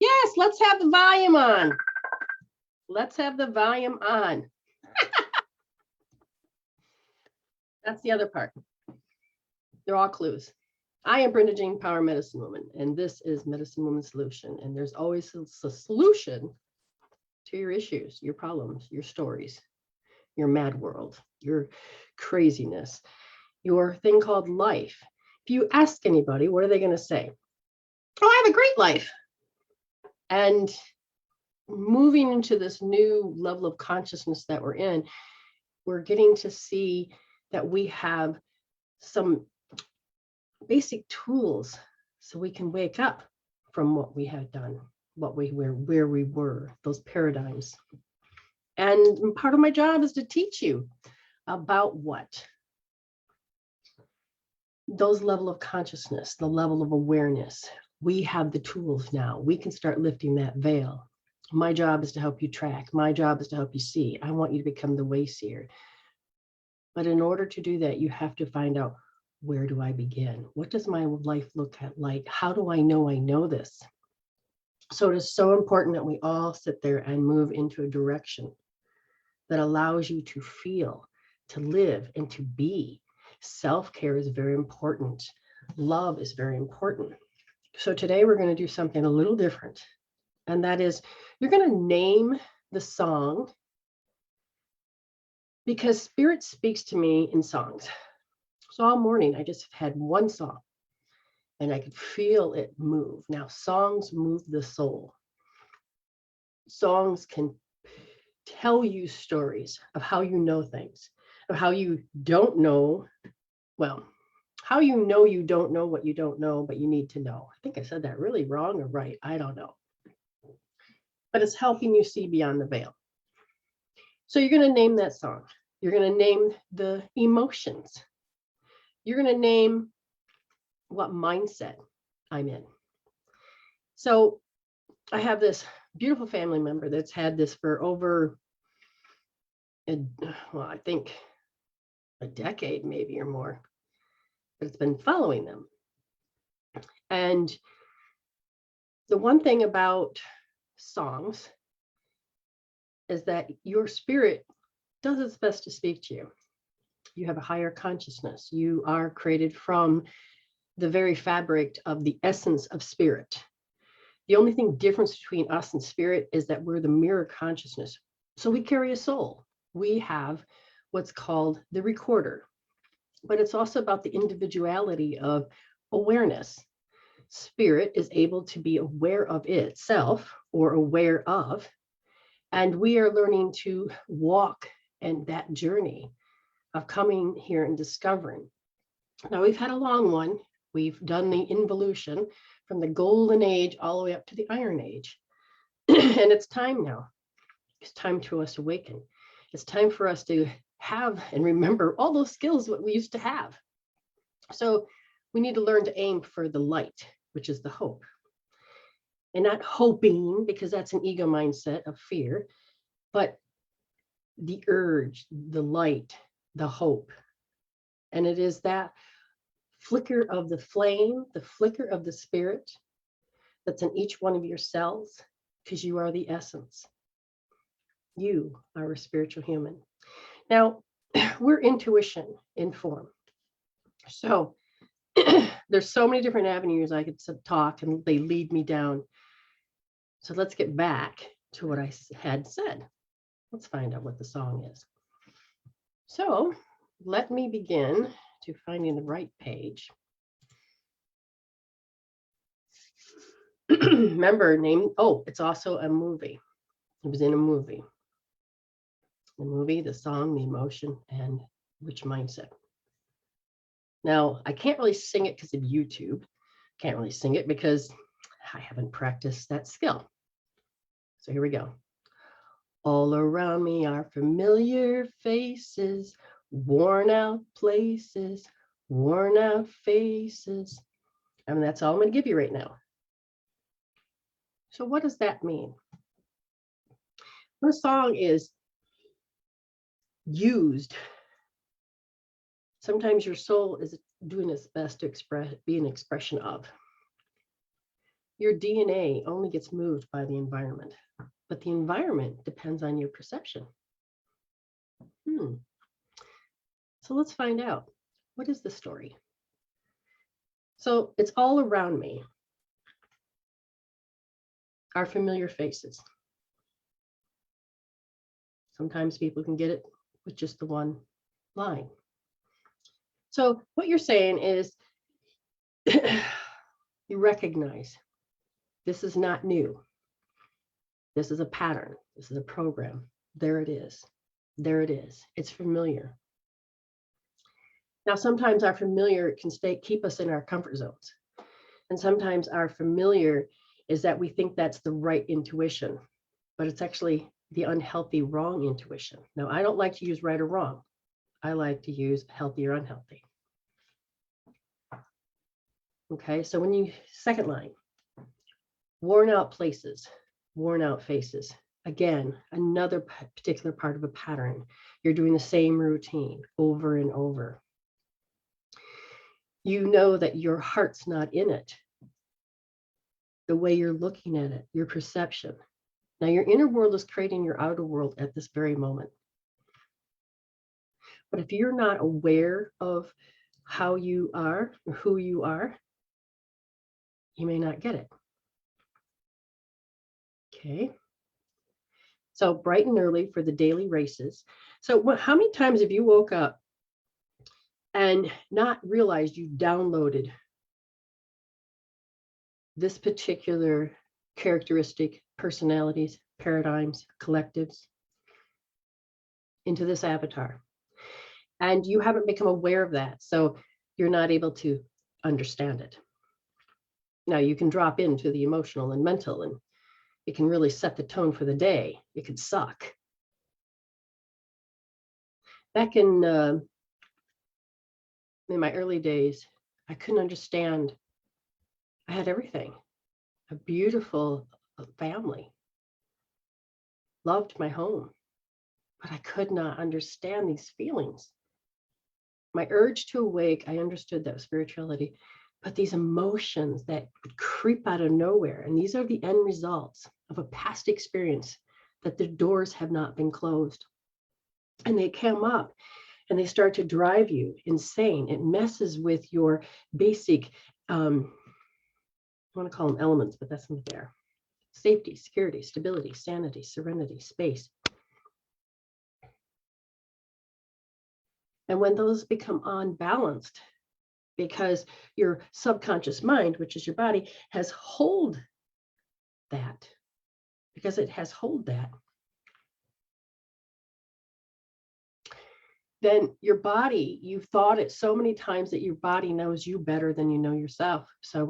Yes, let's have the volume on. Let's have the volume on. That's the other part. They're all clues. I am Brenda Jean Power, Medicine Woman, and this is Medicine Woman Solution. And there's always a solution to your issues, your problems, your stories, your mad world, your craziness, your thing called life. If you ask anybody, what are they going to say? Oh, I have a great life. And moving into this new level of consciousness that we're in, we're getting to see that we have some basic tools so we can wake up from what we had done, what we were, where we were, those paradigms. And part of my job is to teach you about what? Those level of consciousness, the level of awareness. We have the tools now. We can start lifting that veil. My job is to help you track. My job is to help you see. I want you to become the way seer. But in order to do that, you have to find out, where do I begin? What does my life look like? How do I know this? So it is so important that we all sit there and move into a direction that allows you to feel, to live, and to be. Self-care is very important. Love is very important. So today we're going to do something a little different. And that is, you're going to name the song, because Spirit speaks to me in songs. So all morning, I just had one song and I could feel it move. Now, songs move the soul. Songs can tell you stories of how you know things, of how you don't know, well, how you don't know what you don't know, but you need to know. I think I said that really wrong or right. I don't know. But it's helping you see beyond the veil. So you're going to name that song. You're going to name the emotions. You're going to name what mindset I'm in. So I have this beautiful family member that's had this for over, I think a decade maybe or more, but it's been following them. And the one thing about songs is that your spirit does its best to speak to you. You have a higher consciousness. You are created from the very fabric of the essence of spirit. The only thing difference between us and spirit is that we're the mirror consciousness. So we carry a soul. We have what's called the recorder, but it's also about the individuality of awareness. Spirit is able to be aware of itself or aware of, and we are learning to walk in that journey of coming here and discovering. Now, we've had a long one. We've done the involution from the golden age all the way up to the iron age. And it's time now. It's time to us awaken. It's time for us to have and remember all those skills that we used to have. So we need to learn to aim for the light, which is the hope. And not hoping, because that's an ego mindset of fear, but the urge, the light, the hope. And it is that flicker of the flame, the flicker of the spirit that's in each one of your cells, because you are the essence. You are a spiritual human. Now, we're intuition in form. So there's so many different avenues I could talk and they lead me down. So let's get back to what I had said. Let's find out what the song is. So let me begin to finding the right page. Remember, it's also a movie. It was in a movie. The movie, the song, the emotion, and which mindset. Now, I can't really sing it because of YouTube. Can't really sing it because I haven't practiced that skill. So here we go. All around me are familiar faces, worn out places, worn out faces. I mean, that's all I'm going to give you right now. So what does that mean? When a song is used, sometimes your soul is doing its best to be an expression of. Your DNA only gets moved by the environment, but the environment depends on your perception. So let's find out. What is the story? So it's all around me. Our familiar faces. Sometimes people can get it with just the one line. So what you're saying is you recognize this is not new. This is a pattern. This is a program. There it is. There it is. It's familiar. Now, sometimes our familiar can keep us in our comfort zones. And sometimes our familiar is that we think that's the right intuition, but it's actually the unhealthy, wrong intuition. Now, I don't like to use right or wrong. I like to use healthy or unhealthy. Okay, so when you, second line, worn out places, worn out faces. Again, another particular part of a pattern. You're doing the same routine over and over. You know that your heart's not in it. The way you're looking at it, your perception. Now, your inner world is creating your outer world at this very moment. But if you're not aware of how you are or who you are, you may not get it. Okay. So bright and early for the daily races. So how many times have you woke up and not realized you downloaded this particular characteristic, personalities, paradigms, collectives into this avatar? And you haven't become aware of that. So you're not able to understand it. Now you can drop into the emotional and mental, and it can really set the tone for the day. It could suck. Back in my early days, I couldn't understand. I had everything, a beautiful family, loved my home, but I could not understand these feelings. My urge to awake, I understood that was spirituality, but these emotions that would creep out of nowhere, and these are the end results of a past experience that the doors have not been closed. And they come up and they start to drive you insane. It messes with your basic, I want to call them elements, but that's not there. Safety, security, stability, sanity, serenity, space. And when those become unbalanced, because your subconscious mind, which is your body, has hold that, because it has hold that, then your body, you've thought it so many times that your body knows you better than you know yourself. So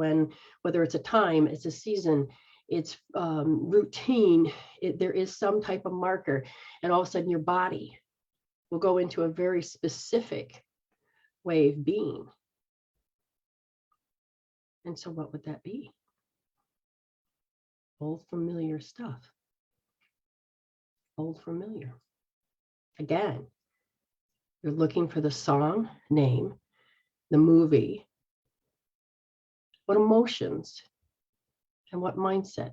whether it's a time, it's a season, it's routine, there is some type of marker, and all of a sudden your body will go into a very specific way of being. And so what would that be? Old familiar stuff. Old familiar. Again, you're looking for the song name, the movie, what emotions, and what mindset.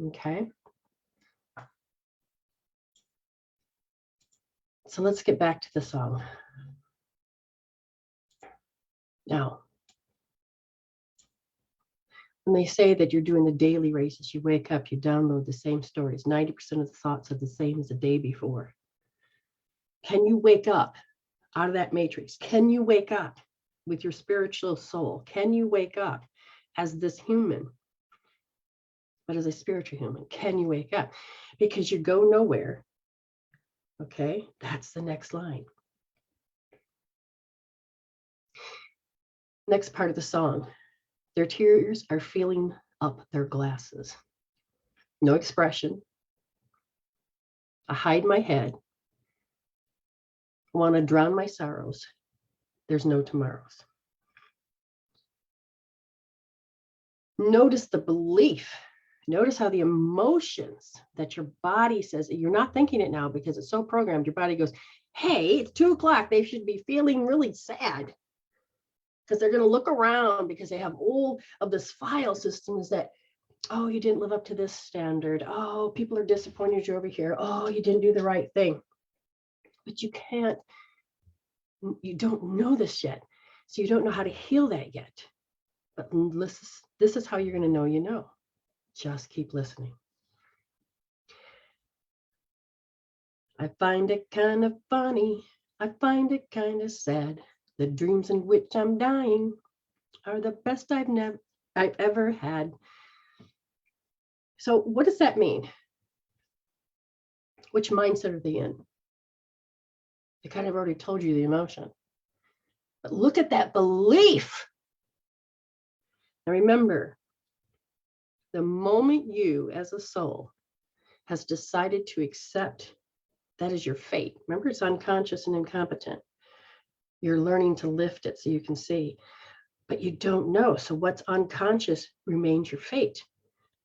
Okay. So let's get back to the song. Now, when they say that you're doing the daily races, you wake up, you download the same stories. 90% of the thoughts are the same as the day before. Can you wake up out of that matrix? Can you wake up with your spiritual soul? Can you wake up as this human, but as a spiritual human? Can you wake up? Because you go nowhere. Okay, that's the next line. Next part of the song. Their tears are filling up their glasses. No expression. I hide my head. I want to drown my sorrows. There's no tomorrows. Notice the belief. Notice how the emotions that your body says, you're not thinking it now because it's so programmed. Your body goes, hey, it's 2:00. They should be feeling really sad. Because they're going to look around because they have all of this file systems that, oh, you didn't live up to this standard. Oh, people are disappointed you're over here. Oh, you didn't do the right thing. But you don't know this yet. So you don't know how to heal that yet. But this is how you're going to know you know. Just keep listening. I find it kind of funny. I find it kind of sad. The dreams in which I'm dying are the best I've ever had. So what does that mean? Which mindset are they in? I kind of already told you the emotion. But look at that belief. Now remember, the moment you as a soul has decided to accept that is your fate. Remember, it's unconscious and incompetent. You're learning to lift it so you can see, but you don't know. So what's unconscious remains your fate.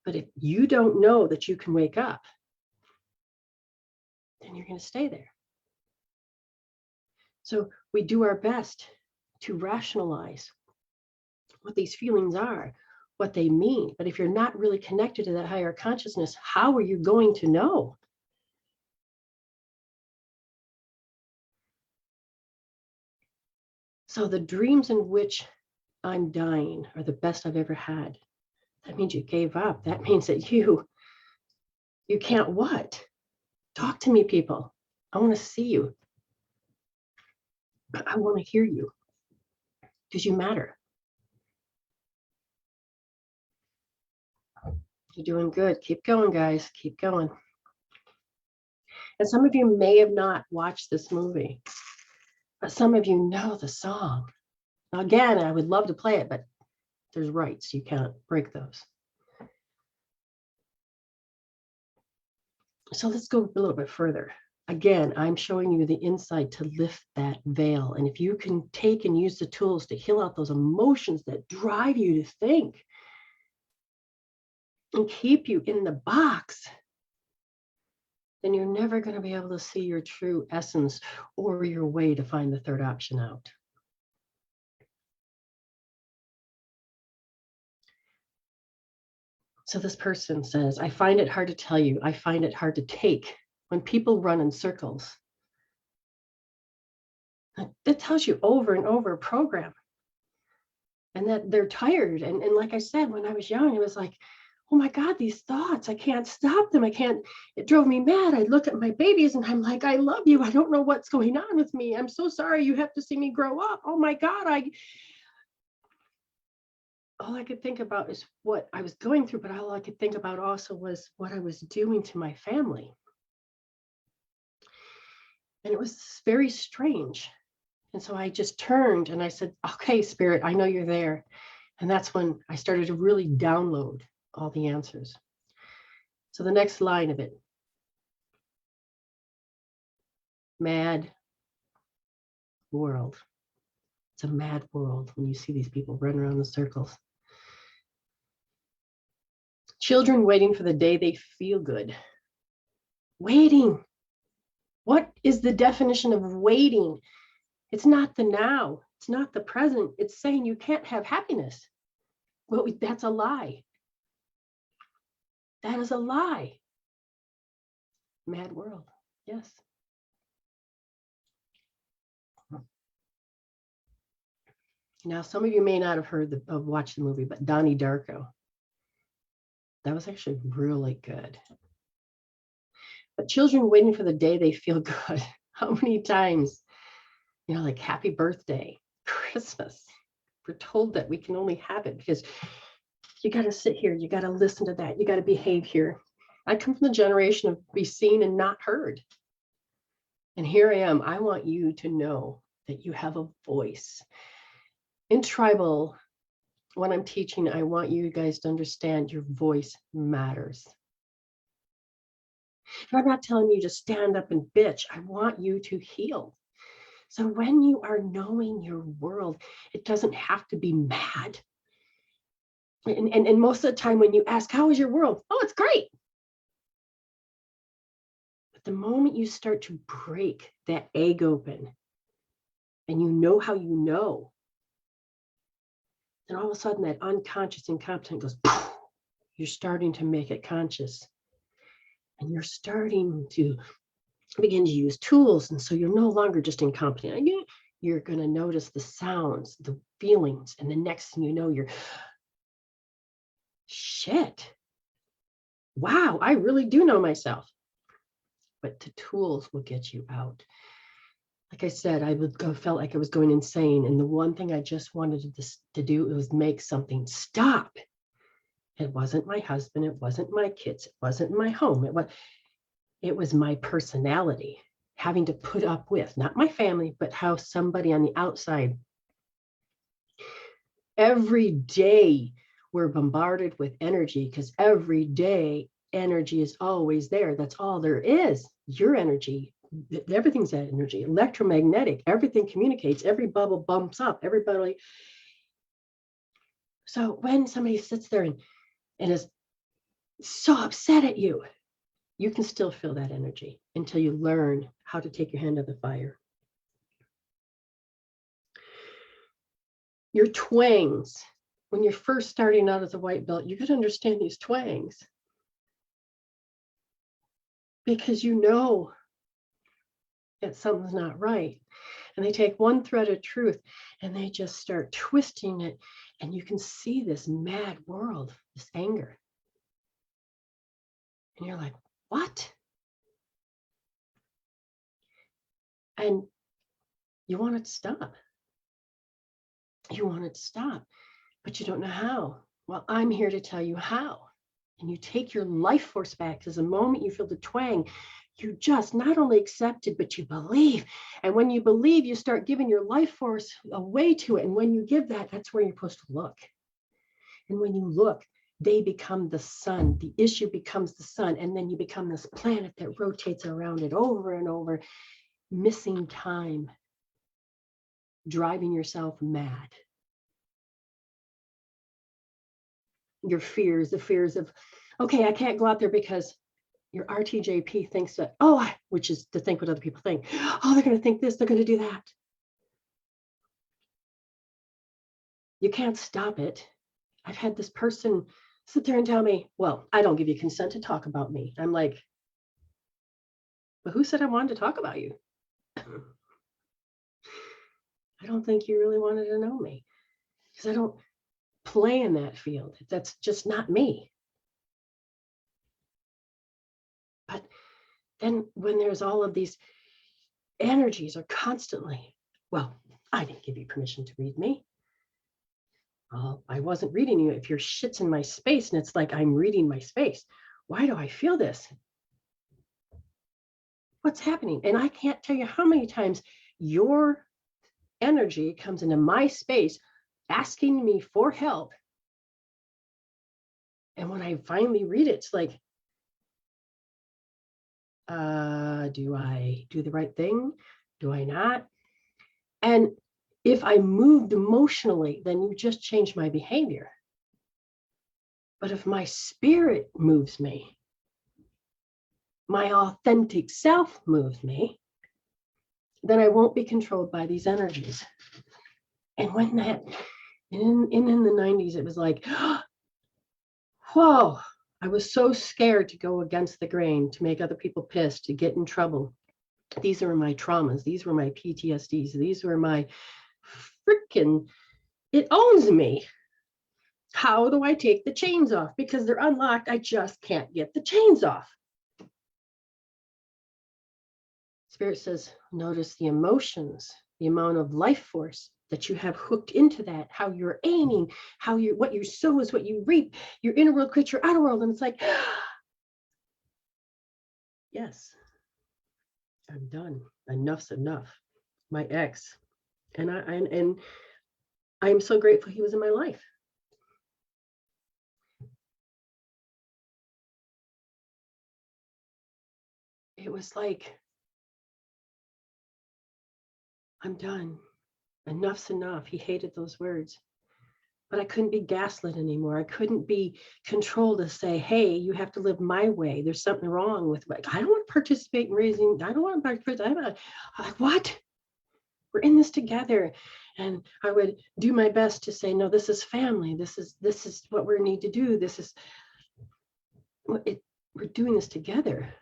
But if you don't know that you can wake up, then you're going to stay there. So we do our best to rationalize what these feelings are, what they mean. But if you're not really connected to that higher consciousness, how are you going to know? So the dreams in which I'm dying are the best I've ever had. That means you gave up. That means that you can't what? Talk to me, people. I want to see you. I want to hear you because you matter. You're doing good. Keep going, guys. Keep going. And some of you may have not watched this movie. But some of you know the song. Now, again, I would love to play it, but there's rights. You can't break those. So let's go a little bit further. Again, I'm showing you the insight to lift that veil. And if you can take and use the tools to heal out those emotions that drive you to think and keep you in the box, then you're never going to be able to see your true essence or your way to find the third option out. So this person says, I find it hard to tell you. I find it hard to take when people run in circles. That tells you over and over a program. And that they're tired. And like I said, when I was young, it was like, oh my God, these thoughts, I can't stop them. It drove me mad. I'd look at my babies and I'm like, I love you. I don't know what's going on with me. I'm so sorry. You have to see me grow up. Oh my God. All I could think about is what I was going through, but all I could think about also was what I was doing to my family. And it was very strange. And so I just turned and I said, okay, Spirit, I know you're there. And that's when I started to really download all the answers. So the next line of it, mad world. It's a mad world when you see these people run around in circles. Children waiting for the day they feel good. Waiting. What is the definition of waiting? It's not the now. It's not the present. It's saying you can't have happiness. Well, that's a lie. That is a lie. Mad world. Yes. Now, some of you may not have heard of watched the movie, but Donnie Darko. That was actually really good. But children waiting for the day they feel good. How many times, like happy birthday, Christmas, we're told that we can only have it because you got to sit here, you got to listen to that, you got to behave here. I come from the generation of be seen and not heard. And here I am. I want you to know that you have a voice. In tribal, when I'm teaching, I want you guys to understand your voice matters. And I'm not telling you to stand up and bitch. I want you to heal. So when you are knowing your world, it doesn't have to be mad. And most of the time when you ask, how is your world? Oh, it's great. But the moment you start to break that egg open and you know how you know, then all of a sudden that unconscious incompetent goes, poof, you're starting to make it conscious. And you're starting to begin to use tools. And so you're no longer just incompetent. You're going to notice the sounds, the feelings. And the next thing you know, you're, shit. Wow, I really do know myself. But the tools will get you out. Like I said, felt like I was going insane. And the one thing I just wanted to do was make something stop. It wasn't my husband. It wasn't my kids. It wasn't my home. It was my personality having to put up with, not my family, but how somebody on the outside. Every day we're bombarded with energy because every day energy is always there. That's all there is. Your energy. Everything's energy, electromagnetic, everything communicates, every bubble bumps up, everybody. So when somebody sits there and is so upset at you, you can still feel that energy until you learn how to take your hand to the fire. Your twangs, when you're first starting out as a white belt, you got to understand these twangs. Because you know that something's not right. And they take one thread of truth and they just start twisting it. And you can see this mad world, this anger. And you're like, what? And you want it to stop. You want it to stop, but you don't know how. Well, I'm here to tell you how. And you take your life force back because the moment you feel the twang, you just not only accept it, but you believe. And when you believe, you start giving your life force away to it. And when you give that, that's where you're supposed to look. And when you look, they become the sun. The issue becomes the sun. And then you become this planet that rotates around it over and over, missing time, driving yourself mad. Your fears, the fears of, okay, I can't go out there because your RTJP thinks that, which is to think what other people think. Oh, they're going to think this, they're going to do that. You can't stop it. I've had this person sit there and tell me, well, I don't give you consent to talk about me. I'm like, but who said I wanted to talk about you? I don't think you really wanted to know me, because I don't play in that field. That's just not me. But then when there's all of these energies are constantly, well, I didn't give you permission to read me. Well, I wasn't reading you if your shit's in my space and it's like I'm reading my space. Why do I feel this? What's happening? And I can't tell you how many times your energy comes into my space asking me for help. And when I finally read it, it's like, do I do the right thing? Do I not? And if I moved emotionally, then you just changed my behavior. But if my spirit moves me, my authentic self moves me, then I won't be controlled by these energies. And when that, in the 90s, it was like, whoa, I was so scared to go against the grain, to make other people pissed, to get in trouble. These are my traumas. These were my PTSDs. These were my freaking, it owns me. How do I take the chains off? Because they're unlocked. I just can't get the chains off. Spirit says, notice the emotions, the amount of life force that you have hooked into that, how you're aiming, how you, what you sow is what you reap. Your inner world creates your outer world. And it's like, yes, I'm done. Enough's enough. My ex. And I'm so grateful he was in my life. It was like, I'm done. Enough's enough. He hated those words. But I couldn't be gaslit anymore. I couldn't be controlled to say, hey, you have to live my way. There's something wrong with what I don't want to participate in raising. I don't want to participate. I'm like, what? We're in this together. And I would do my best to say, no, this is family. This is what we need to do. This is we're doing this together.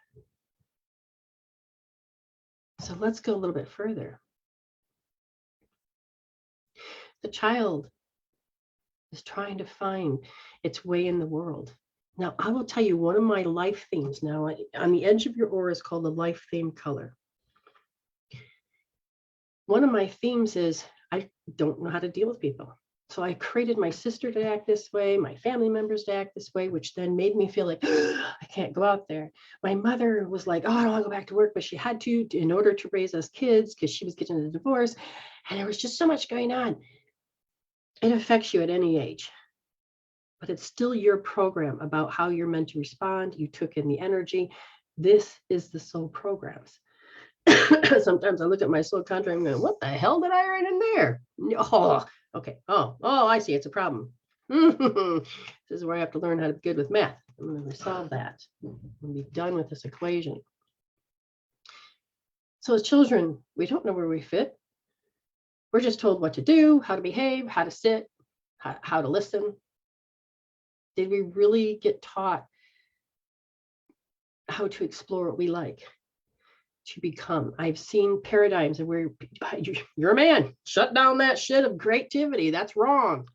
So let's go a little bit further. The child is trying to find its way in the world. Now, I will tell you one of my life themes now on the edge of your aura is called the life theme color. One of my themes is I don't know how to deal with people. So I created my sister to act this way, my family members to act this way, which then made me feel like I can't go out there. My mother was like, oh, I don't want to go back to work, but she had to in order to raise us kids because she was getting a divorce. And there was just so much going on. It affects you at any age, but it's still your program about how you're meant to respond. You took in the energy. This is the soul programs. Sometimes I look at my soul contract and go, what the hell did I write in there? Oh, okay. Oh, I see. It's a problem. This is where I have to learn how to be good with math. I'm going to resolve that. I'm be done with this equation. So as children, we don't know where we fit. We're just told what to do, how to behave, how to sit, how to listen. Did we really get taught how to explore what we like, to become? I've seen paradigms where you're a man, shut down that shit of creativity. That's wrong.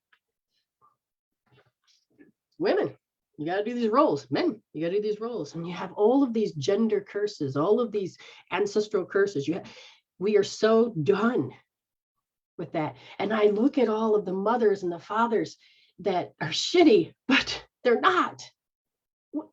Women, you got to do these roles. Men, you got to do these roles. And you have all of these gender curses, all of these ancestral curses. We are so done with that. And I look at all of the mothers and the fathers that are shitty, but they're not.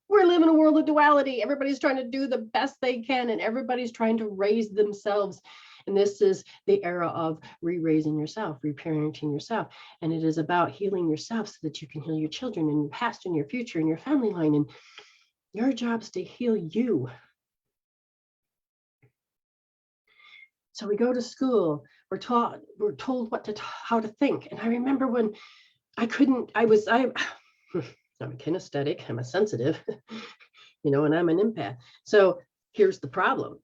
we're living in a world of duality. Everybody's trying to do the best they can, and everybody's trying to raise themselves. And this is the era of re-raising yourself, reparenting yourself. And it is about healing yourself so that you can heal your children and your past and your future and your family line. And your job is to heal you. So we go to school, we're told how to think. And I remember when I'm a kinesthetic, I'm a sensitive, and I'm an empath. So here's the problem.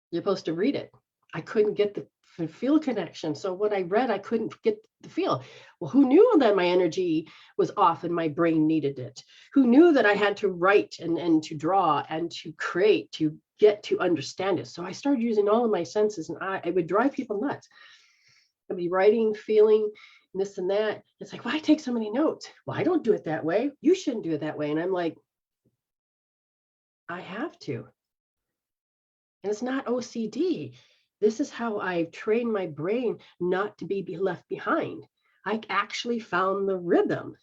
You're supposed to read it. I couldn't get the feel connection. So what I read, I couldn't get the feel. Well, who knew that my energy was off and my brain needed it? Who knew that I had to write and to draw and to create to get to understand it? So I started using all of my senses, and it would drive people nuts. I'd be writing, feeling, this and that. It's like, why take so many notes? Well, I don't do it that way. You shouldn't do it that way. And I'm like, I have to. And it's not OCD. This is how I train my brain not to be left behind. I actually found the rhythm.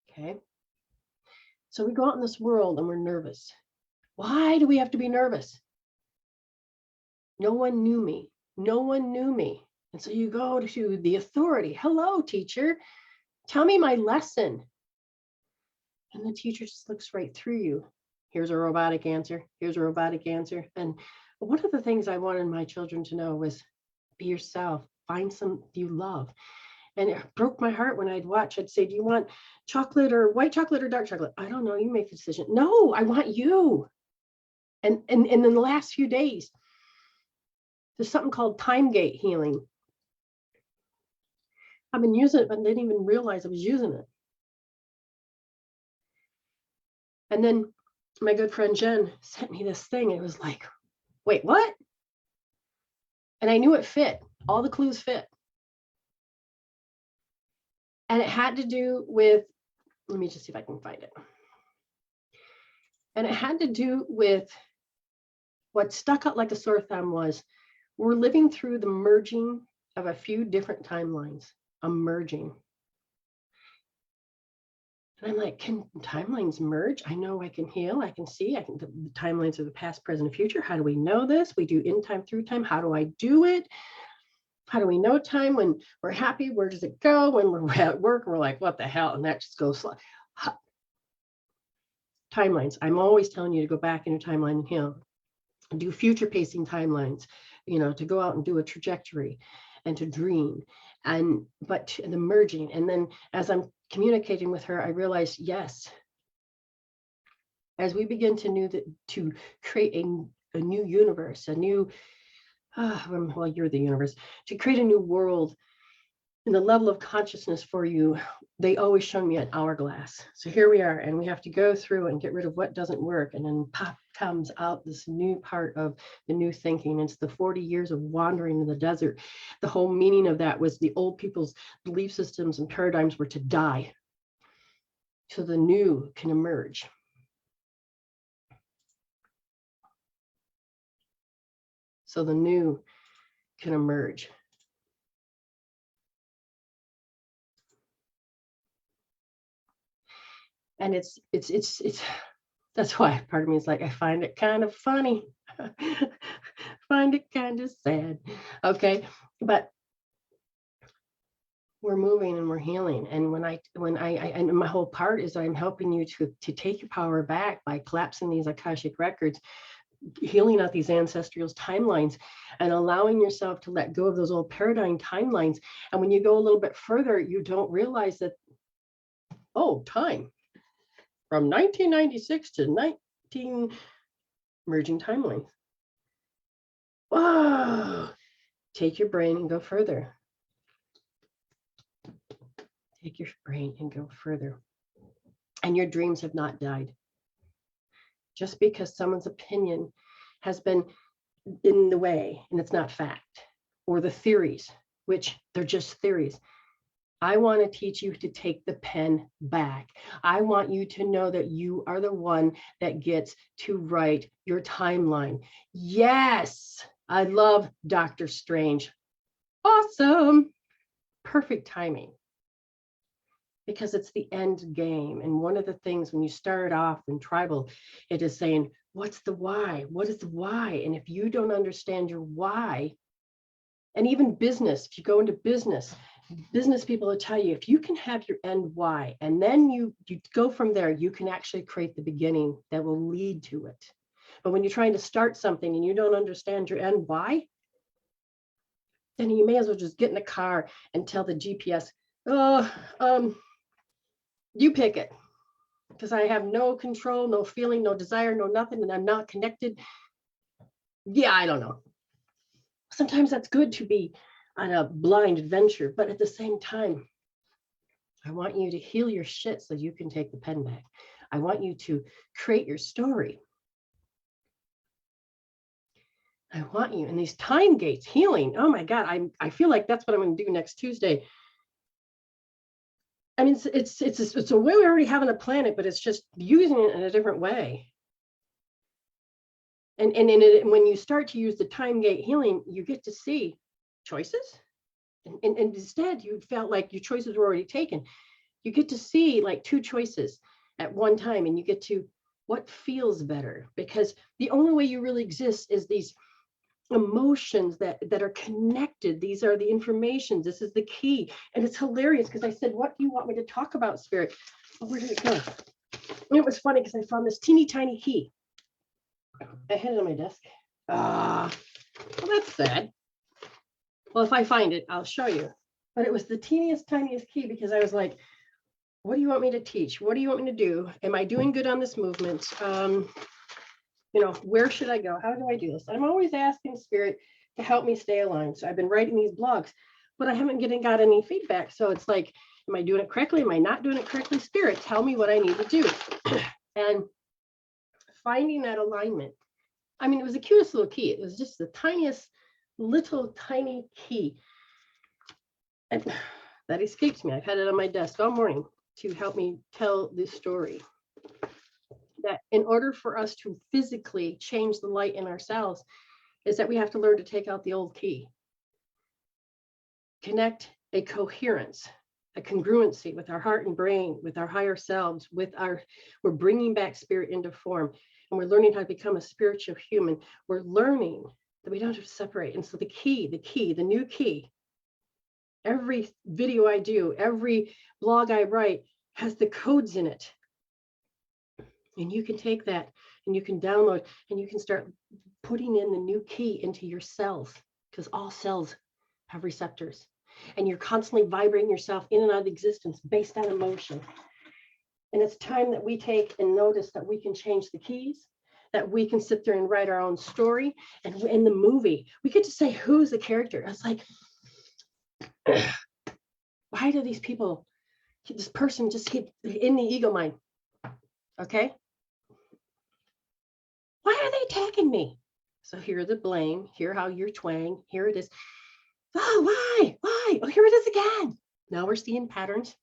Okay. So we go out in this world and we're nervous. Why do we have to be nervous? No one knew me. No one knew me. And so you go to the authority. Hello, teacher. Tell me my lesson. And the teacher just looks right through you. Here's a robotic answer. Here's a robotic answer. And one of the things I wanted my children to know was be yourself. Find some you love. And it broke my heart when I'd watch. I'd say, do you want chocolate or white chocolate or dark chocolate? I don't know. You make the decision. No, I want you. And in the last few days, there's something called time gate healing. I've been using it, but I didn't even realize I was using it. And then my good friend Jen sent me this thing. And it was like, wait, what? And I knew it fit. All the clues fit. And it had to do with, let me just see if I can find it. And it had to do with what stuck out like a sore thumb was, we're living through the merging of a few different timelines, a merging. And I'm like, can timelines merge? I know I can heal, I can see, the timelines of the past, present, and future. How do we know this? We do in time, through time. How do I do it? How do we know time? When we're happy, where does it go? When we're at work, we're like, what the hell? And that just goes slow. Timelines. I'm always telling you to go back in your timeline and heal. Do future pacing timelines, to go out and do a trajectory and to dream. But the merging. And then as I'm communicating with her, I realized, yes, as we begin to create a new universe, a new, well, you're the universe, to create a new world and the level of consciousness for you, they always show me an hourglass. So here we are, and we have to go through and get rid of what doesn't work. And then pop comes out this new part of the new thinking. It's the 40 years of wandering in the desert. The whole meaning of that was the old people's belief systems and paradigms were to die, so the new can emerge. So the new can emerge. And it's that's why part of me is like, I find it kind of funny. Find it kind of sad. Okay. But we're moving and we're healing. And when I and my whole part is I'm helping you to take your power back by collapsing these Akashic records, healing out these ancestral timelines, and allowing yourself to let go of those old paradigm timelines. And when you go a little bit further, you don't realize that, time from 1996 to 19 merging timelines. Whoa! Take your brain and go further. Take your brain and go further. And your dreams have not died. Just because someone's opinion has been in the way and it's not fact, or the theories, which they're just theories. I want to teach you to take the pen back. I want you to know that you are the one that gets to write your timeline. Yes, I love Dr. Strange. Awesome. Perfect timing. because it's the end game. And one of the things when you start off in tribal, it is saying, what's the why? What is the why? And if you don't understand your why, and even business, if you go into business people will tell you, if you can have your end why, and then you go from there, you can actually create the beginning that will lead to it. But when you're trying to start something and you don't understand your end why, then you may as well just get in the car and tell the GPS, you pick it, because I have no control, no feeling, no desire, no nothing, and I'm not connected. Yeah, I don't know. Sometimes that's good to be on a blind adventure, but at the same time, I want you to heal your shit so you can take the pen back. I want you to create your story. I want you in these time gates, healing. Oh my God, I feel like that's what I'm going to do next Tuesday. I mean, it's a way we already have on the planet, but it's just using it in a different way. And when you start to use the time gate healing, you get to see choices. And instead, you felt like your choices were already taken. You get to see like two choices at one time, and you get to what feels better, because the only way you really exist is these emotions that are connected. These are the information. This is the key. And it's hilarious because I said, what do you want me to talk about, Spirit? Oh, where did it go? And it was funny because I found this teeny tiny key. I had it on my desk. Well, that's sad. Well, if I find it, I'll show you. But it was the teeniest, tiniest key, because I was like, what do you want me to teach? What do you want me to do? Am I doing good on this movement? Where should I go? How do I do this? I'm always asking Spirit to help me stay aligned. So I've been writing these blogs, but I haven't got any feedback. So it's like, am I doing it correctly? Am I not doing it correctly? Spirit, tell me what I need to do. And finding that alignment. I mean, it was the cutest little key. It was just the tiniest little tiny key. And that escapes me. I've had it on my desk all morning to help me tell this story. That in order for us to physically change the light in ourselves, is that we have to learn to take out the old key. Connect a coherence, a congruency with our heart and brain, with our higher selves, we're bringing back spirit into form. And we're learning how to become a spiritual human. We're learning that we don't have to separate. And so the new key, every video I do, every blog I write has the codes in it. And you can take that and you can download and you can start putting in the new key into your cells, because all cells have receptors. And you're constantly vibrating yourself in and out of existence based on emotion. And it's time that we take and notice that we can change the keys, that we can sit there and write our own story. And in the movie, we get to say, who's the character? It's like, why do this person just keep in the ego mind? Okay. Why are they attacking me? So here the blame, here how you're twang, here it is. Oh, why? Oh, here it is again. Now we're seeing patterns.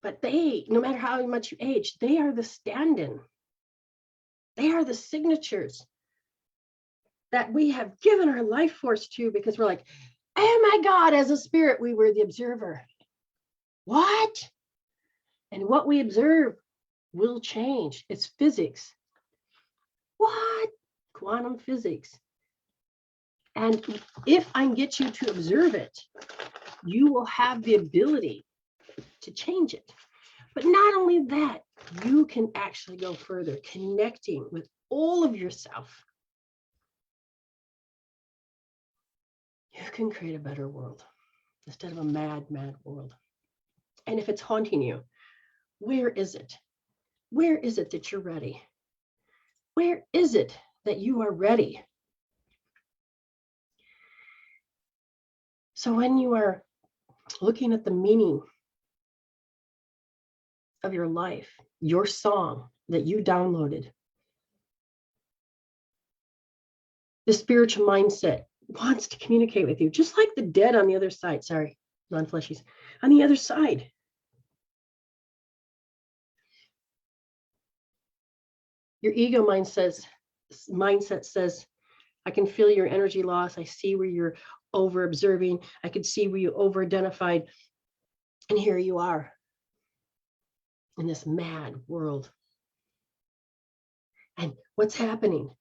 But no matter how much you age, they are the stand-in. They are the signatures that we have given our life force to, because we're like, oh my God, as a spirit, we were the observer. What? And what we observe will change. It's physics. What? Quantum physics. And if I can get you to observe it, you will have the ability to change it. But not only that, you can actually go further, connecting with all of yourself. You can create a better world instead of a mad, mad world. And if it's haunting you, where is it? Where is it that you're ready? Where is it that you are ready? So when you are looking at the meaning of your life, your song that you downloaded, the spiritual mindset wants to communicate with you, just like the dead on the other side. Sorry, non-fleshies. On the other side. Your ego mindset says, I can feel your energy loss. I see where you're over observing. I could see where you over identified. And here you are in this mad world. And what's happening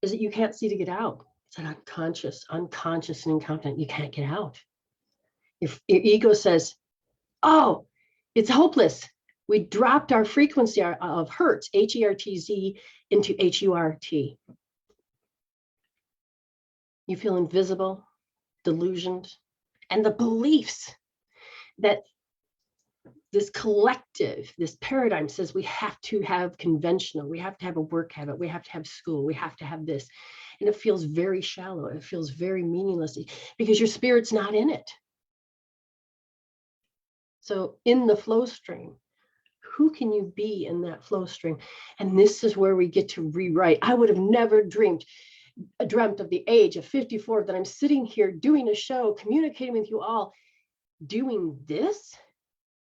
is that you can't see to get out. It's an unconscious and incompetent. You can't get out. Your ego says, oh, it's hopeless. We dropped our frequency of hertz, H-E-R-T-Z, into H-U-R-T. You feel invisible, delusioned, and the beliefs that this collective, this paradigm says we have to have conventional, we have to have a work habit, we have to have school, we have to have this. And it feels very shallow. It feels very meaningless because your spirit's not in it. So in the flow stream, who can you be in that flow stream? And this is where we get to rewrite. I would have never dreamt of the age of 54 that I'm sitting here doing a show, communicating with you all, doing this.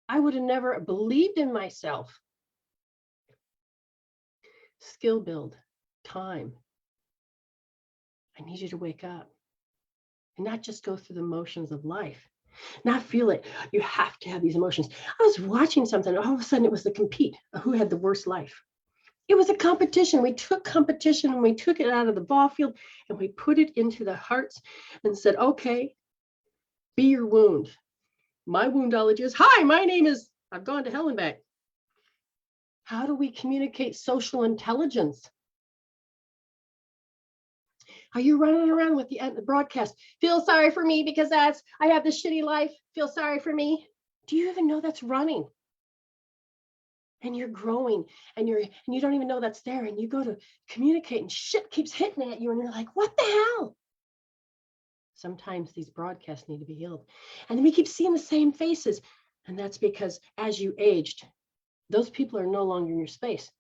I would have never believed in myself. Skill build, time. I need you to wake up and not just go through the motions of life, not feel it. You have to have these emotions. I was watching something, all of a sudden it was the compete, who had the worst life. It was a competition. We took competition and we took it out of the ball field and we put it into the hearts and said, okay, be your wound. My woundology is, hi, my name is, I've gone to hell and back. How do we communicate social intelligence? Are you running around with the broadcast? Feel sorry for me because I have this shitty life. Feel sorry for me. Do you even know that's running? And you're growing and you don't even know that's there. And you go to communicate and shit keeps hitting at you. And you're like, what the hell? Sometimes these broadcasts need to be healed. And then we keep seeing the same faces. And that's because as you aged, those people are no longer in your space.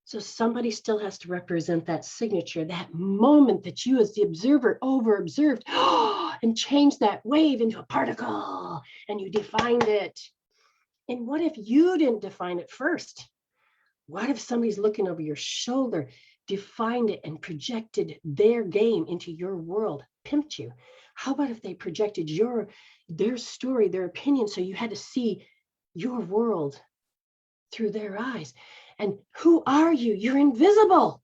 So somebody still has to represent that signature, that moment that you as the observer over-observed and change that wave into a particle and you defined it. And what if you didn't define it first? What if somebody's looking over your shoulder, defined it and projected their game into your world, pimped you? How about if they projected their story, their opinion, so you had to see your world through their eyes? And who are you? You're invisible.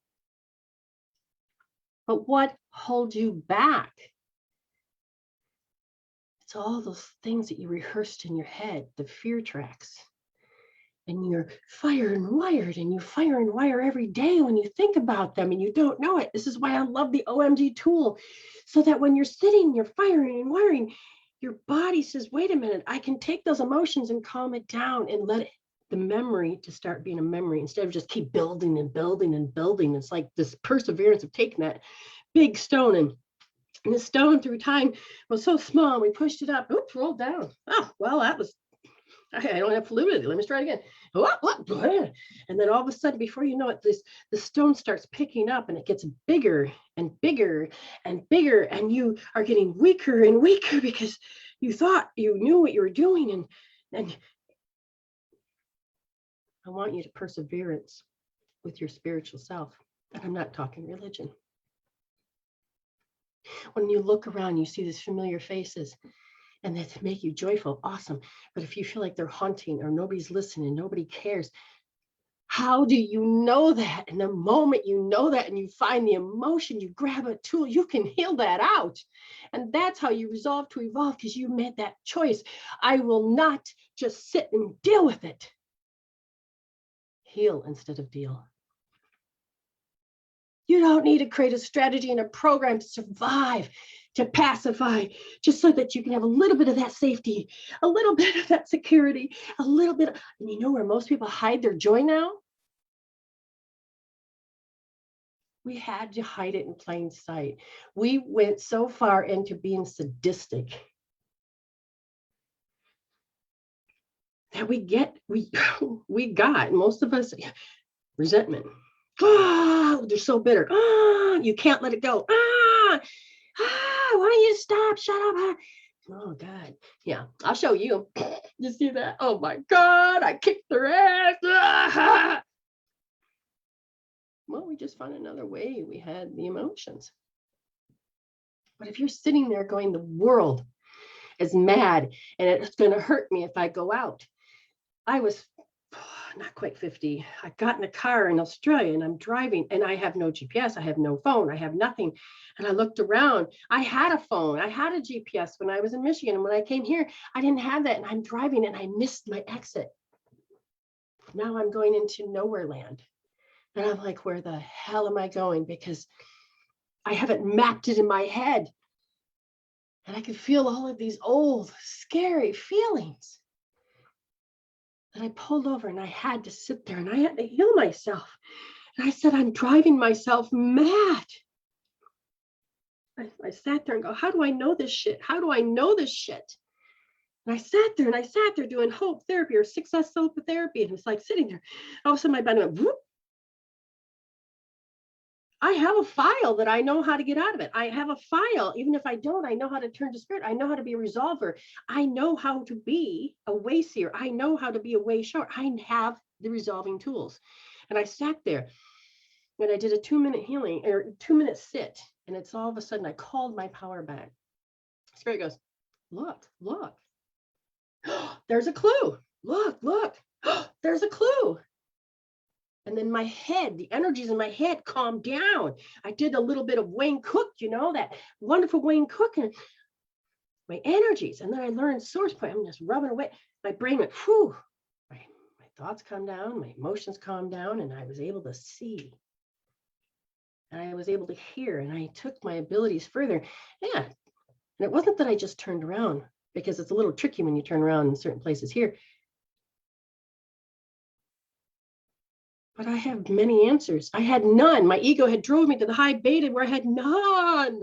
But what holds you back? It's all those things that you rehearsed in your head, the fear tracks. And you're fire and wired, and you fire and wire every day when you think about them and you don't know it. This is why I love the OMG tool, so that when you're sitting, you're firing and wiring, your body says, wait a minute, I can take those emotions and calm it down and let the memory to start being a memory instead of just keep building and building and building. It's like this perseverance of taking that big stone and the stone through time was so small. We pushed it up. Oops, rolled down. Oh, well, that was, I don't have fluidity. Let me try it again. And then all of a sudden, before you know it, the stone starts picking up and it gets bigger and bigger and bigger. And you are getting weaker and weaker because you thought you knew what you were doing. And I want you to perseverance with your spiritual self. And I'm not talking religion. When you look around, you see these familiar faces and that make you joyful, awesome. But if you feel like they're haunting or nobody's listening, nobody cares, how do you know that? And the moment you know that and you find the emotion, you grab a tool, you can heal that out. And that's how you resolve to evolve, because you made that choice. I will not just sit and deal with it. Heal instead of deal. You don't need to create a strategy and a program to survive, to pacify, just so that you can have a little bit of that safety, a little bit of that security, a little bit. And you know where most people hide their joy now? We had to hide it in plain sight. We went so far into being sadistic that we got, most of us, resentment. Oh, they're so bitter. You can't let it go. Why don't you stop? Shut up. Oh, God. Yeah, I'll show you. You see that? Oh, my God. I kicked their ass. Well, we just found another way. We had the emotions. But if you're sitting there going, the world is mad and it's going to hurt me if I go out. I was not quite 50. I got in a car in Australia and I'm driving and I have no GPS. I have no phone. I have nothing. And I looked around. I had a phone. I had a GPS when I was in Michigan. And when I came here, I didn't have that. And I'm driving and I missed my exit. Now I'm going into nowhere land. And I'm like, where the hell am I going? Because I haven't mapped it in my head. And I could feel all of these old, scary feelings. And I pulled over and I had to sit there and I had to heal myself. And I said, I'm driving myself mad. I sat there and go, how do I know this shit? How do I know this shit? And I sat there doing hope therapy or success therapy. And it's like sitting there. All of a sudden my body went, whoop. I have a file that I know how to get out of it. I have a file. Even if I don't, I know how to turn to spirit. I know how to be a resolver. I know how to be a way seer. I know how to be a way shower. I have the resolving tools. And I sat there and I did a 2-minute healing or 2-minute sit. And it's all of a sudden I called my power back. Spirit goes, look. There's a clue. Look. There's a clue. And then my head, the energies in my head calmed down. I did a little bit of Wayne Cook, that wonderful Wayne Cook, and my energies. And then I learned source point. I'm just rubbing away. My brain went, whew. My thoughts calmed down, my emotions calmed down, and I was able to see. And I was able to hear, and I took my abilities further. Yeah. And it wasn't that I just turned around, because it's a little tricky when you turn around in certain places here. But I have many answers. I had none. My ego had drove me to the high beta where I had none.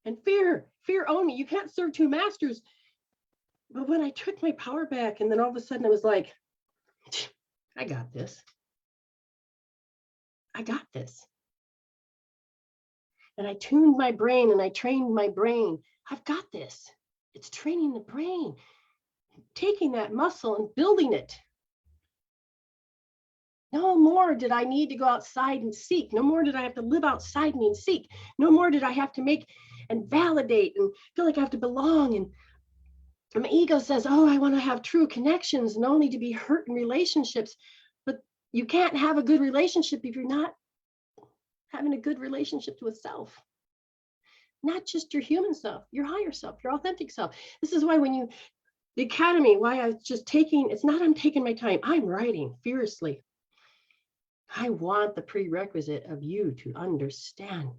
And fear owned me. You can't serve two masters. But when I took my power back, and then all of a sudden I was like, I got this. And I tuned my brain and I trained my brain. I've got this. It's training the brain, taking that muscle and building it. No more did I need to go outside and seek. No more did I have to live outside me and seek. No more did I have to make and validate and feel like I have to belong. And my ego says, oh, I want to have true connections and only to be hurt in relationships. But you can't have a good relationship if you're not having a good relationship with self. Not just your human self, your higher self, your authentic self. This is why the academy, why I was just it's not I'm taking my time. I'm writing fiercely. I want the prerequisite of you to understand.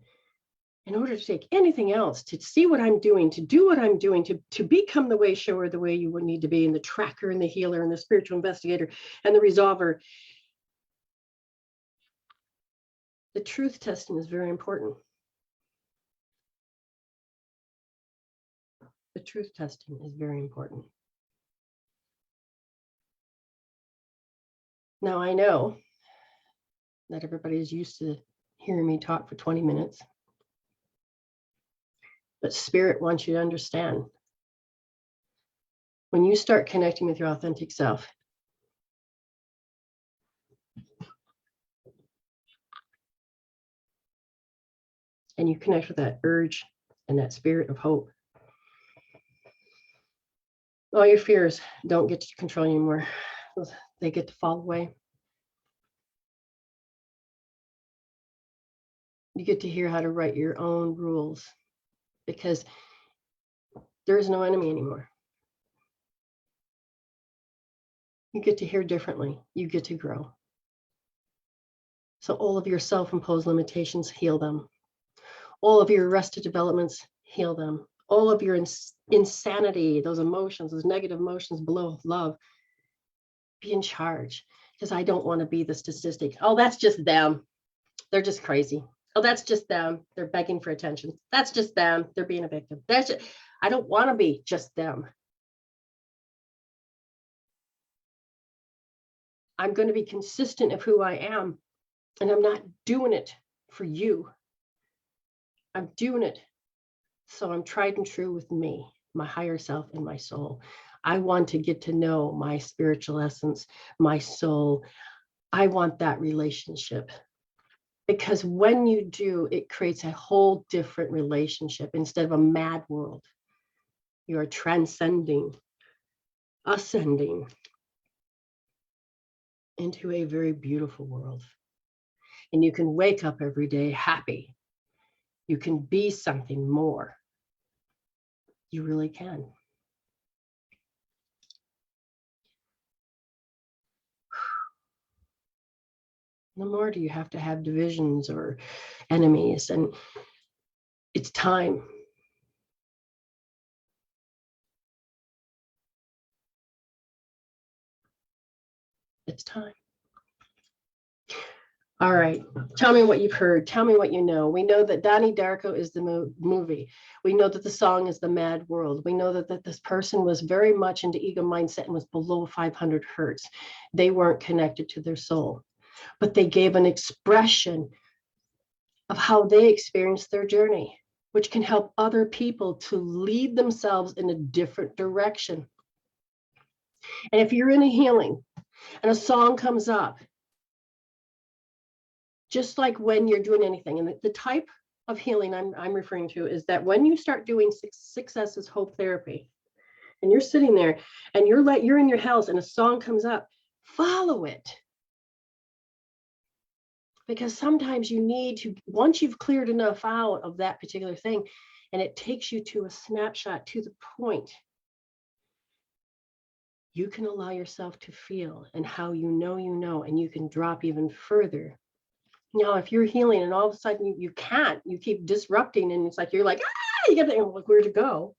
In order to take anything else, to see what I'm doing, to do what I'm doing, to become the way shower, the way you would need to be, and the tracker and the healer and the spiritual investigator and the resolver. The truth testing is very important. The truth testing is very important. Now I know that everybody is used to hearing me talk for 20 minutes. But spirit wants you to understand. When you start connecting with your authentic self, and you connect with that urge and that spirit of hope, all your fears don't get to control you anymore. They get to fall away. You get to hear how to write your own rules, because there is no enemy anymore. You get to hear differently. You get to grow. So all of your self-imposed limitations, heal them. All of your arrested developments, heal them. All of your insanity, those emotions, those negative emotions below love, be in charge. Because I don't want to be the statistic. Oh, that's just them. They're just crazy. Oh, that's just them. They're begging for attention. That's just them. They're being a victim. I don't want to be just them. I'm going to be consistent of who I am. And I'm not doing it for you. I'm doing it so I'm tried and true with me, my higher self, and my soul. I want to get to know my spiritual essence, my soul. I want that relationship. Because when you do, it creates a whole different relationship instead of a mad world. You are transcending, ascending into a very beautiful world. And you can wake up every day happy. You can be something more. You really can. No more do you have to have divisions or enemies. And it's time. It's time. All right. Tell me what you've heard. Tell me what you know. We know that Donnie Darko is the movie. We know that the song is The Mad World. We know that this person was very much into ego mindset and was below 500 hertz. They weren't connected to their soul, but they gave an expression of how they experienced their journey, which can help other people to lead themselves in a different direction. And if you're in a healing and a song comes up, just like when you're doing anything, and the type of healing I'm referring to is that when you start doing Success Hope therapy, and you're sitting there and you're in your house and a song comes up, follow it. Because sometimes you need to, once you've cleared enough out of that particular thing, and it takes you to a snapshot, to the point, you can allow yourself to feel, and how you know, and you can drop even further. Now, if you're healing and all of a sudden you can't, you keep disrupting, and it's like, you're like, you get like where to go.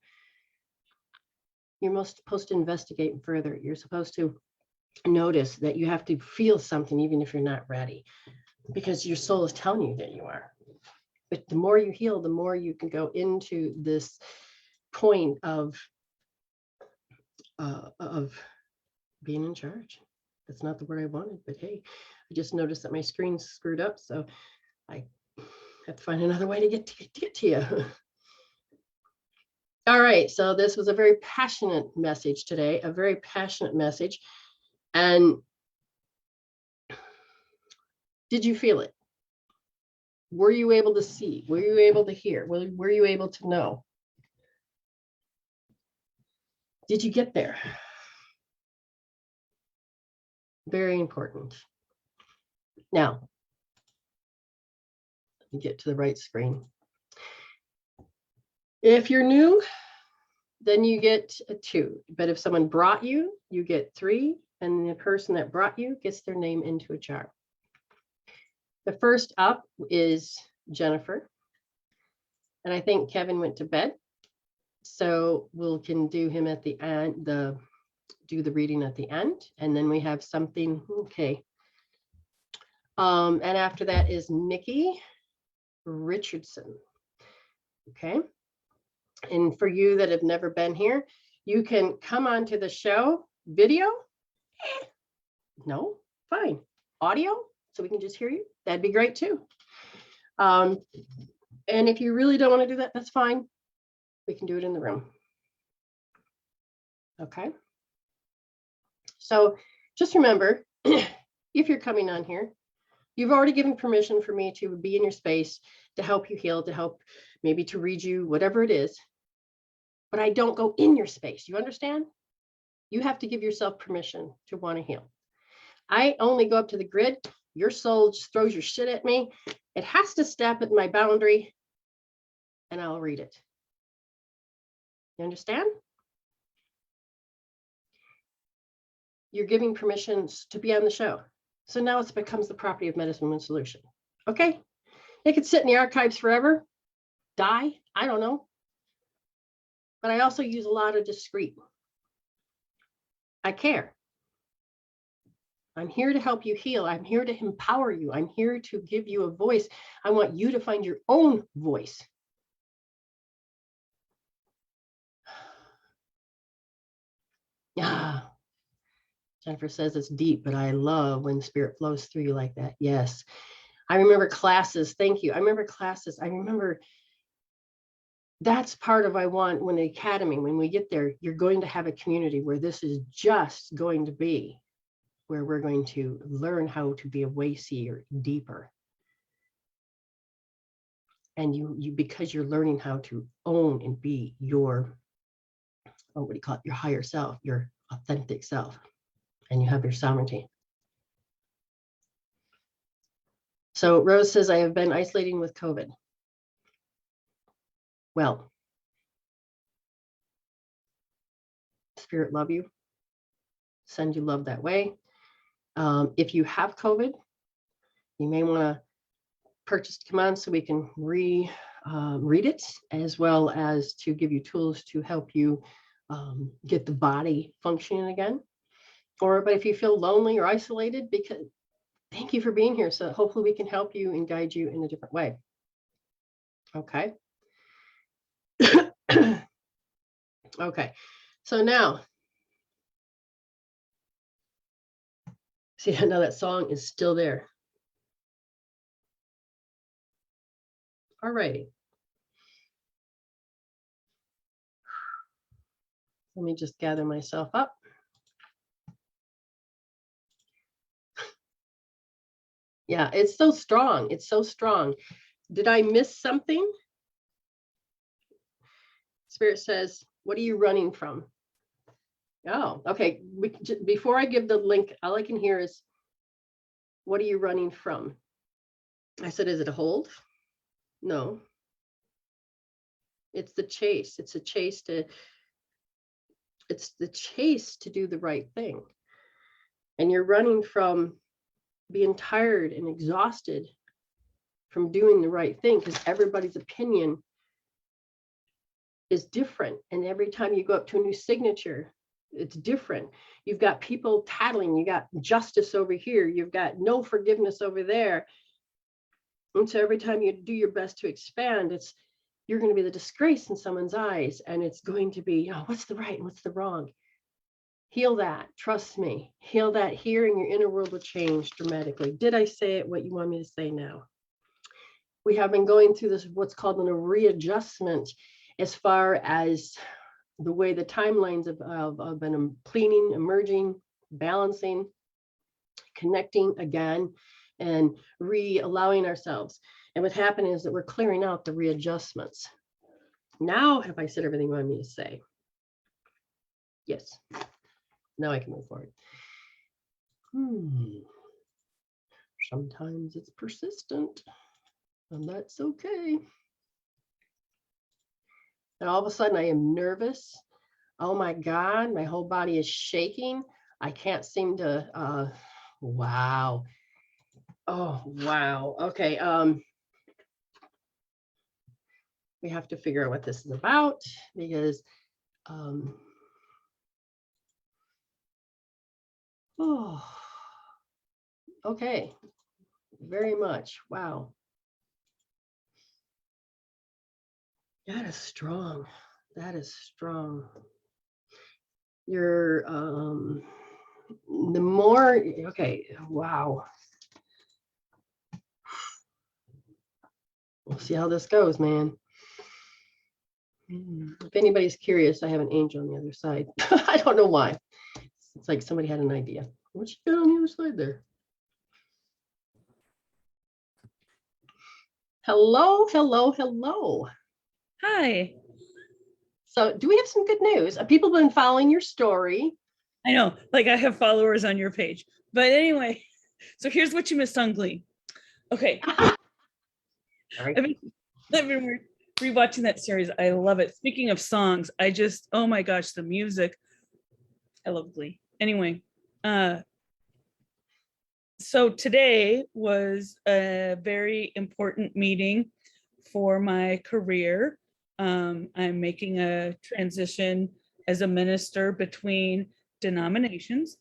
You're most supposed to investigate further. You're supposed to notice that you have to feel something, even if you're not ready, because your soul is telling you that you are. But the more you heal, the more you can go into this point of being in charge. That's not the word I wanted, but hey, I just noticed that my screen's screwed up, so I have to find another way to get to you. All right, so this was a very passionate message today, a very passionate message. And did you feel it? Were you able to see? Were you able to hear? Were you able to know? Did you get there? Very important. Now, let me get to the right screen. If you're new, then you get a 2. But if someone brought you, you get 3. And the person that brought you gets their name into a jar. The first up is Jennifer. And I think Kevin went to bed. So we can do him at the end, do the reading at the end. And then we have something, okay. And after that is Nikki Richardson. Okay. And for you that have never been here, you can come onto the show. Video? No, fine. Audio, so we can just hear you. That'd be great too. And if you really don't want to do that, that's fine. We can do it in the room. Okay. So just remember, if you're coming on here, you've already given permission for me to be in your space, to help you heal, to help maybe to read you, whatever it is. But I don't go in your space. You understand? You have to give yourself permission to want to heal. I only go up to the grid. Your soul just throws your shit at me. It has to step at my boundary, and I'll read it. You understand? You're giving permissions to be on the show. So now it becomes the property of Medicine Woman Soultion. Okay? It could sit in the archives forever, die, I don't know. But I also use a lot of discreet. I care. I'm here to help you heal. I'm here to empower you. I'm here to give you a voice. I want you to find your own voice. Ah, Jennifer says it's deep, but I love when spirit flows through you like that. Yes. I remember classes. Thank you. I remember classes. I remember that's part of I want when the academy, when we get there, you're going to have a community where this is just going to be where we're going to learn how to be a way seer deeper. And you because you're learning how to own and be your or what do you call it, your higher self, your authentic self, and you have your sovereignty. So Rose says, I have been isolating with COVID. Well, Spirit love you, send you love that way. If you have COVID, you may want to purchase Come On so we can read it, as well as to give you tools to help you get the body functioning again. But if you feel lonely or isolated, because thank you for being here. So hopefully we can help you and guide you in a different way. Okay. Okay. So now, see, now that song is still there. All righty. Let me just gather myself up. Yeah, it's so strong. It's so strong. Did I miss something? Spirit says, what are you running from? Oh, okay. Before I give the link, all I can hear is, what are you running from? I said, is it a hold? No. It's the chase. It's the chase to do the right thing. And you're running from being tired and exhausted from doing the right thing, because everybody's opinion is different. And every time you go up to a new signature, it's different. You've got people tattling, you got justice over here, you've got no forgiveness over there. And so every time you do your best to expand, you're going to be the disgrace in someone's eyes, and it's going to be, oh, what's the right and what's the wrong? Heal that, trust me, heal that here, and your inner world will change dramatically. Did I say it what you want me to say now? We have been going through this, what's called a readjustment, as far as the way the timelines have been cleaning, emerging, balancing, connecting again, and allowing ourselves. And what happened is that we're clearing out the readjustments. Now, have I said everything you want me to say? Yes. Now I can move forward. Sometimes it's persistent, and that's okay. And all of a sudden I am nervous. Oh my God, my whole body is shaking. I can't seem to, wow. Oh, wow. Okay. We have to figure out what this is about, because, oh, okay. Very much. Wow. That is strong. That is strong. You're, the more, okay, wow. We'll see how this goes, man. If anybody's curious, I have an angel on the other side. I don't know why. It's like somebody had an idea. What you got on the other side there? Hello, hello, hello. Hi. So do we have some good news? People have been following your story. I know, like I have followers on your page. But anyway, so here's what you missed on Glee. Okay. I've been rewatching that series. I love it. Speaking of songs, oh my gosh, the music. I love Glee. Anyway, so today was a very important meeting for my career. I'm making a transition as a minister between denominations.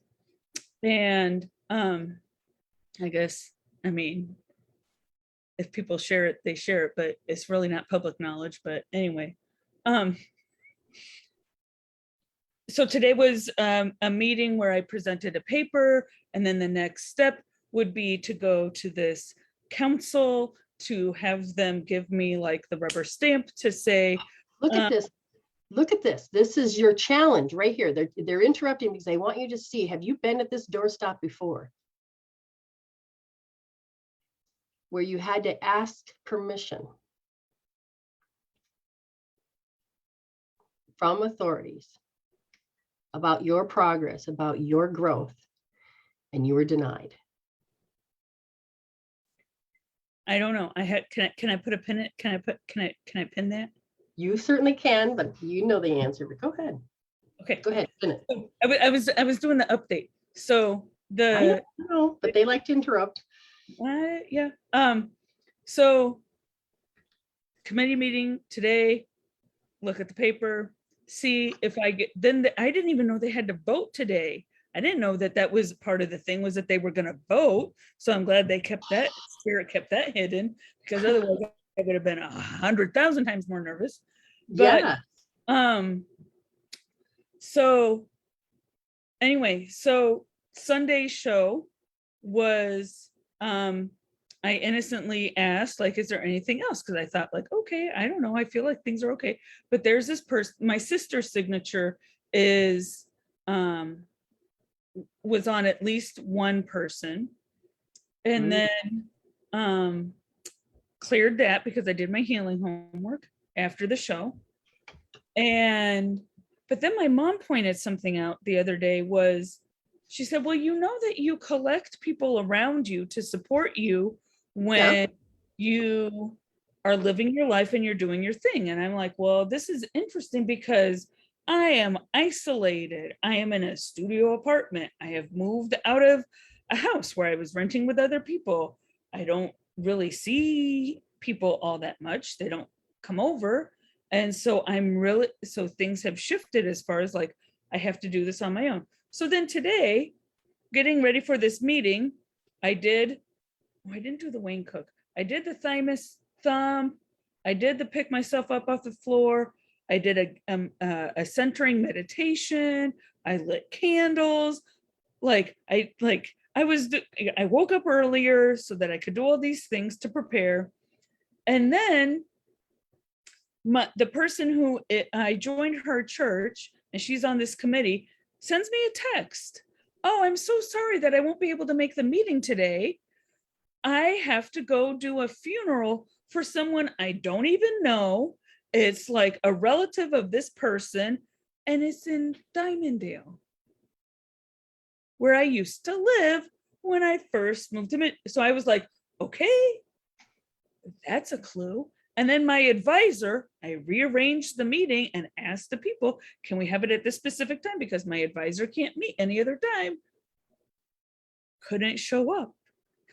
And I guess, I mean, if people share it, they share it, but it's really not public knowledge. But anyway, so today was a meeting where I presented a paper, and then the next step would be to go to this council to have them give me like the rubber stamp to say, look at this. Look at this. This is your challenge right here. They're interrupting because they want you to see, have you been at this doorstop before? Where you had to ask permission from authorities about your progress, about your growth, and you were denied? I don't know. Can I put a pin it? Can I pin that? You certainly can, but you know the answer, but go ahead. Okay. Go ahead, pin it. So I was doing the update. So I know, but they like to interrupt. yeah. So committee meeting today, look at the paper, see if I get, I didn't even know they had to vote today. I didn't know that that was part of the thing, was that they were going to vote. So I'm glad they kept that, Spirit kept that hidden, because otherwise I would have been 100,000 times more nervous. But Yeah. so anyway, so Sunday's show was I innocently asked, like, is there anything else? Because I thought, like, okay, I don't know, I feel like things are okay. But there's this person, my sister's signature is was on at least one person, and then cleared that because I did my healing homework after the show. And but then my mom pointed something out the other day, was she said, well, you know that you collect people around you to support you when you are living your life and you're doing your thing. And I'm like, well, this is interesting because I am isolated. I am in a studio apartment. I have moved out of a house where I was renting with other people. I don't really see people all that much. They don't come over. And so so things have shifted as far as like, I have to do this on my own. So then today, getting ready for this meeting, I didn't do the Wayne Cook. I did the thymus thumb. I did the pick myself up off the floor. I did a centering meditation. I lit candles. I woke up earlier so that I could do all these things to prepare. And then the person who I joined her church, and she's on this committee, sends me a text. Oh, I'm so sorry that I won't be able to make the meeting today. I have to go do a funeral for someone I don't even know. It's like a relative of this person, and it's in Diamondale, where I used to live when I first moved to So I was like, okay, that's a clue. And then my advisor, I rearranged the meeting and asked the people, can we have it at this specific time? Because my advisor can't meet any other time. Couldn't show up.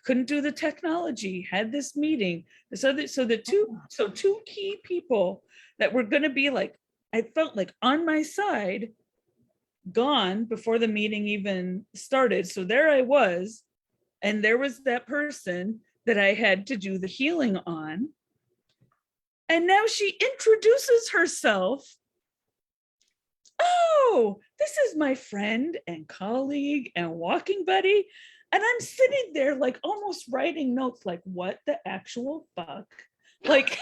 Couldn't do the technology, had this meeting. So two key people that were going to be like, I felt like on my side, gone before the meeting even started. So there I was, and there was that person that I had to do the healing on. And now she introduces herself. Oh, this is my friend and colleague and walking buddy. And I'm sitting there like almost writing notes, like, what the actual fuck? Like,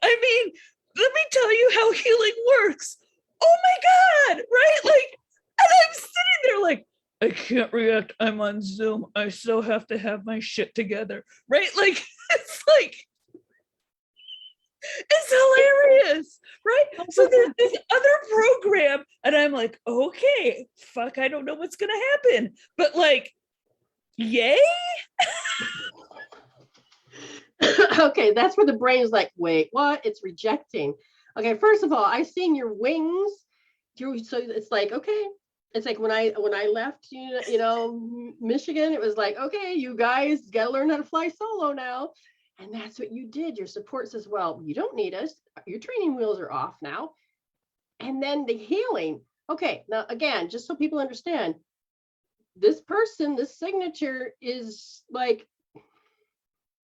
I mean, let me tell you how healing works. Oh my God, right? Like, and I'm sitting there like, I can't react. I'm on Zoom. I still have to have my shit together, right? Like, it's hilarious, right? So there's this other program, and I'm like, okay, fuck, I don't know what's gonna happen, but like, yay. Okay, that's where the brain is like, wait, what? It's rejecting. Okay, first of all, I seen your wings. So it's like, okay. It's like when I left, Michigan, it was like, okay, you guys got to learn how to fly solo now. And that's what you did. Your support says, well, you don't need us. Your training wheels are off now. And then the healing. Okay, now again, just so people understand, this person, this signature is like,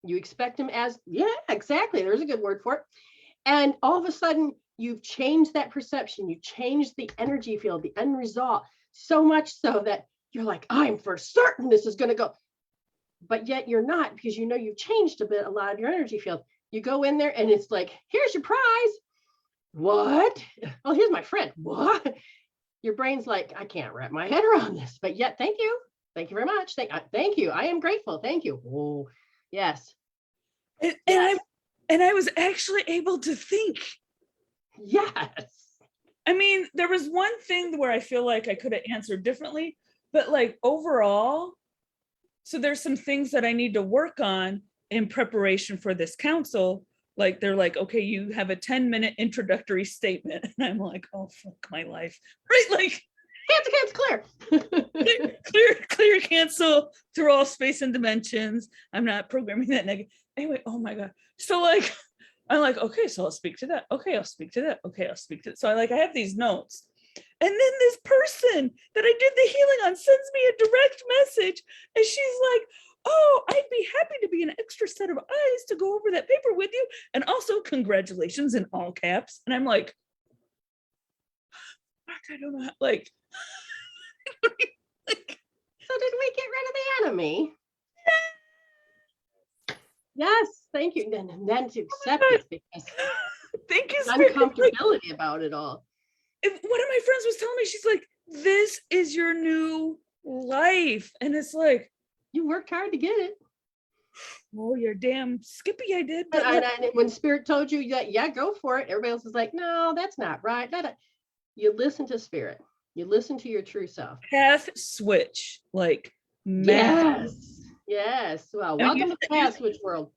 you expect him as, yeah, exactly. There's a good word for it. And all of a sudden, you've changed that perception. You changed the energy field, the end result, so much so that you're like, I'm for certain this is going to go. But yet you're not, because you've changed a lot of your energy field. You go in there and it's like, here's your prize. What? Oh, here's my friend. What? Your brain's like, I can't wrap my head around this. But yet, thank you. Thank you very much. Thank you. I am grateful. Thank you. Oh, yes. And I was actually able to think. Yes. I mean, there was one thing where I feel like I could have answered differently, but like overall, so there's some things that I need to work on in preparation for this council. Like they're like, okay, you have a 10-minute introductory statement. And I'm like, oh, fuck my life. Right? Like clear. clear, cancel through all space and dimensions. I'm not programming that negative. Anyway, oh my God. So like, I'm like, okay, so I'll speak to that. Okay, I'll speak to that. Okay, I'll speak to it. So I have these notes. And then this person that I did the healing on sends me a direct message. And she's like, oh, I'd be happy to be an extra set of eyes to go over that paper with you. And also congratulations in all caps. And I'm like, I don't know how, like, So did we get rid of the enemy? Yes, thank you. And then to accept it because thank you, uncomfortability about it all. One of my friends was telling me, she's like, this is your new life. And it's like, you worked hard to get it. Oh, you're damn Skippy, I did. But and when Spirit told you that, yeah, go for it, everybody else is like, no, that's not right. You listen to Spirit. You listen to your true self. Path switch, like yes. Well, welcome to the path switch world.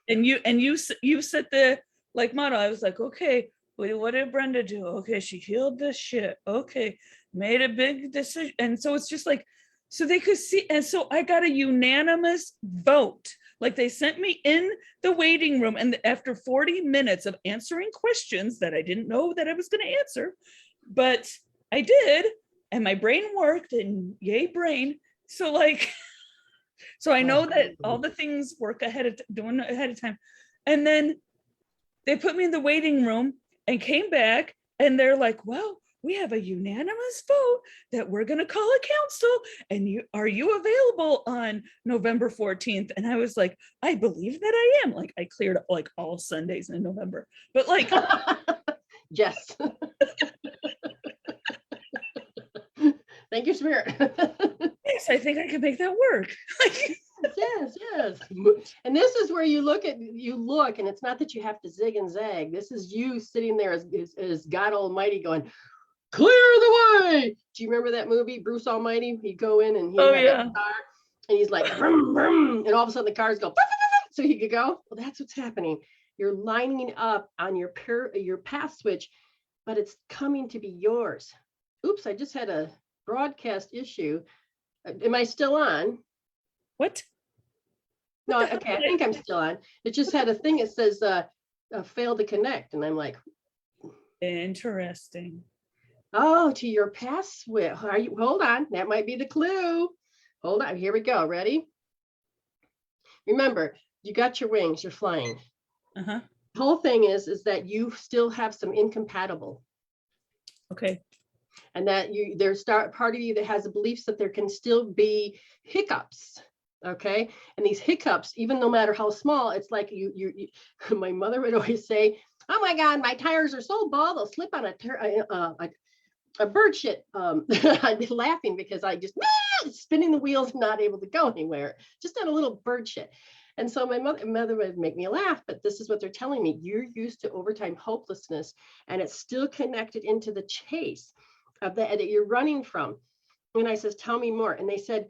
And you set the like motto. I was like, okay, what did Brenda do? Okay, she healed this shit. Okay, made a big decision. And so it's just like, so they could see. And so I got a unanimous vote. Like they sent me in the waiting room, and after 40 minutes of answering questions that I didn't know that I was going to answer, but I did, and my brain worked, and yay brain. So like, so I know that all the things work ahead of time. And then they put me in the waiting room and came back, and they're like, well, we have a unanimous vote that we're going to call a council, and are you available on November 14th? And I was like, I believe that I am. Like I cleared up like all Sundays in November, but like, yes. Thank you, Spirit. Yes, I think I can make that work. yes. And this is where you look, and it's not that you have to zig and zag. This is you sitting there as God Almighty going, clear the way. Do you remember that movie, Bruce Almighty? He'd go in and he'd have that car, and he's like, brum, brum, and all of a sudden the cars go, so he could go. Well, that's what's happening. You're lining up on your path switch, but it's coming to be yours. Oops, I just had a broadcast issue. Am I still on? What? No, okay, I think I'm still on. It just had a thing that says fail to connect, and I'm like, interesting. Oh, to your path switch. Hold on, that might be the clue. Hold on, here we go. Ready? Remember, you got your wings, you're flying. The whole thing is that you still have some incompatible. Okay. And that there's part of you that has a belief that there can still be hiccups. Okay. And these hiccups, even no matter how small, it's like you my mother would always say, oh my God, my tires are so bald, they'll slip on a bird shit. I'd be laughing because I just spinning the wheels, not able to go anywhere, just on a little bird shit. And so my mother would make me laugh, but this is what they're telling me. You're used to overtime hopelessness, and it's still connected into the chase of that you're running from. And I says, tell me more. And they said,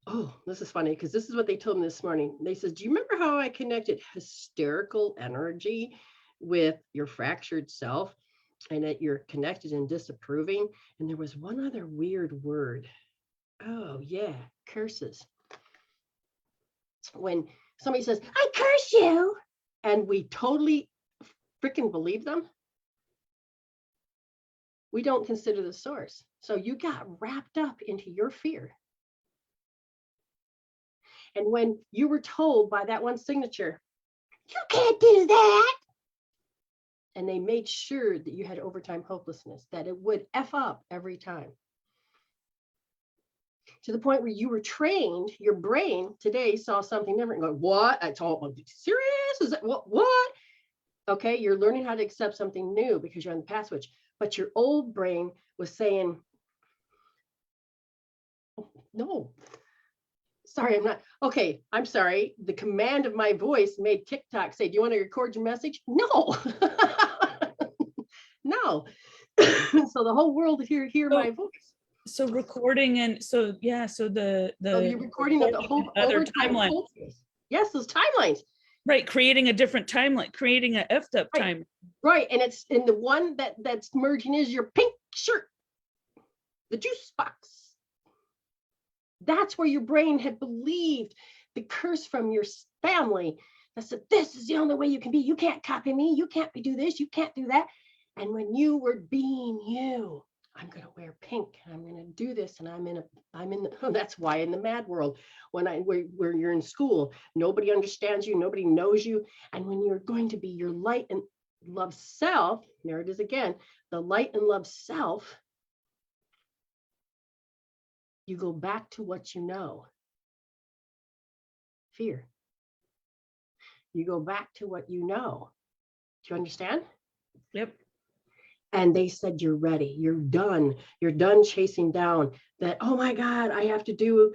oh, this is funny, because this is what they told me this morning. They said, do you remember how I connected hysterical energy with your fractured self, and that you're connected and disapproving? And there was one other weird word. Oh yeah, curses. When somebody says, I curse you, and we totally freaking believe them, we don't consider the source. So you got wrapped up into your fear. And when you were told by that one signature, you can't do that, and they made sure that you had overtime hopelessness, that it would F up every time. To the point where you were trained, your brain today saw something different. Go, what? I told you, serious? Is that what? Okay, you're learning how to accept something new because you're on the path switch. But your old brain was saying, oh, no. Sorry, I'm not. Okay, I'm sorry. The command of my voice made TikTok say, do you want to record your message? No. No, now. So the whole world hear my voice. So recording and so the So you're recording of the whole other overtime timeline. cultures. Yes, those timelines. Right, creating a different timeline, creating a effed up Right. time. Right, and it's in the one that's merging is your pink shirt, the juice box. That's where your brain had believed the curse from your family that said, this is the only way you can be. You can't copy me. You can't do this. You can't do that. And when you were being you, I'm going to wear pink. And I'm going to do this. And that's why in the mad world, where you're in school, nobody understands you. Nobody knows you. And when you're going to be your light and love self, there it is again, the light and love self, you go back to what you know. Fear. You go back to what you know. Do you understand? Yep. And they said, you're ready. You're done. You're done chasing down that, oh my God, I have to do,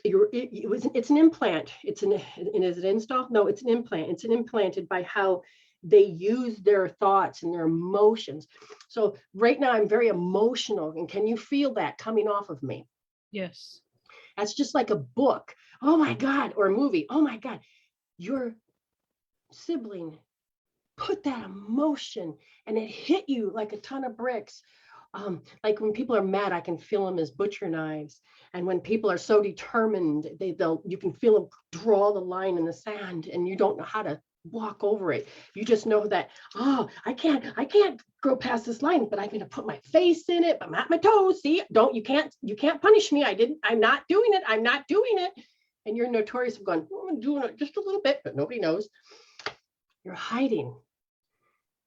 it's an implant. Is it install? No, it's an implant. It's an implanted by how they use their thoughts and their emotions. So right now I'm very emotional. And can you feel that coming off of me? Yes. That's just like a book. Oh my God. Or a movie. Oh my God. Your sibling put that emotion and it hit you like a ton of bricks. Like when people are mad, I can feel them as butcher knives. And when people are so determined, you can feel them draw the line in the sand and you don't know how to walk over it. You just know that, oh, I can't go past this line, but I'm going to put my face in it, but not my toes. See, you can't punish me. I'm not doing it. I'm not doing it. And you're notorious of going, oh, I'm doing it just a little bit, but nobody knows. You're hiding.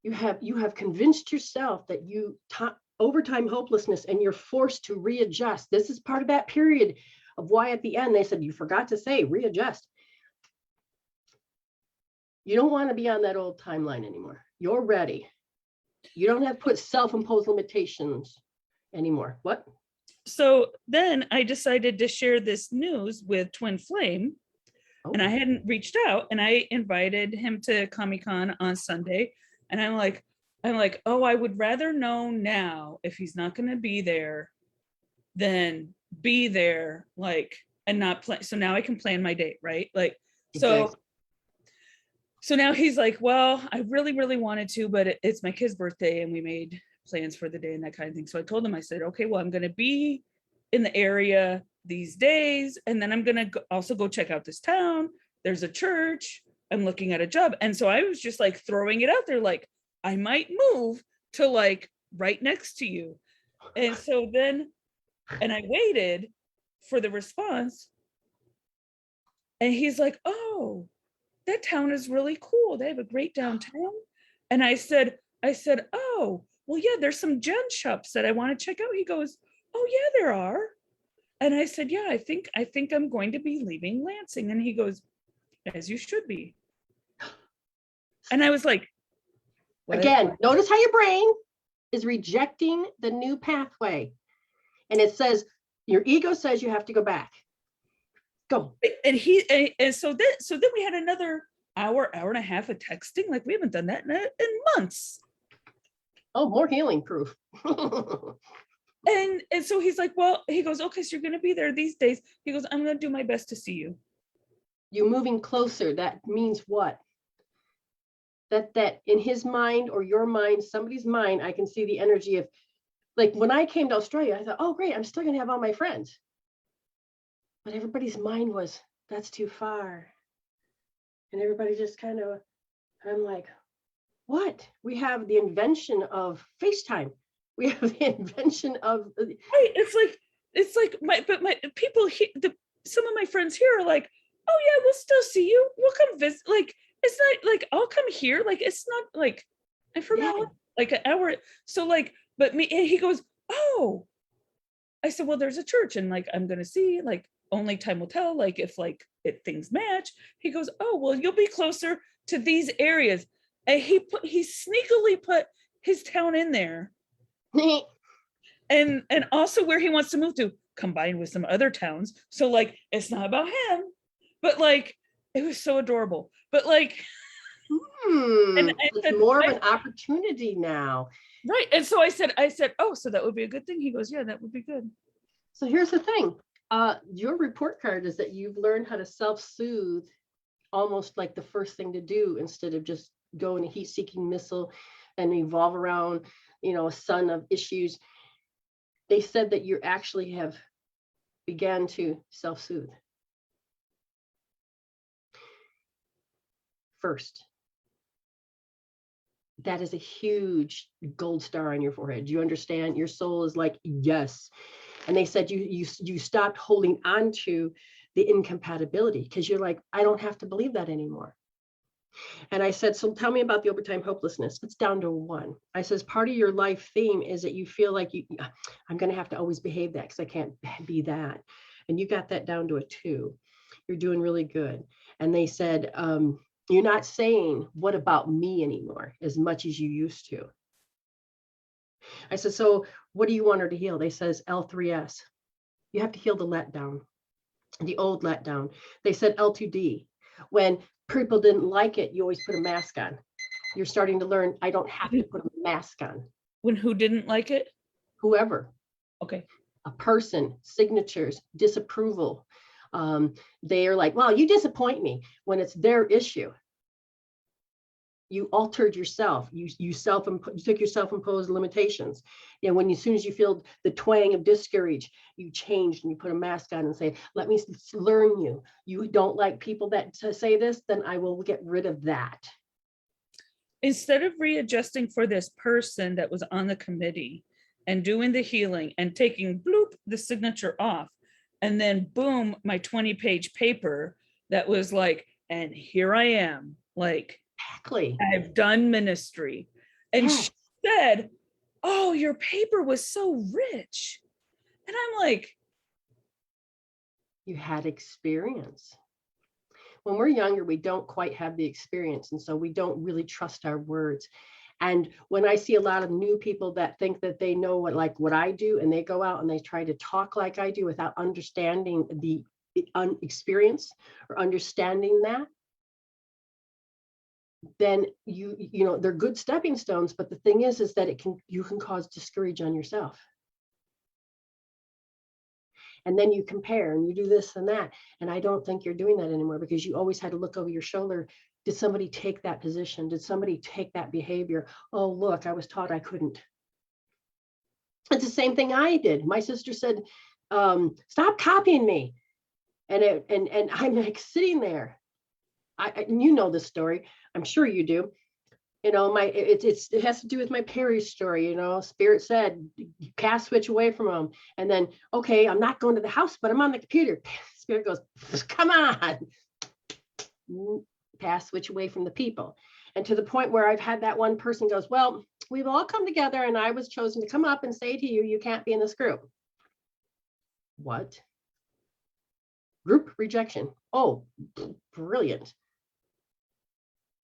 You have convinced yourself that overtime hopelessness, and you're forced to readjust. This is part of that period of why at the end they said, you forgot to say readjust. You don't want to be on that old timeline anymore. You're ready. You don't have to put self-imposed limitations anymore. What? So then I decided to share this news with Twin Flame. Oh. And I hadn't reached out, and I invited him to Comic-Con on Sunday. And I'm like, oh, I would rather know now if he's not going to be there than be there, like, and not plan. So now I can plan my date, right? Like, Exactly. So now he's like, well, I really, really wanted to, but it's my kid's birthday and we made plans for the day and that kind of thing. So I told him, I said, okay, well, I'm going to be in the area these days. And then I'm going to also go check out this town. There's a church. I'm looking at a job. And so I was just like throwing it out there. Like, I might move to like right next to you. And so then, and I waited for the response. And he's like, oh, that town is really cool. They have a great downtown. And I said, oh, well, yeah, there's some gem shops that I want to check out. He goes, oh yeah, there are. And I said, yeah, I think I'm going to be leaving Lansing. And he goes, as you should be. And I was like, what? Again, notice how your brain is rejecting the new pathway. And it says, your ego says you have to go back. Go. And so then we had another hour and a half of texting. Like, we haven't done that in months. Oh, more healing proof. And so he's like, well, he goes, okay, so you're going to be there these days. He goes, I'm going to do my best to see you. You're moving closer. That means what? That in his mind or your mind, somebody's mind, I can see the energy of, like when I came to Australia, I thought, oh, great, I'm still going to have all my friends. But everybody's mind was, that's too far. And everybody just kind of, I'm like, what? We have the invention of FaceTime. We have the invention of. Right. It's like my people here, some of my friends here are like, oh yeah, we'll still see you. We'll come visit. Like, it's not like I'll come here. Like, it's not like I forgot like an hour. So like, but he goes, oh, I said, well, there's a church and like, I'm going to see, like, only time will tell, like if things match. He goes, oh, well, you'll be closer to these areas. And he sneakily put his town in there. and also where he wants to move to, combined with some other towns. So like, it's not about him, but like, it was so adorable. But like, And I It's said, more of an opportunity now. right. And so I said, oh, so that would be a good thing. He goes, yeah, that would be good. So here's the thing. Your report card is that you've learned how to self-soothe almost like the first thing to do instead of just go in a heat-seeking missile and evolve around, a sun of issues. They said that you actually have began to self-soothe. First, that is a huge gold star on your forehead. Do you understand? Your soul is like, yes. And they said you stopped holding on to the incompatibility because you're like, I don't have to believe that anymore. And I said, so tell me about the overtime hopelessness. It's down to 1. I says, part of your life theme is that you feel like I'm going to have to always behave that because I can't be that. And you got that down to a 2. You're doing really good. And they said, you're not saying, what about me anymore, as much as you used to. I said, so what do you want her to heal? They says L3S. You have to heal the letdown, the old letdown. They said L2D. When people didn't like it, you always put a mask on. You're starting to learn, I don't have to put a mask on. When who didn't like it? Whoever. Okay. A person, signatures, disapproval. They are like, well, you disappoint me, when it's their issue. You altered yourself. You took your self-imposed limitations. And when as soon as you feel the twang of discourage, you changed and you put a mask on and say, let me learn you. You don't like people that say this, then I will get rid of that. Instead of readjusting for this person that was on the committee and doing the healing and taking bloop the signature off, and then boom, my 20-page paper that was like, and here I am, like, Exactly. I've done ministry. And Yes. she said, oh, your paper was so rich. And I'm like, you had experience. When we're younger, we don't quite have the experience. And so we don't really trust our words. And when I see a lot of new people that think that they know what I do, and they go out and they try to talk like I do without understanding the experience or understanding that, then they're good stepping stones. But the thing is that you can cause discourage on yourself. And then you compare and you do this and that. And I don't think you're doing that anymore, because you always had to look over your shoulder. Did somebody take that position? Did somebody take that behavior? Oh, look, I was taught I couldn't. It's the same thing I did. My sister said, stop copying me. And I'm like sitting there. You know this story. I'm sure you do. It has to do with my Perry story. Spirit said, cast switch away from them. And then, okay, I'm not going to the house, but I'm on the computer. Spirit goes, come on. Pass switch away from the people. And to the point where I've had that one person goes, well, we've all come together and I was chosen to come up and say to you, you can't be in this group. What? Group rejection. Oh, brilliant.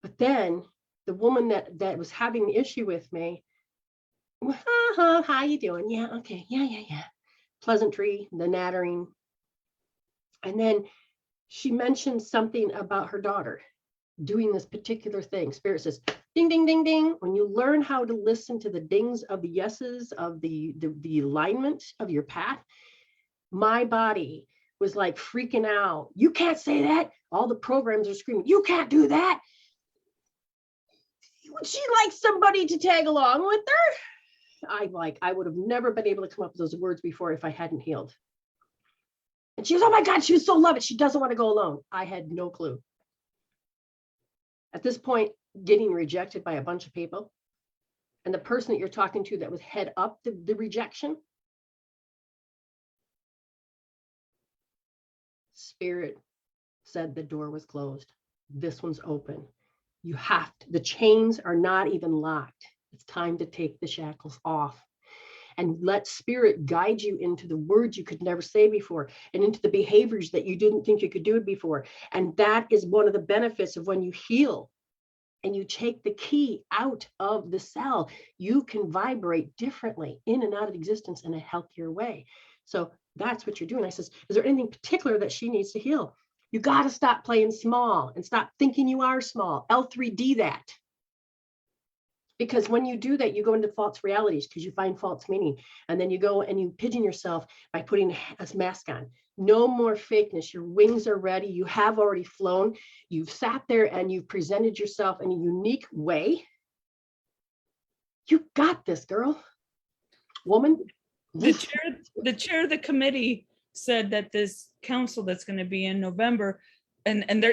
But then the woman that was having the issue with me, how you doing? Yeah, okay, yeah. Pleasantry, the nattering. And then she mentioned something about her daughter doing this particular thing. Spirit says, ding, ding, ding, ding. When you learn how to listen to the dings of the yeses, of the alignment of your path, my body was like freaking out. You can't say that. All the programs are screaming, you can't do that. Would she like somebody to tag along with her? I would have never been able to come up with those words before if I hadn't healed. And she was, oh my God, she was so loving. She doesn't want to go alone. I had no clue. At this point, getting rejected by a bunch of people, and the person that you're talking to that was head up the rejection, Spirit said the door was closed. This one's open. You have to, the chains are not even locked. It's time to take the shackles off and let Spirit guide you into the words you could never say before, and into the behaviors that you didn't think you could do it before. And that is one of the benefits of when you heal and you take the key out of the cell, you can vibrate differently in and out of existence in a healthier way. So that's what you're doing. I says, is there anything particular that she needs to heal? You got to stop playing small and stop thinking you are small. L3D that. Because when you do that, you go into false realities because you find false meaning. And then you go and you pigeon yourself by putting a mask on. No more fakeness. Your wings are ready. You have already flown. You've sat there and you've presented yourself in a unique way. You got this, girl. Woman. The chair of the committee said that this council that's going to be in November, and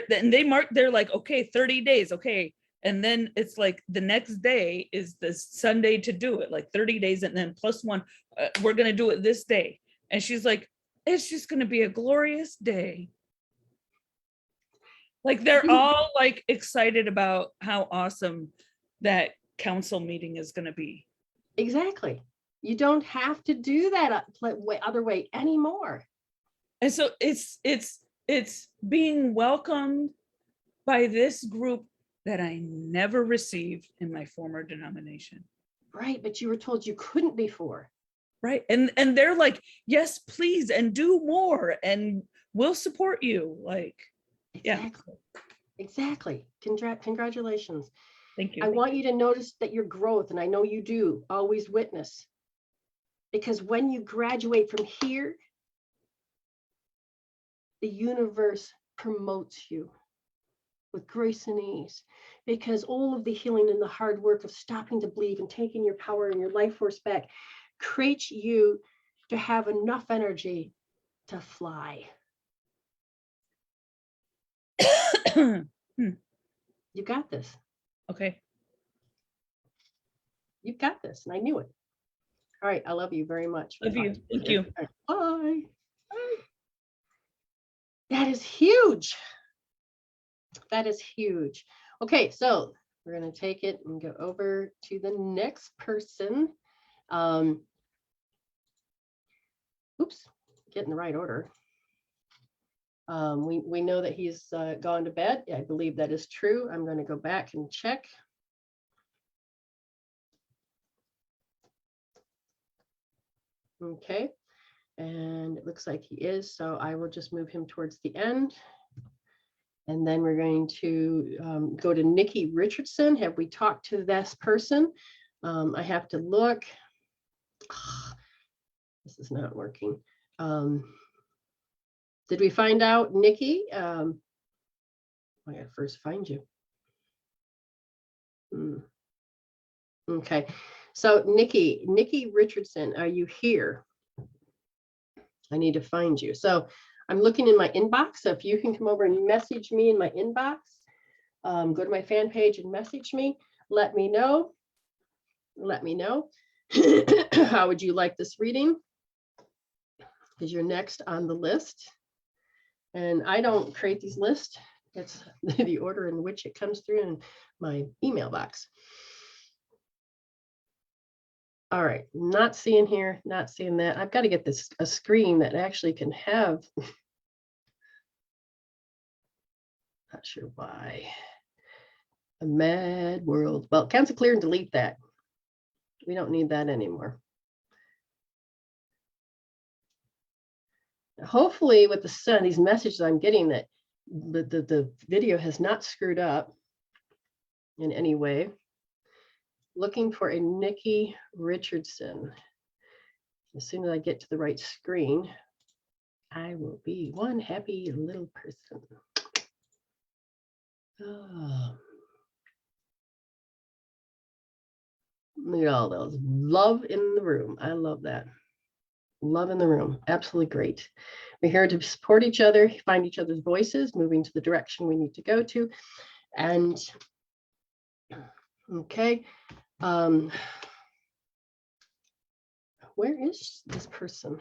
they're like, okay, 30 days, okay. And then it's like the next day is the Sunday to do it, like 30 days, and then +1, we're going to do it this day. And she's like, it's just going to be a glorious day. Like they're all like excited about how awesome that council meeting is going to be. Exactly. You don't have to do that other way anymore. And so it's being welcomed by this group that I never received in my former denomination. Right, but you were told you couldn't before. Right, and they're like, yes, please, and do more, and we'll support you. Like, exactly. Yeah. Exactly. Congratulations. Thank you. I want you to notice that your growth, and I know you do, always witness. Because when you graduate from here, the universe promotes you with grace and ease, because all of the healing and the hard work of stopping to believe and taking your power and your life force back creates you to have enough energy to fly. You got this. Okay. You've got this, and I knew it. All right, I love you very much. Love you. Thank you. Right. Bye. Bye. That is huge. That is huge. Okay, so we're going to take it and go over to the next person. Oops, get in the right order. We know that he's gone to bed. I believe that is true. I'm going to go back and check. Okay, and it looks like he is, so I will just move him towards the end. And then we're going to go to Nikki Richardson. Have we talked to this person? I have to look. This is not working. Did we find out, Nikki? I gotta first find you. Okay, so Nikki Richardson, are you here? I need to find you. So I'm looking in my inbox. So if you can come over and message me in my inbox, go to my fan page and message me. Let me know. Let me know. How would you like this reading? Because you're next on the list. And I don't create these lists. It's the order in which it comes through in my email box. All right, not seeing here, not seeing that. I've got to get this a screen that actually can have. Not sure why. A mad world. Well, cancel, clear, and delete that. We don't need that anymore. Hopefully, with these messages I'm getting, that the video has not screwed up in any way. Looking for a Nikki Richardson. As soon as I get to the right screen, I will be one happy little person. Oh. Look at all those. Love in the room. I love that. Love in the room. Absolutely great. We're here to support each other, find each other's voices, moving to the direction we need to go to. And okay. Where is this person?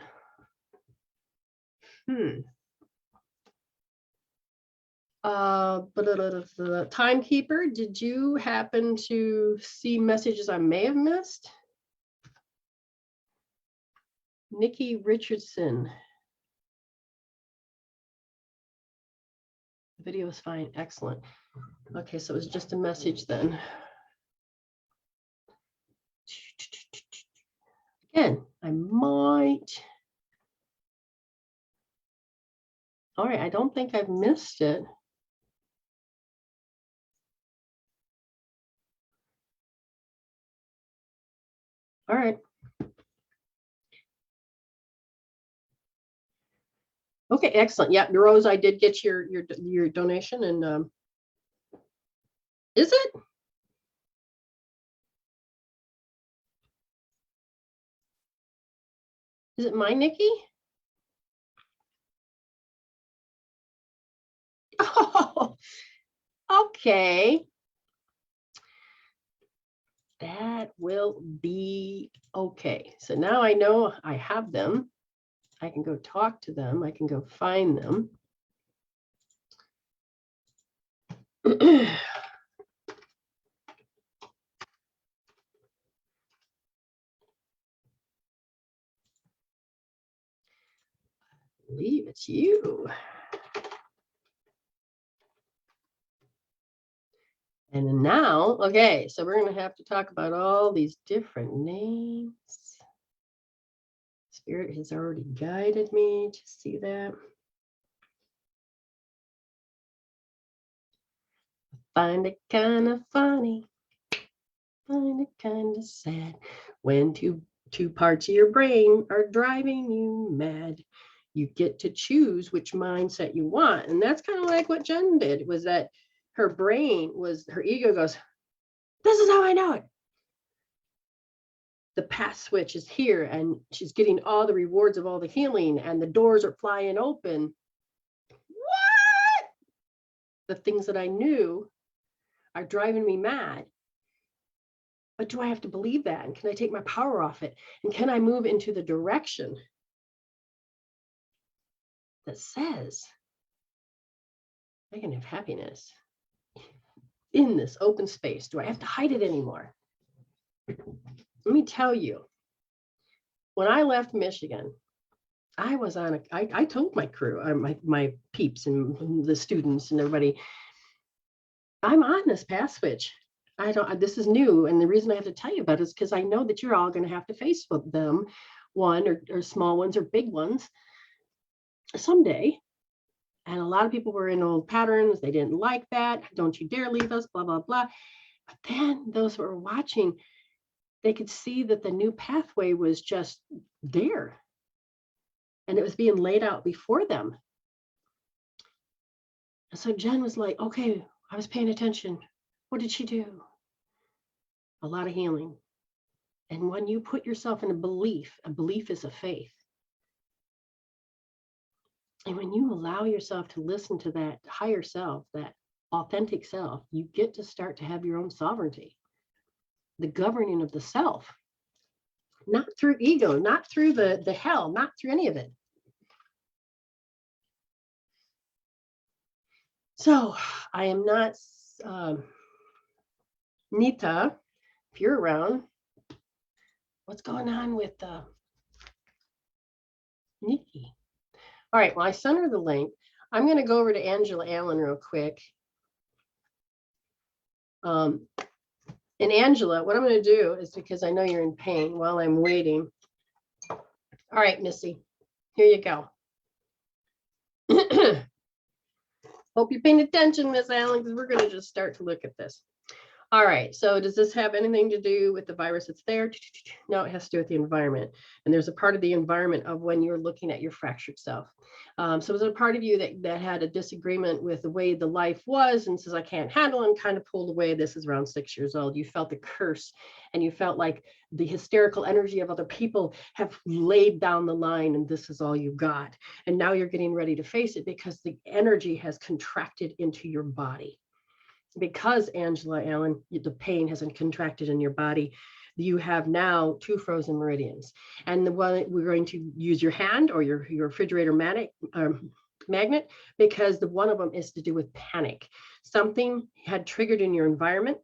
But the timekeeper, did you happen to see messages I may have missed? Nikki Richardson. The video is fine. Excellent. Okay, so it was just a message then. Again, I might. All right, I don't think I've missed it. All right. Okay, excellent. Yeah, Rose, I did get your donation, and is it? Is it my Nikki? Oh, okay. That will be okay. So now I know I have them. I can go talk to them. I can go find them. I believe it's you. And now, okay, so we're going to have to talk about all these different names. Spirit has already guided me to see that. Find it kind of funny. Find it kind of sad when two parts of your brain are driving you mad. You get to choose which mindset you want. And that's kind of like what Jen did, was that her ego goes, this is how I know it. The path switch is here, and she's getting all the rewards of all the healing, and the doors are flying open. What? The things that I knew are driving me mad. But do I have to believe that? And can I take my power off it? And can I move into the direction that says I can have happiness in this open space? Do I have to hide it anymore? Let me tell you, when I left Michigan, I was on I told my crew, my peeps and the students and everybody, I'm on this path switch. This is new. And the reason I have to tell you about it is because I know that you're all going to have to face them, one or small ones or big ones someday. And a lot of people were in old patterns. They didn't like that. Don't you dare leave us, blah, blah, blah. But then those who were watching, they could see that the new pathway was just there. And it was being laid out before them. And so Jen was like, okay, I was paying attention. What did she do? A lot of healing. And when you put yourself in a belief is a faith. And when you allow yourself to listen to that higher self, that authentic self, you get to start to have your own sovereignty, the governing of the self, not through ego, not through the hell, not through any of it. So I am not, Nita, if you're around, what's going on with Nikki? All right, well, I sent her the link. I'm going to go over to Angela Allen real quick. And Angela, what I'm going to do is, because I know you're in pain while I'm waiting. All right, Missy, here you go. Hope you're paying attention, Miss Allen, because we're going to just start to look at this. All right, so does this have anything to do with the virus that's there? No, it has to do with the environment. And there's a part of the environment of when you're looking at your fractured self. So was there a part of you that had a disagreement with the way the life was and says, I can't handle it, and kind of pulled away? This is around 6 years old. You felt the curse, and you felt like the hysterical energy of other people have laid down the line, and this is all you got. And now you're getting ready to face it because the energy has contracted into your body. Because, Angela Allen, the pain hasn't contracted in your body, you have now 2 frozen meridians. And the one, we're going to use your hand or your refrigerator magnet, because the one of them is to do with panic. Something had triggered in your environment,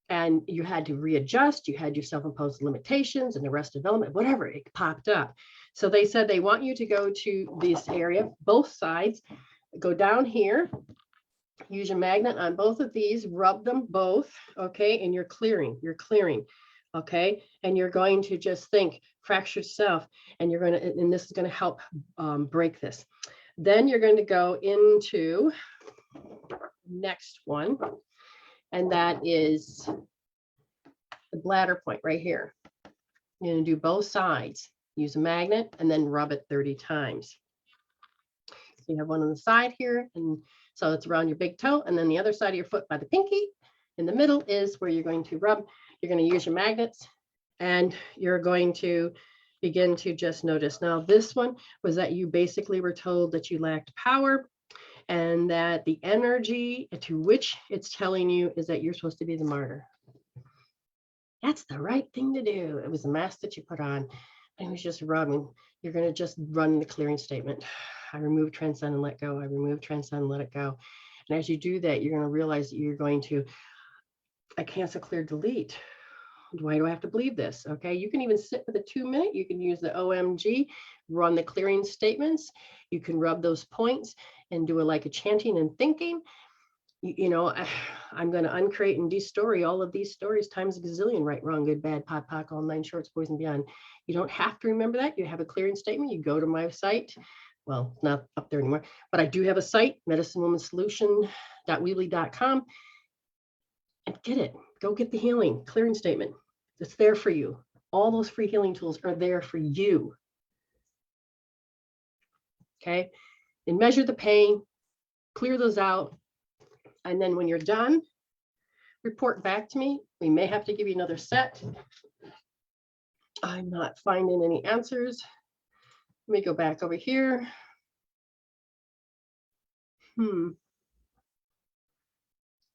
and you had to readjust. You had your self-imposed limitations and arrested development, whatever, it popped up. So they said they want you to go to this area, both sides, go down here, use your magnet on both of these, rub them both, okay? And you're clearing, okay? And you're going to just think fractured self, and you're going to, and this is going to help break this. Then you're going to go into next one, and that is the bladder point right here. You're going to do both sides. Use a magnet and then rub it 30 times. So you have one on the side here, and so it's around your big toe, and then the other side of your foot by the pinky. In the middle is where you're going to rub. You're going to use your magnets, and you're going to begin to just notice. Now, this one was that you basically were told that you lacked power, and that the energy to which it's telling you is that you're supposed to be the martyr. That's the right thing to do. It was a mask that you put on, and it was just rubbing. You're going to just run the clearing statement. I remove, transcend, and let go. I remove, transcend, let it go. And as you do that, you're going to realize that you're going to, I cancel, clear, delete. Why do I have to believe this? Okay, you can even sit with a 2-minute. You can use the OMG, run the clearing statements. You can rub those points and do like a chanting and thinking. You know, I'm going to uncreate and destory all of these stories times a gazillion, right, wrong, good, bad, pot, pock, all 9 shorts, boys and beyond. You don't have to remember that. You have a clearing statement. You go to my site. Well, not up there anymore, but I do have a site, medicinewomansolution.weebly.com, and get it. Go get the healing clearing statement. It's there for you. All those free healing tools are there for you. Okay, and measure the pain, clear those out. And then when you're done, report back to me. We may have to give you another set. I'm not finding any answers. Let me go back over here.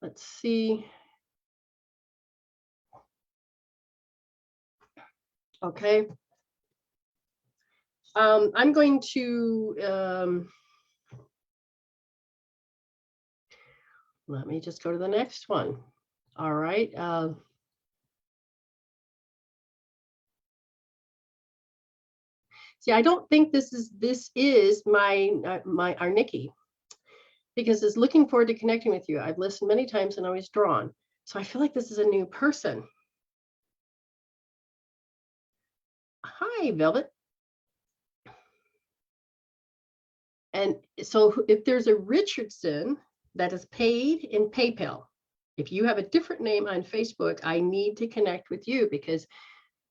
Let's see. Okay. I'm going to, let me just go to the next one. All right. See, I don't think this is our Nikki, because it's looking forward to connecting with you. I've listened many times and always drawn. So I feel like this is a new person. Hi, Velvet. And so if there's a Richardson that is paid in PayPal, if you have a different name on Facebook, I need to connect with you, because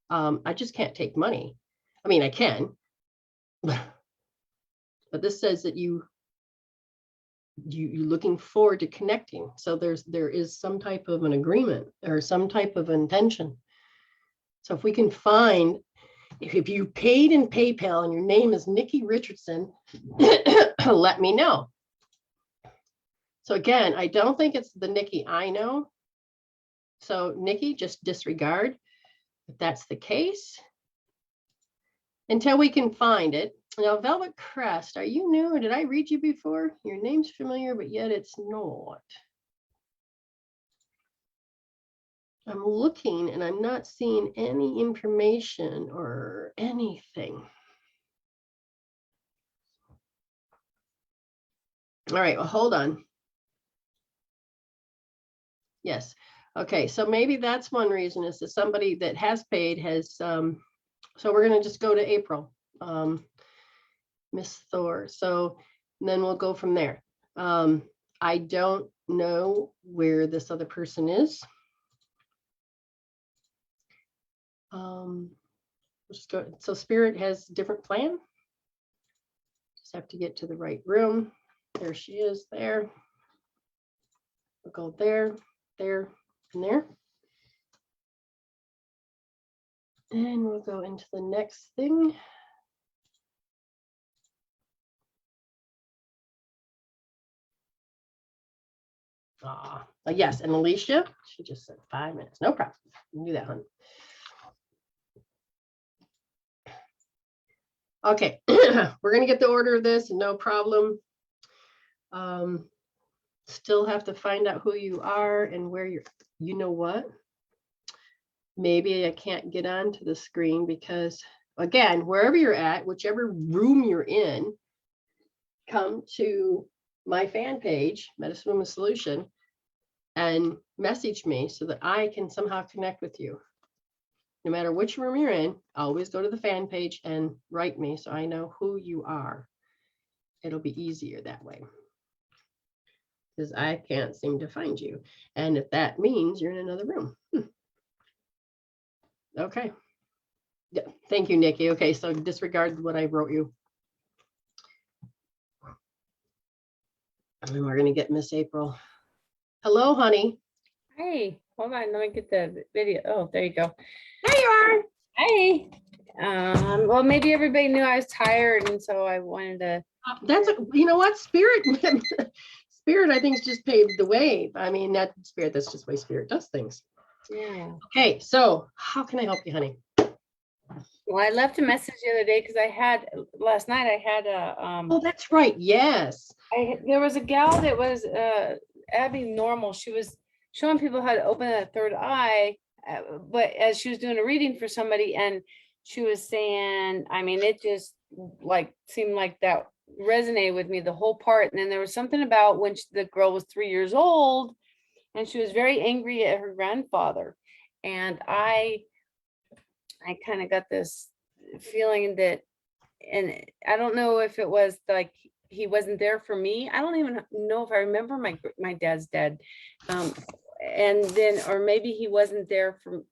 I just can't take money. I mean, I can, but this says that you're looking forward to connecting. So there is some type of an agreement or some type of intention. So if we can find, if you paid in PayPal and your name is Nikki Richardson, let me know. So again, I don't think it's the Nikki I know. So Nikki, just disregard if that's the case until we can find it. Now, Velvet Crest, are you new or did I read you before? Your name's familiar, but yet it's not. I'm looking and I'm not seeing any information or anything. All right, well, hold on. Yes. Okay, so maybe that's one reason, is that somebody that has paid has, so we're going to just go to April, Miss Thor. So then we'll go from there. I don't know where this other person is. Just go. So Spirit has a different plan. Just have to get to the right room. There she is there. We'll go there, there, and there. And we'll go into the next thing. Yes, and Alicia, she just said 5 minutes. No problem. You can do that, hon. Okay, we're gonna get the order of this, no problem. Still have to find out who you are and where you're, you know what? Maybe I can't get onto the screen because, again, wherever you're at, whichever room you're in, come to my fan page, Medicine Woman Solution, and message me so that I can somehow connect with you. No matter which room you're in, always go to the fan page and write me so I know who you are. It'll be easier that way. Because I can't seem to find you. And if that means you're in another room. Okay. Yeah. Thank you, Nikki. Okay, so disregard what I wrote you. And we're going to get Miss April. Hello, honey. Hey, hold on, let me get the video. Oh, there you go. There you are. Hey. Well, maybe everybody knew I was tired, and so I wanted to. That's you know what, Spirit. Spirit, I think, just paved the way. I mean, not Spirit. That's just the way Spirit does things. Yeah. Okay, so how can I help you, honey? Well, I left a message the other day because last night I had a Oh, that's right. Yes. there was a gal that was Abby Normal. She was showing people how to open a third eye, but as she was doing a reading for somebody, and she was saying, I mean, it just like seemed like that resonated with me, the whole part. And then there was something about when the girl was 3 years old, and she was very angry at her grandfather. And I kind of got this feeling that, and I don't know if it was like he wasn't there for me. I don't even know if I remember my dad's dead. And then, or maybe he wasn't there for,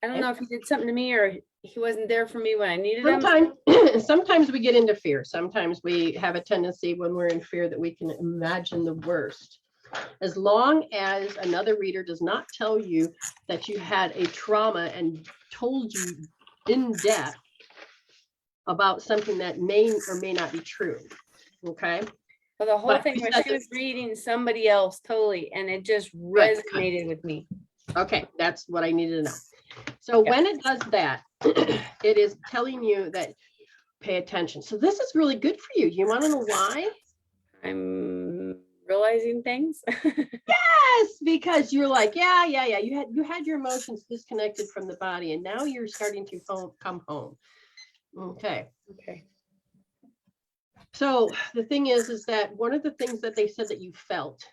I don't know if he did something to me or he wasn't there for me when I needed him. Sometimes we get into fear. Sometimes we have a tendency when we're in fear that we can imagine the worst. As long as another reader does not tell you that you had a trauma and told you in depth about something that may or may not be true. Okay. Well, the whole But thing you was said she was reading somebody else totally, and it just resonated with me. Okay, that's what I needed to know. So when it does that, it is telling you that pay attention. So this is really good for you. You want to know why? I'm realizing things. Yes, because you're like, yeah. You had your emotions disconnected from the body, and now you're starting to come home. Okay. Okay. So the thing is that one of the things that they said that you felt,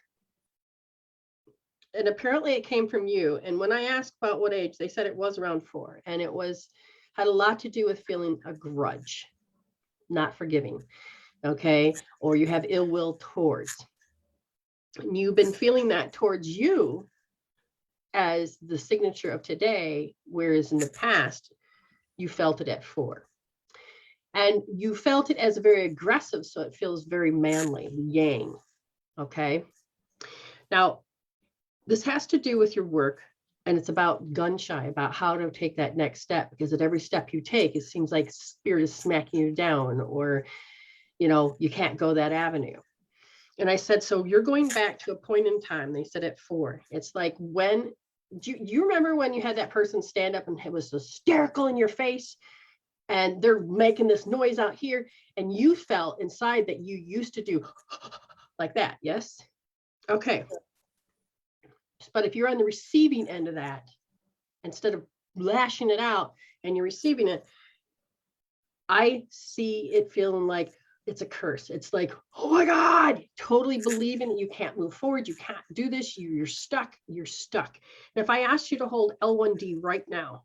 and apparently it came from you. And when I asked about what age, they said it was around 4, and it had a lot to do with feeling a grudge, not forgiving. Okay. Or you have ill will towards. And you've been feeling that towards you as the signature of today, whereas in the past, you felt it at 4. And you felt it as very aggressive, so it feels very manly, yang. Okay. Now, this has to do with your work, and it's about gun shy, about how to take that next step, because at every step you take, it seems like Spirit is smacking you down, or, you can't go that avenue. And I said, so you're going back to a point in time. They said at 4. It's like do you remember when you had that person stand up and it was hysterical in your face? And they're making this noise out here, and you felt inside that you used to do like that. Yes. Okay. But if you're on the receiving end of that, instead of lashing it out and you're receiving it, I see it feeling like it's a curse. It's like, oh my God, totally believing that you can't move forward. You can't do this. You're stuck. You're stuck. And if I asked you to hold L1D right now,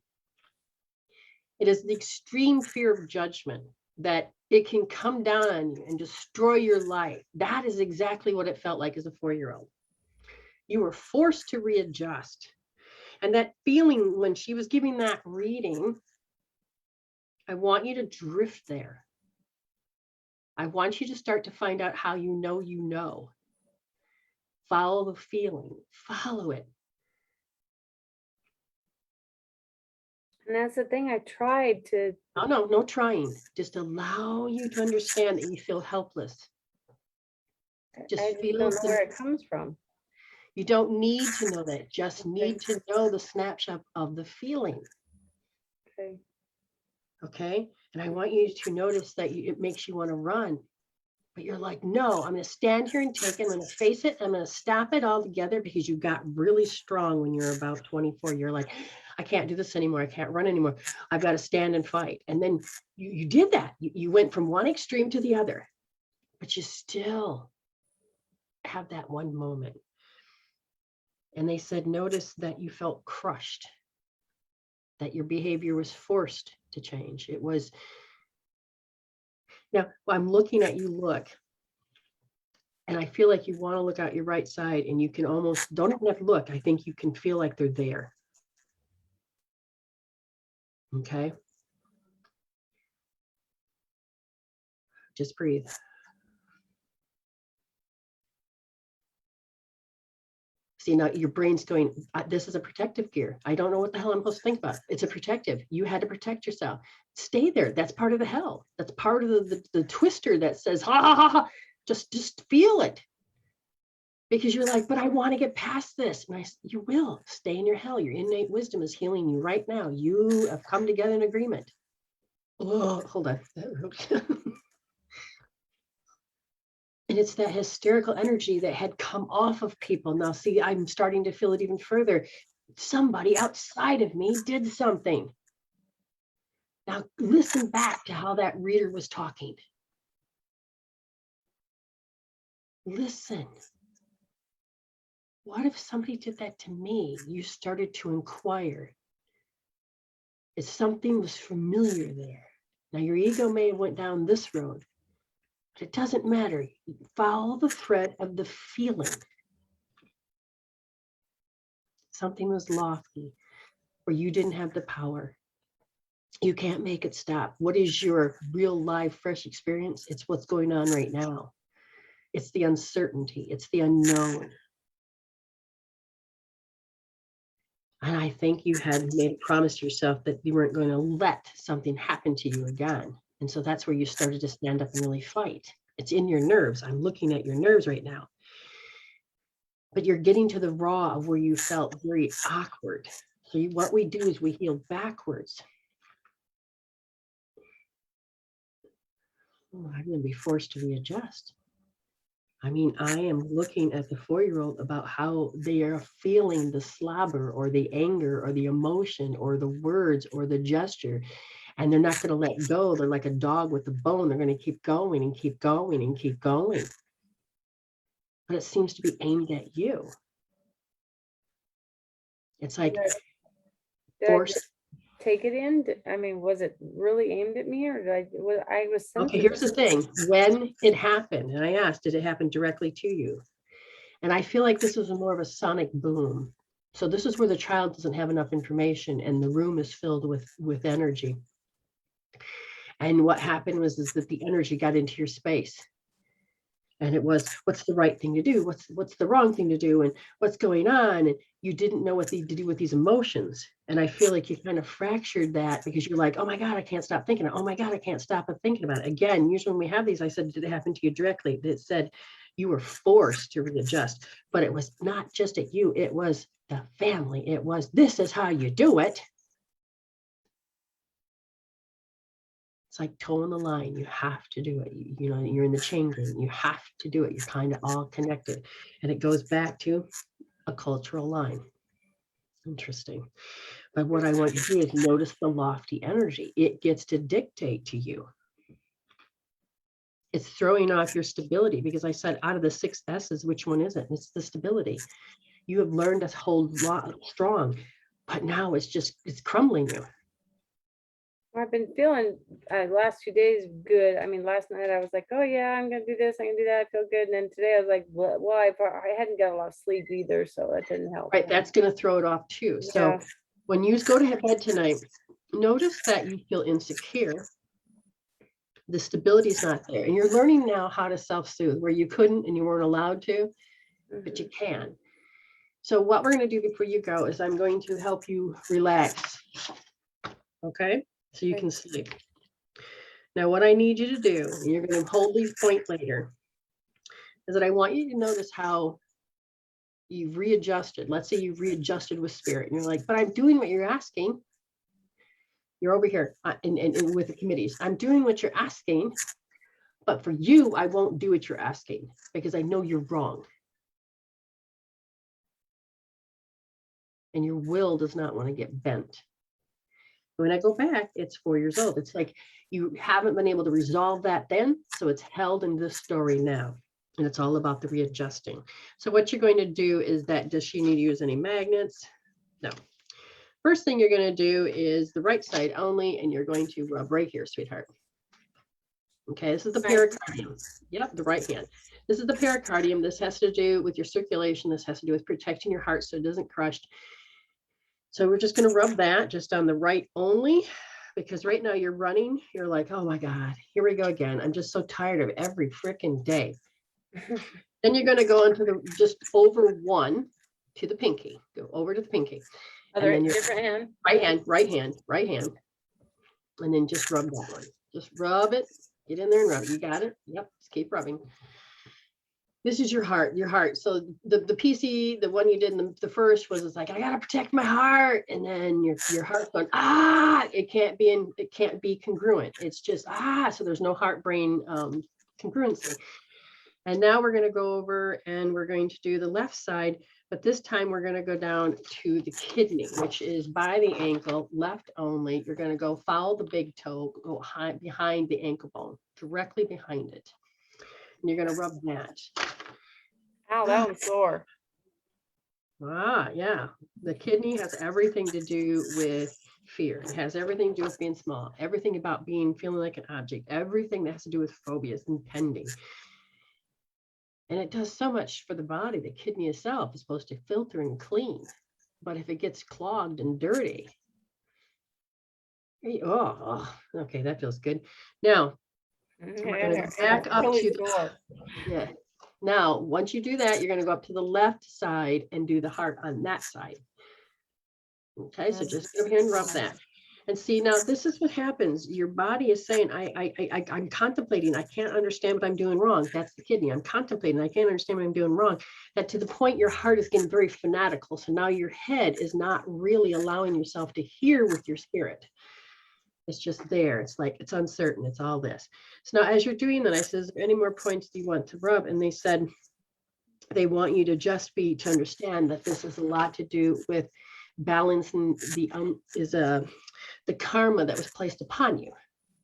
it is the extreme fear of judgment that it can come down on you and destroy your life. That is exactly what it felt like as a 4-year-old. You were forced to readjust. And that feeling when she was giving that reading, I want you to drift there. I want you to start to find out how you know. Follow the feeling, follow it. And that's the thing, I tried to. No trying. Just allow you to understand that you feel helpless. Just feel don't know where it comes from. You don't need to know that. Just need to know the snapshot of the feeling. Okay. Okay. And I want you to notice that it makes you want to run. But you're like, no, I'm going to stand here and take it. I'm going to face it. I'm going to stop it all together, because you got really strong when you're about 24. You're like, I can't do this anymore. I can't run anymore. I've got to stand and fight. And then you did that. You went from one extreme to the other, but you still have that one moment. And they said, notice that you felt crushed, that your behavior was forced to change. It was Now, I'm looking at you, look. And I feel like you want to look out your right side and you can almost, don't even have to look. I think you can feel like they're there. Okay. Just breathe. See, now your brain's going, this is a protective gear. I don't know what the hell I'm supposed to think about. It's a protective. You had to protect yourself. Stay there. That's part of the hell. That's part of the twister that says, ha, ha, ha, ha. Just feel it. Because you're like, but I want to get past this. And you will stay in your hell. Your innate wisdom is healing you right now. You have come together in agreement. Oh, hold on. And it's that hysterical energy that had come off of people. Now, see, I'm starting to feel it even further. Somebody outside of me did something. Now, listen back to how that reader was talking. Listen. What if somebody did that to me? You started to inquire. If something was familiar there. Now, your ego may have went down this road. But it doesn't matter. Follow the thread of the feeling. Something was lofty, or you didn't have the power. You can't make it stop. What is your real live, fresh experience? It's what's going on right now. It's the uncertainty. It's the unknown. And I think you had made a promise to yourself that you weren't going to let something happen to you again. And so that's where you started to stand up and really fight. It's in your nerves. I'm looking at your nerves right now. But you're getting to the raw of where you felt very awkward. So what we do is we heal backwards. Oh, I'm going to be forced to readjust. I mean, I am looking at the 4-year-old about how they are feeling the slobber or the anger or the emotion or the words or the gesture. And they're not going to let go. They're like a dog with a bone. They're going to keep going and keep going and keep going. But it seems to be aimed at you. It's like force. Take it in? I mean, was it really aimed at me, or did I was Okay, sensitive? here's the thing. When it happened, and I asked, did it happen directly to you? And I feel like this was more of a sonic boom. So this is where the child doesn't have enough information and the room is filled with energy. And what happened was that the energy got into your space. And it was, what's the right thing to do? What's the wrong thing to do? And what's going on? And you didn't know what to do with these emotions. And I feel like you kind of fractured that because you're like, oh my God, I can't stop thinking. Oh my God, I can't stop thinking about it. Again, usually when we have these, I said, did it happen to you directly? It said you were forced to readjust, but it was not just at you. It was the family. It was, this is how you do it. It's like toeing the line. You have to do it. You know, you're in the chain gang. You have to do it. You're kind of all connected. And it goes back to a cultural line. Interesting. But what I want you to do is notice the lofty energy. It gets to dictate to you. It's throwing off your stability because I said out of the 6 S's, which one is it? It's the stability. You have learned to hold strong, but now it's crumbling you. I've been feeling last 2 days good. I mean, last night I was like, oh yeah, I'm gonna do this, I'm gonna do that, I feel good. And then today I was like, well, I hadn't got a lot of sleep either, so that didn't help. Right, that's going to throw it off too. So Yeah. when you go to bed tonight, notice that you feel insecure. The stability is not there. And you're learning now how to self-soothe where you couldn't and you weren't allowed to, but you can. So what we're going to do before you go is I'm going to help you relax. Okay? So you can sleep. Now, what I need you to do, and you're going to hold these points later, is that I want you to notice how you've readjusted. Let's say you've readjusted with spirit. And you're like, but I'm doing what you're asking. You're over here and with the committees. I'm doing what you're asking. But for you, I won't do what you're asking because I know you're wrong. And your will does not want to get bent. When I go back, it's 4 years old. It's like you haven't been able to resolve that then, so it's held in this story now. And it's all about the readjusting. So what you're going to do is that, does she need to use any magnets? No. First thing you're going to do is the right side only, and you're going to rub right here, sweetheart. Okay, this is the Right. pericardium. Yep, the right hand. This is the pericardium. This has to do with your circulation. This has to do with protecting your heart so it doesn't crush. So we're just going to rub that just on the right only, because right now you're running. You're like, oh my God, here we go again. I'm just so tired of every freaking day. Then you're going to go into the just over one to the pinky. Go over to the pinky. Other then your different hand. right hand, right hand, right hand. And then just rub that one. Just rub it. Get in there and rub it. You got it? Yep. Just keep rubbing. This is your heart, your heart. So the PC, the one you did in the first was it's like, I gotta protect my heart. And then your heart's going, it can't be congruent. It's just so there's no heart brain congruency. And now we're going to go over and we're going to do the left side, but this time we're going to go down to the kidney, which is by the ankle, left only. You're going to go follow the big toe, go behind the ankle bone, directly behind it. And you're going to rub that. Ow, that one's sore. Yeah. The kidney has everything to do with fear. It has everything to do with being small, everything about feeling like an object, everything that has to do with phobias and pending. And it does so much for the body. The kidney itself is supposed to filter and clean. But if it gets clogged and dirty, okay, that feels good. Now, we're going to go back up to the, Now, once you do that, you're going to go up to the left side and do the heart on that side. Okay, so just go ahead and rub that. And see, now this is what happens. Your body is saying, I'm contemplating. I can't understand what I'm doing wrong. That's the kidney. I'm contemplating. I can't understand what I'm doing wrong. That to the point your heart is getting very fanatical. So now your head is not really allowing yourself to hear with your spirit. It's just there. It's like, it's uncertain. It's all this. So now as you're doing that, I said, is there any more points do you want to rub? And they said, they want you to just to understand that this is a lot to do with balancing the karma that was placed upon you.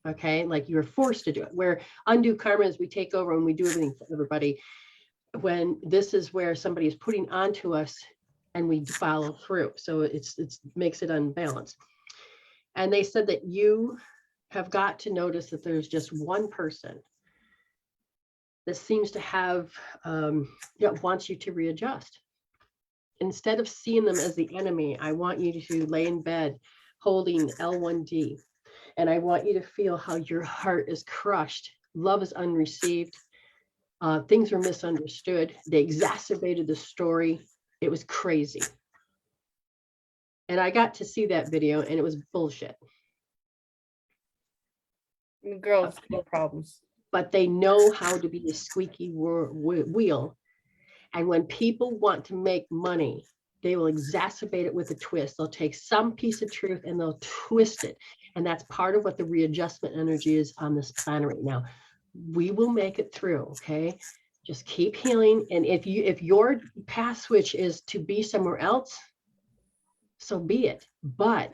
Okay, like you were forced to do it. Where undue karma is we take over and we do everything for everybody. When this is where somebody is putting onto us and we follow through. So it's makes it unbalanced. And they said that you have got to notice that there's just one person that seems to have that wants you to readjust. Instead of seeing them as the enemy, I want you to lay in bed holding L1D. And I want you to feel how your heart is crushed. Love is unreceived. Things were misunderstood. They exacerbated the story. It was crazy. And I got to see that video and it was bullshit. Girls, no problems. But they know how to be a squeaky wheel. And when people want to make money, they will exacerbate it with a twist. They'll take some piece of truth and they'll twist it. And that's part of what the readjustment energy is on this planet right now. We will make it through, okay? Just keep healing. And if your path switch is to be somewhere else, so be it. But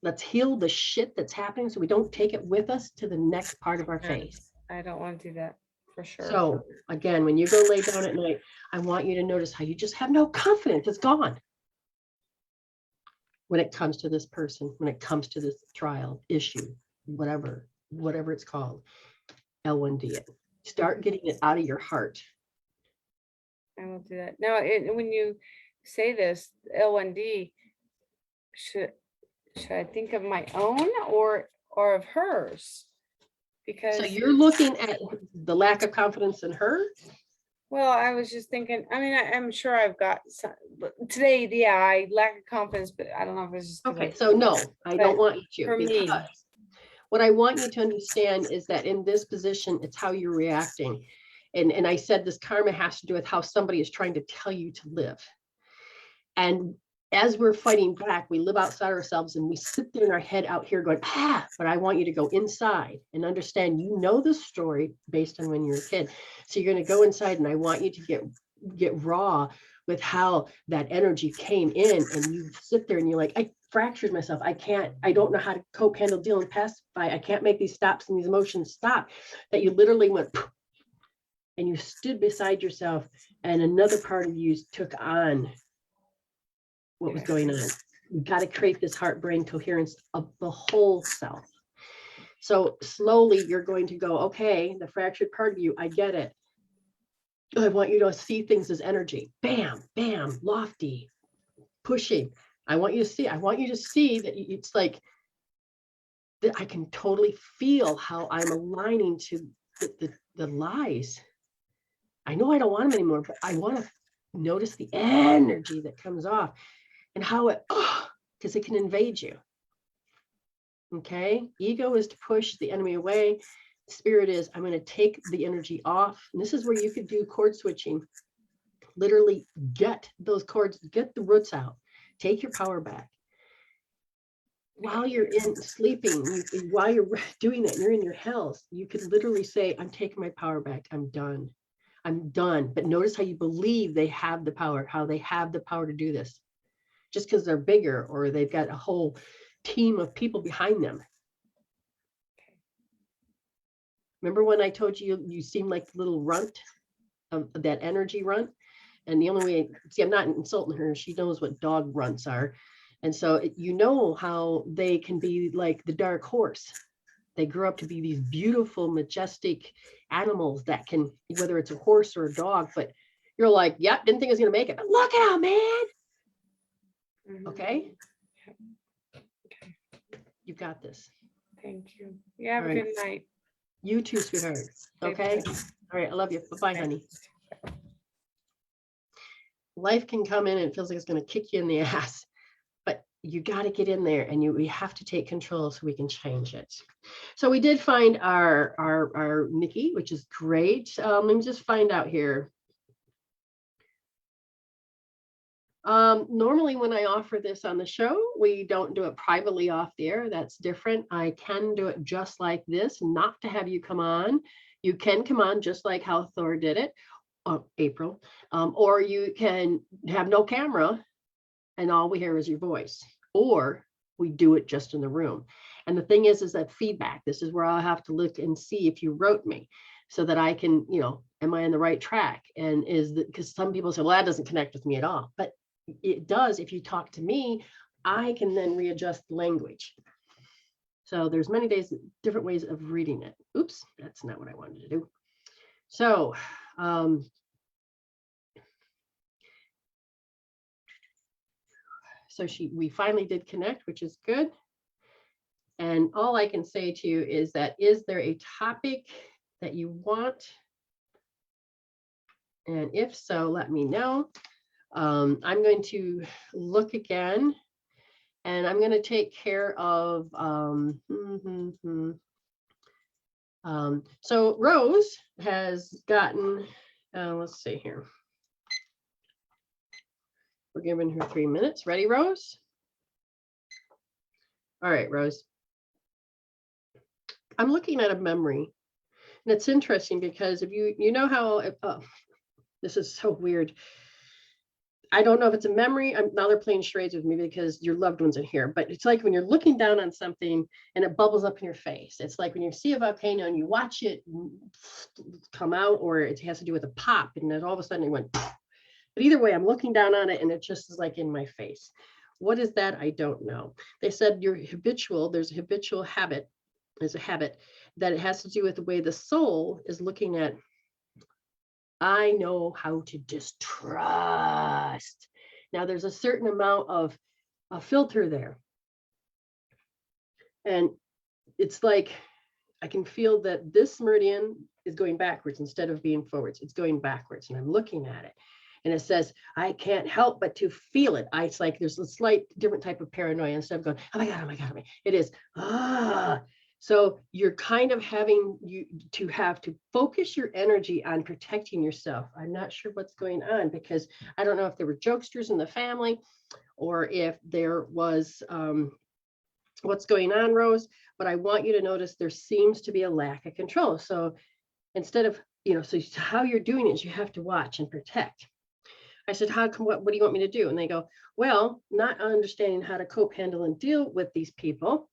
let's heal the shit that's happening so we don't take it with us to the next part of our phase. I don't want to do that. For sure. So again, when you go lay down at night, I want you to notice how you just have no confidence. It's gone. When it comes to this person, when it comes to this trial, issue, whatever it's called, L1D it. Start getting it out of your heart. I will do that. Now, when you say this, L1D, should I think of my own or of hers? Because So you're looking at the lack of confidence in her? well, I was just thinking, I mean, I'm sure I've got some, but today, yeah, I lack of confidence, but I don't know if it's just. Okay, so no, I don't want you for to. me. Because what I want you to understand is that in this position, it's how you're reacting. And I said this karma has to do with how somebody is trying to tell you to live. And as we're fighting back, we live outside ourselves and we sit there in our head out here going, but I want you to go inside and understand, you know, the story based on when you're a kid. So you're going to go inside and I want you to get raw with how that energy came in and you sit there and you're like, I fractured myself. I don't know how to cope, handle, deal, and pacify. I can't make these stops and these emotions stop. That you literally went and you stood beside yourself and another part of you took on what was going on. We've got to create this heart-brain coherence of the whole self. So slowly you're going to go, okay, the fractured part of you, I get it. I want you to see things as energy. Bam, bam, lofty, pushing. I want you to see that it's like that I can totally feel how I'm aligning to the lies. I know I don't want them anymore, but I want to notice the energy that comes off and how it, because it can invade you. Okay. Ego is to push the enemy away. Spirit is, I'm going to take the energy off. And this is where you could do cord switching. Literally get those cords, get the roots out, take your power back. While you're in sleeping, while you're doing that, you're in your health, you could literally say, I'm taking my power back. I'm done. I'm done. But notice how you believe they have the power, how they have the power to do this. Just because they're bigger or they've got a whole team of people behind them. Remember when I told you, you seem like the little runt of that energy runt? And the only way, see, I'm not insulting her. She knows what dog runts are. And so you know how they can be like the dark horse. They grew up to be these beautiful, majestic animals that can, whether it's a horse or a dog, but you're like, yep, didn't think I was going to make it. But look out, man. Okay. You got this. Thank you. You have All a right. good night. You too, sweetheart. Okay. All right. I love you. Bye-bye, honey. Life can come in and it feels like it's going to kick you in the ass, but you got to get in there and we have to take control so we can change it. So we did find our Nikki, which is great. Let me just find out here. Normally when I offer this on the show, we don't do it privately off the air. That's different. I can do it just like this, not to have you come on. You can come on just like how Thor did it, April, or you can have no camera and all we hear is your voice, or we do it just in the room. And the thing is that feedback, this is where I'll have to look and see if you wrote me so that I can, am I on the right track? And because some people say, well, that doesn't connect with me at all, but it does. If you talk to me, I can then readjust the language. So there's many different ways of reading it. Oops, that's not what I wanted to do. So, we finally did connect, which is good. And all I can say to you is that, is there a topic that you want? And if so, let me know. I'm going to look again and I'm going to take care of, so Rose has gotten, let's see here. We're giving her 3 minutes. Ready, Rose? All right, Rose. I'm looking at a memory. And it's interesting because if you know how, this is so weird. I don't know if it's a memory. Now they're playing charades with me because your loved ones are here, but it's like when you're looking down on something and it bubbles up in your face. It's like when you see a volcano and you watch it come out, or it has to do with a pop and then all of a sudden it went, but either way, I'm looking down on it and it just is like in my face. What is that? I don't know. They said there's a habitual habit. There's a habit that it has to do with the way the soul is looking at, I know how to distrust. Now there's a certain amount of a filter there. And it's like, I can feel that this meridian is going backwards instead of being forwards. It's going backwards and I'm looking at it. And it says, I can't help but to feel it. It's like there's a slight different type of paranoia instead of going, oh my God, oh my God, oh my God. It is, So you're kind of having to have to focus your energy on protecting yourself. I'm not sure what's going on because I don't know if there were jokesters in the family or if there was what's going on, Rose, but I want you to notice there seems to be a lack of control. So instead of, so how you're doing it is you have to watch and protect. I said, what do you want me to do? And they go, well, not understanding how to cope, handle, and deal with these people.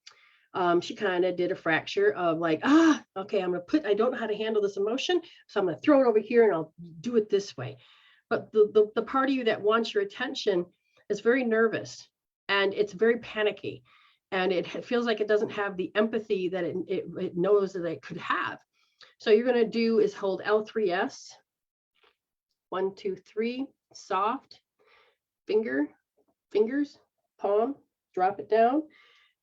She kind of did a fracture of like, okay, I don't know how to handle this emotion. So I'm going to throw it over here and I'll do it this way. But the part of you that wants your attention is very nervous and it's very panicky. and it feels like it doesn't have the empathy that it knows that it could have. So you're going to do is hold L3S, 1, 2, 3, soft, fingers, palm, drop it down.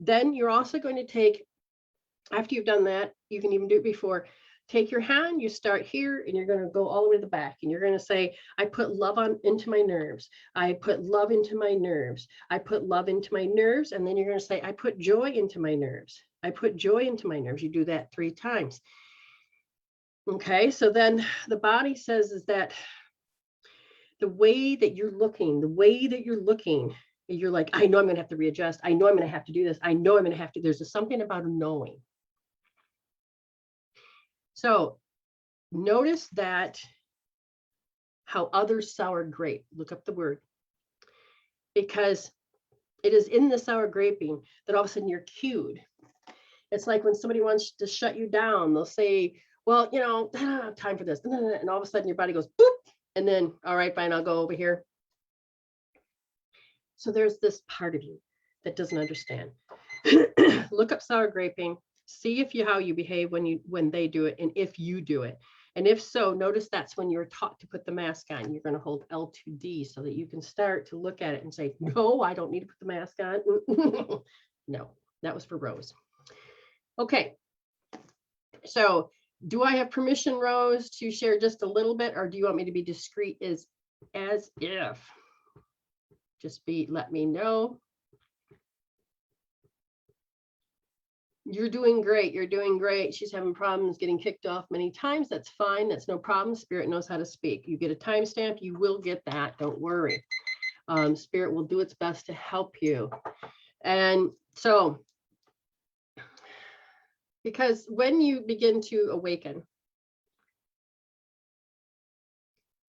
Then you're also going to take, after you've done that, you can even do it before, take your hand, you start here, and you're going to go all the way to the back, and you're going to say, I put love into my nerves. I put love into my nerves. I put love into my nerves. And then you're going to say, I put joy into my nerves. I put joy into my nerves. You do that 3 times. Okay, so then the body says is that the way that you're looking, you're like, I know I'm going to have to readjust. I know I'm going to have to do this. I know I'm going to have to, there's something about knowing. So notice that how others sour grape, look up the word, because it is in the sour graping that all of a sudden you're cued. It's like when somebody wants to shut you down, they'll say, well, I don't have time for this. And all of a sudden your body goes, boop. And then, all right, fine, I'll go over here. So there's this part of you that doesn't understand. Look up sour graping. See how you behave when they do it, and if you do it. And if so, notice that's when you're taught to put the mask on. You're going to hold L2D so that you can start to look at it and say, no, I don't need to put the mask on. No, that was for Rose. Okay. So do I have permission, Rose, to share just a little bit, or do you want me to be discreet as if? Just let me know. You're doing great. You're doing great. She's having problems getting kicked off many times. That's fine. That's no problem. Spirit knows how to speak. You get a timestamp, you will get that. Don't worry. Spirit will do its best to help you. And so, because when you begin to awaken,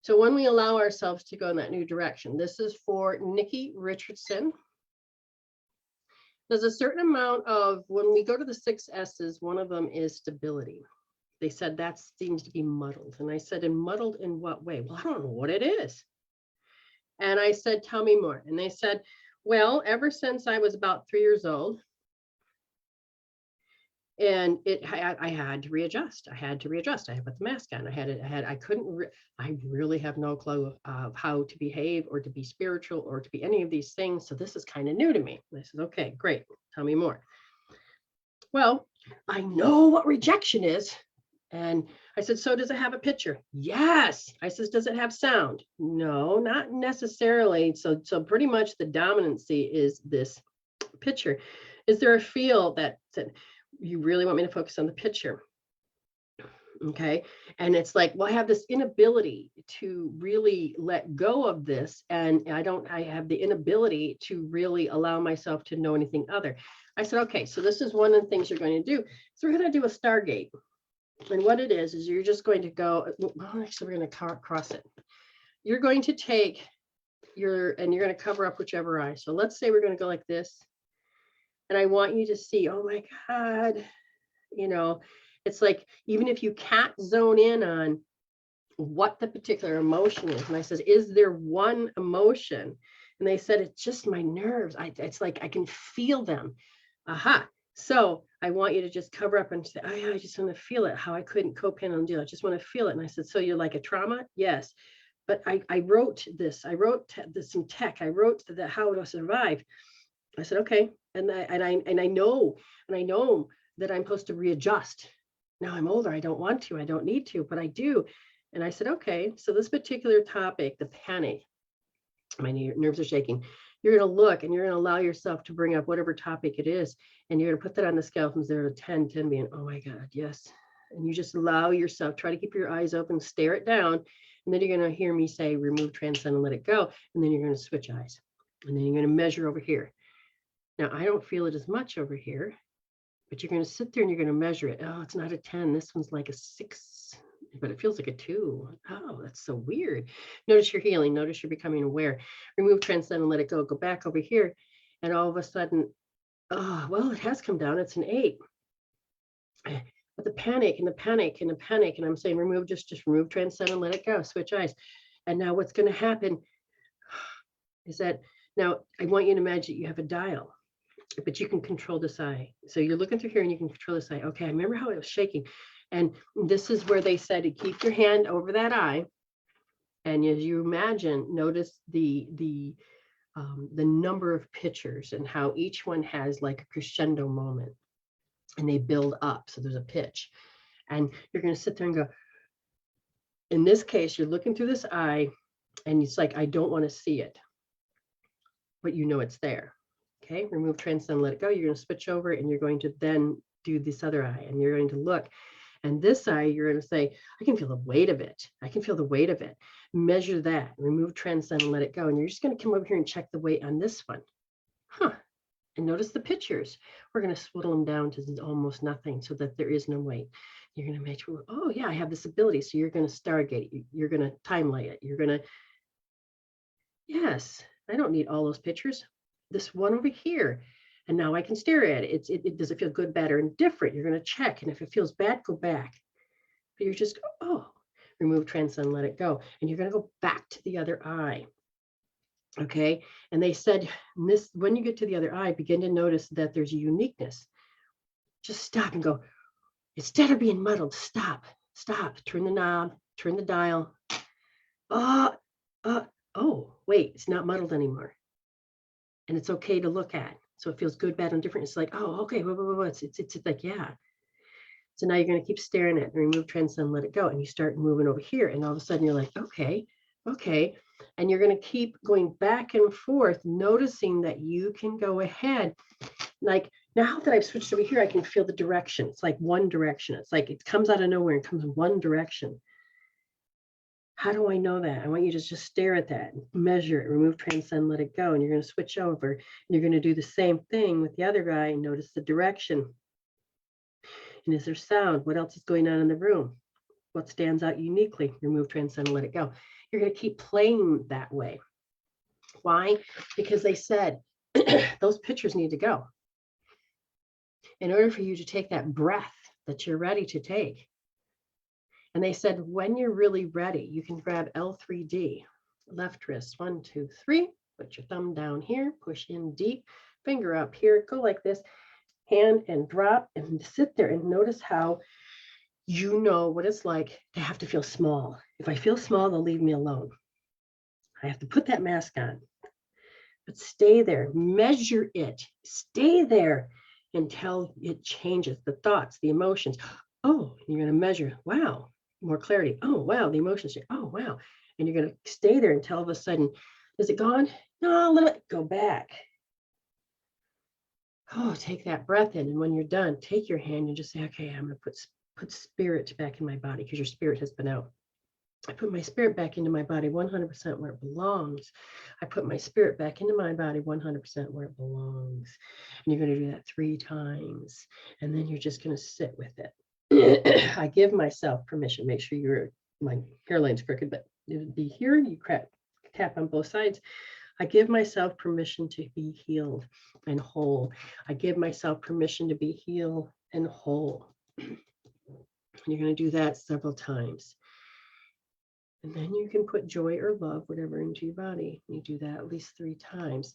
so when we allow ourselves to go in that new direction, this is for Nikki Richardson. There's a certain amount of, when we go to the 6 S's, one of them is stability. They said that seems to be muddled. And I said, and muddled in what way? Well, I don't know what it is. And I said, tell me more. And they said, well, ever since I was about 3 years old, and I had to readjust. I had to put the mask on. I really have no clue of how to behave or to be spiritual or to be any of these things. So this is kind of new to me. And I said, okay, great. Tell me more. Well, I know what rejection is. And I said, so does it have a picture? Yes. I said, does it have sound? No, not necessarily. So pretty much the dominancy is this picture. Is there a feel that you really want me to focus on the picture? Okay. And it's like, well, I have this inability to really let go of this. And I have the inability to really allow myself to know anything other. I said, okay, so this is one of the things you're going to do. So we're going to do a Stargate. And what it is you're just going to go, well, actually, we're going to cross it. You're going to take and you're going to cover up whichever eye. So let's say we're going to go like this. And I want you to see, oh my God, it's like, even if you can't zone in on what the particular emotion is. And I said, is there one emotion? And they said, it's just my nerves. It's like, I can feel them. Aha. So I want you to just cover up and say, oh yeah, I just want to feel it. How I couldn't co-panel and do it. I just want to feel it. And I said, so you're like a trauma? Yes. But I wrote this. I wrote this in tech. I wrote how to survive. I said, okay. And I know that I'm supposed to readjust. Now I'm older. I don't want to. I don't need to, but I do. And I said, okay. So this particular topic, the panic, my nerves are shaking. You're going to look and you're going to allow yourself to bring up whatever topic it is. And you're going to put that on the scale from 0 to 10, 10 being, oh my God, yes. And you just allow yourself, try to keep your eyes open, stare it down. And then you're going to hear me say, remove, transcend, and let it go. And then you're going to switch eyes. And then you're going to measure over here. Now, I don't feel it as much over here, but you're going to sit there and you're going to measure it. Oh, it's not a 10. This one's like a 6, but it feels like a 2. Oh, that's so weird. Notice your healing. Notice you're becoming aware. Remove, transcend, and let it go. Go back over here. And all of a sudden, oh, well, it has come down. It's an 8. But the panic and the panic and the panic. And I'm saying remove, just remove, transcend, and let it go. Switch eyes. And now what's going to happen is that now I want you to imagine you have a dial. but you can control this eye. So you're looking through here and you can control this eye. Okay, I remember how it was shaking. And this is where they said to keep your hand over that eye. And as you imagine, notice the number of pictures and how each one has like a crescendo moment and they build up. So there's a pitch. And you're going to sit there and go, in this case, you're looking through this eye and it's like, I don't want to see it, but you know it's there. Okay, remove, transcend, let it go. You're going to switch over and you're going to then do this other eye and you're going to look. And this eye, you're going to say, I can feel the weight of it. I can feel the weight of it. Measure that, remove, transcend, and let it go. And you're just going to come over here and check the weight on this one. And notice the pictures. We're going to swiddle them down to almost nothing so that there is no weight. You're going to make sure, oh yeah, I have this ability. So you're going to Stargate. You're going to timeline it. You're going to, yes, I don't need all those pictures. This one over here. And now I can stare at it. Does it feel good, bad, or indifferent? You're going to check. And if it feels bad, go back. But you're just, oh, remove, transcend, let it go. And you're going to go back to the other eye. Okay. And they said this, when you get to the other eye, begin to notice that there's a uniqueness. Just stop and go, instead of being muddled, stop, turn the knob, turn the dial. Oh, wait, it's not muddled anymore. And it's okay to look at. So it feels good, bad, and different. It's like, oh, okay, it's like, yeah. So now you're going to keep staring at it, remove, transcend, let it go. And you start moving over here. And all of a sudden you're like, okay. And you're going to keep going back and forth, noticing that you can go ahead. Like now that I've switched over here, I can feel the direction. It's like one direction. It's like it comes out of nowhere and comes in one direction. How do I know that? I want you to just stare at that, measure it, remove, transcend, let it go. And you're going to switch over. And you're going to do the same thing with the other guy and notice the direction. And is there sound? What else is going on in the room? What stands out uniquely? Remove, transcend, let it go. You're going to keep playing that way. Why? Because they said those pictures need to go. In order for you to take that breath that you're ready to take. And they said, when you're really ready, you can grab L3D, left wrist, 1, 2, 3, put your thumb down here, push in deep, finger up here, go like this, hand and drop and sit there and notice how you know what it's like to have to feel small. If I feel small, they'll leave me alone. I have to put that mask on, but stay there, measure it, stay there until it changes, the thoughts, the emotions. Oh, you're going to measure, wow. More clarity. Oh, wow. The emotions. Oh, wow. And you're going to stay there until all of a sudden, is it gone? No, let it go back. Oh, take that breath in. And when you're done, take your hand and just say, okay, I'm going to put spirit back in my body because your spirit has been out. I put my spirit back into my body 100% where it belongs. I put my spirit back into my body 100% where it belongs. And you're going to do that 3 times. And then you're just going to sit with it. I give myself permission. Make sure my hairline's crooked, but it would be here. You tap on both sides. I give myself permission to be healed and whole. I give myself permission to be healed and whole. You're going to do that several times. And then you can put joy or love, whatever, into your body. You do that at least 3 times.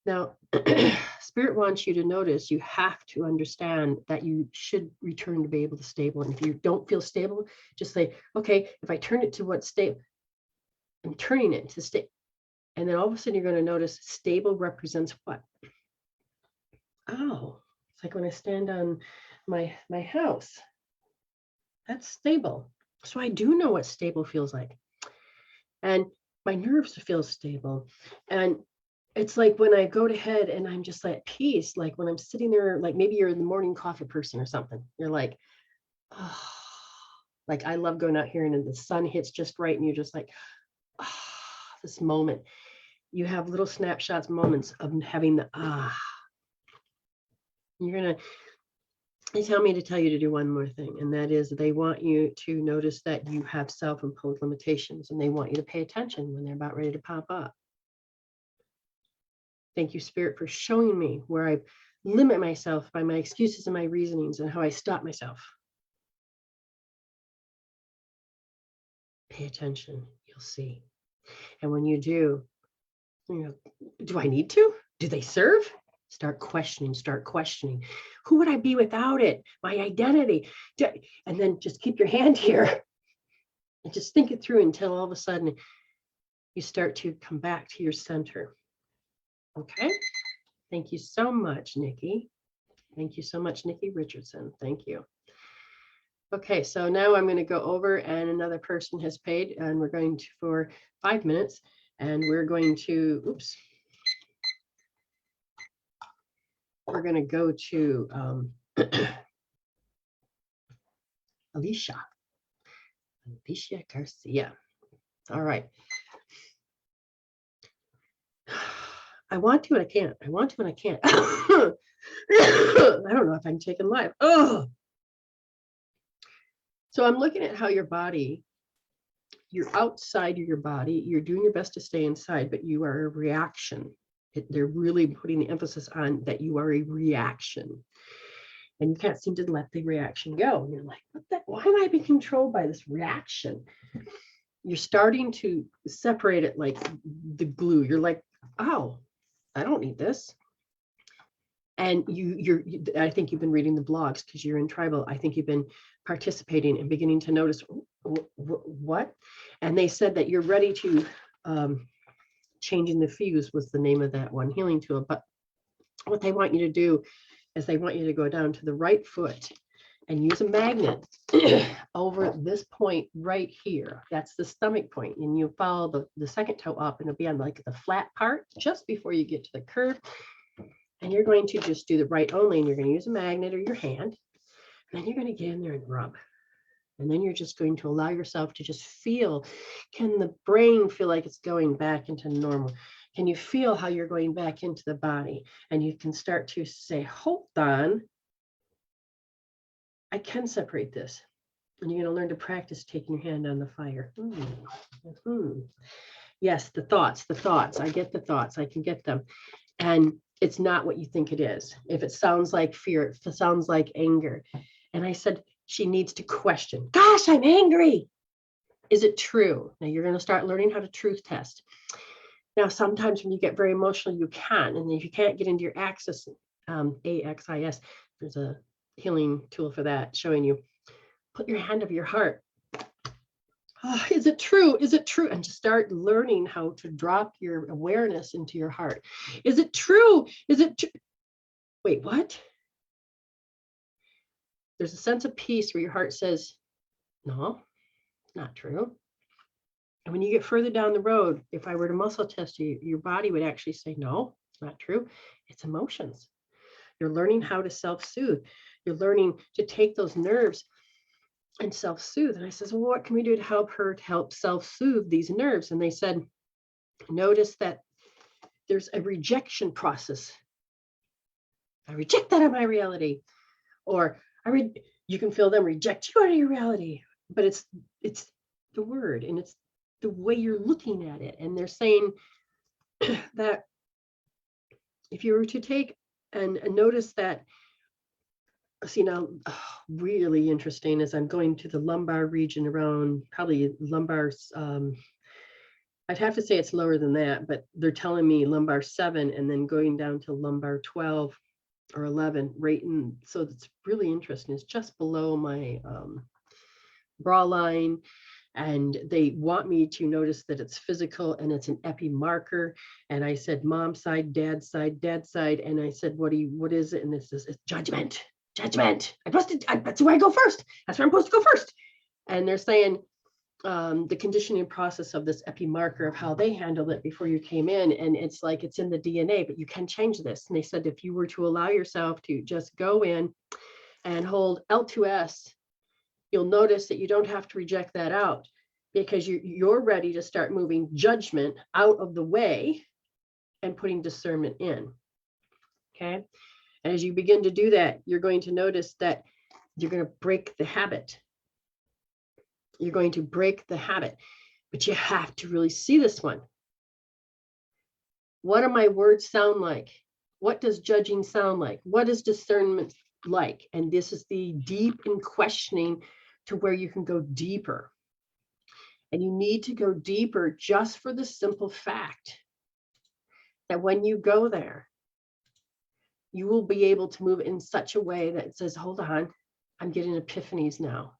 Now, Spirit wants you to notice, you have to understand that you should return to be able to stable. And if you don't feel stable, just say, okay, if I turn it to what's stable, I'm turning it to stable. And then all of a sudden you're going to notice stable represents what? Oh, it's like when I stand on my house. That's stable. So I do know what stable feels like. And my nerves feel stable. And it's like when I go to bed and I'm just at peace, like when I'm sitting there, like maybe you're the morning coffee person or something. You're like, oh, like I love going out here and then the sun hits just right. And you're just like, oh, this moment. You have little snapshots, moments of having the They tell me to tell you to do one more thing, and that is they want you to notice that you have self-imposed limitations, and they want you to pay attention when they're about ready to pop up. Thank you, Spirit, for showing me where I limit myself by my excuses and my reasonings and how I stop myself. Pay attention, you'll see. And when you do, you know, do I need to? Do they serve? Start questioning, start questioning. Who would I be without it? My identity. And then just keep your hand here and just think it through until all of a sudden you start to come back to your center. Okay. Thank you so much, Nikki. Thank you so much, Nikki Richardson. Thank you. Okay, so now I'm going to go over and another person has paid and we're going to for 5 minutes and we're going to, oops. We're going to go to Alicia Garcia. All right. I want to and I can't. I want to and I can't. I don't know if I'm taking live. Oh. So I'm looking at how your body, you're outside of your body. You're doing your best to stay inside, but you are a reaction. They're really putting the emphasis on that you are a reaction. And you can't seem to let the reaction go. And you're like, what the, why am I being controlled by this reaction? You're starting to separate it like the glue. You're like, oh, I don't need this. And I think you've been reading the blogs because you're in tribal. I think you've been participating and beginning to notice what? And they said that you're ready to, changing the fuse was the name of that one healing tool. But what they want you to do is they want you to go down to the right foot and use a magnet over this point right here. That's the stomach point. And you follow the second toe up and it'll be on like the flat part just before you get to the curve. And you're going to just do the right only. And you're going to use a magnet or your hand. And then you're going to get in there and rub. And then you're just going to allow yourself to just feel, can the brain feel like it's going back into normal? Can you feel how you're going back into the body? And you can start to say, hold on, I can separate this. And you're going to learn to practice taking your hand on the fire. Yes, the thoughts, I get the thoughts, I can get them. And it's not what you think it is. If it sounds like fear, if it sounds like anger. And I said, she needs to question, gosh, I'm angry. Is it true? Now you're going to start learning how to truth test. Now, sometimes when you get very emotional, you can. And if you can't get into your axis, AXIS, there's a healing tool for that showing you, put your hand over your heart. Oh, is it true? Is it true? And just start learning how to drop your awareness into your heart. Is it true? Is it true? Wait, what? There's a sense of peace where your heart says, no, not true. And when you get further down the road, if I were to muscle test you, your body would actually say, no, it's not true. It's emotions. You're learning how to self-soothe. You're learning to take those nerves and self-soothe. And I says, well, what can we do to help her to help self-soothe these nerves? And they said, notice that there's a rejection process. I reject that out of my reality. Or you can feel them reject you out of your reality. But it's the word and it's the way you're looking at it. And they're saying that if you were to take and notice that, see now, really interesting as I'm going to the lumbar region around probably lumbars. I'd have to say it's lower than that, but they're telling me lumbar 7 and then going down to lumbar 12 or 11 right in. So it's really interesting. It's just below my bra line. And they want me to notice that it's physical and it's an epi marker. And I said, mom side, dad side, dad side. And I said, what is it? And this is judgment. That's where I go first. That's where I'm supposed to go first. And they're saying the conditioning process of this epi marker of how they handled it before you came in. And it's like, it's in the DNA, but you can change this. And they said, if you were to allow yourself to just go in and hold L2S, you'll notice that you don't have to reject that out because you're ready to start moving judgment out of the way and putting discernment in. Okay. And as you begin to do that, you're going to notice that you're going to break the habit. You're going to break the habit, but you have to really see this one. What do my words sound like? What does judging sound like? What is discernment like? And this is the deep in questioning to where you can go deeper. And you need to go deeper just for the simple fact that when you go there, you will be able to move in such a way that says, hold on, I'm getting epiphanies now.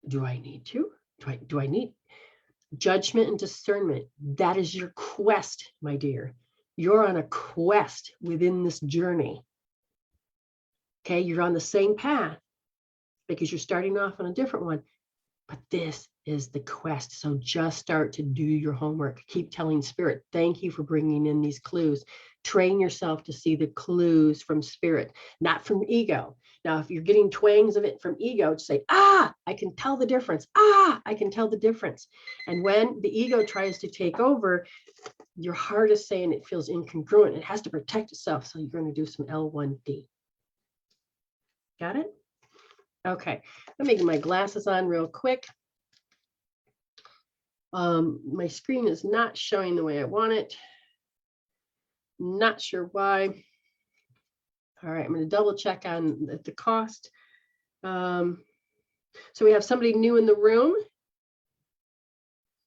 Do I need to? Do I need judgment and discernment? That is your quest, my dear. You're on a quest within this journey. Okay, you're on the same path because you're starting off on a different one. But this is the quest. So just start to do your homework. Keep telling Spirit, thank you for bringing in these clues. Train yourself to see the clues from Spirit, not from ego. Now, if you're getting twangs of it from ego, to say, I can tell the difference. I can tell the difference. And when the ego tries to take over, your heart is saying it feels incongruent. It has to protect itself. So you're going to do some L1D. Got it? Okay, let me get my glasses on real quick. My screen is not showing the way I want it. Not sure why. All right, I'm going to double check on the cost. So we have somebody new in the room.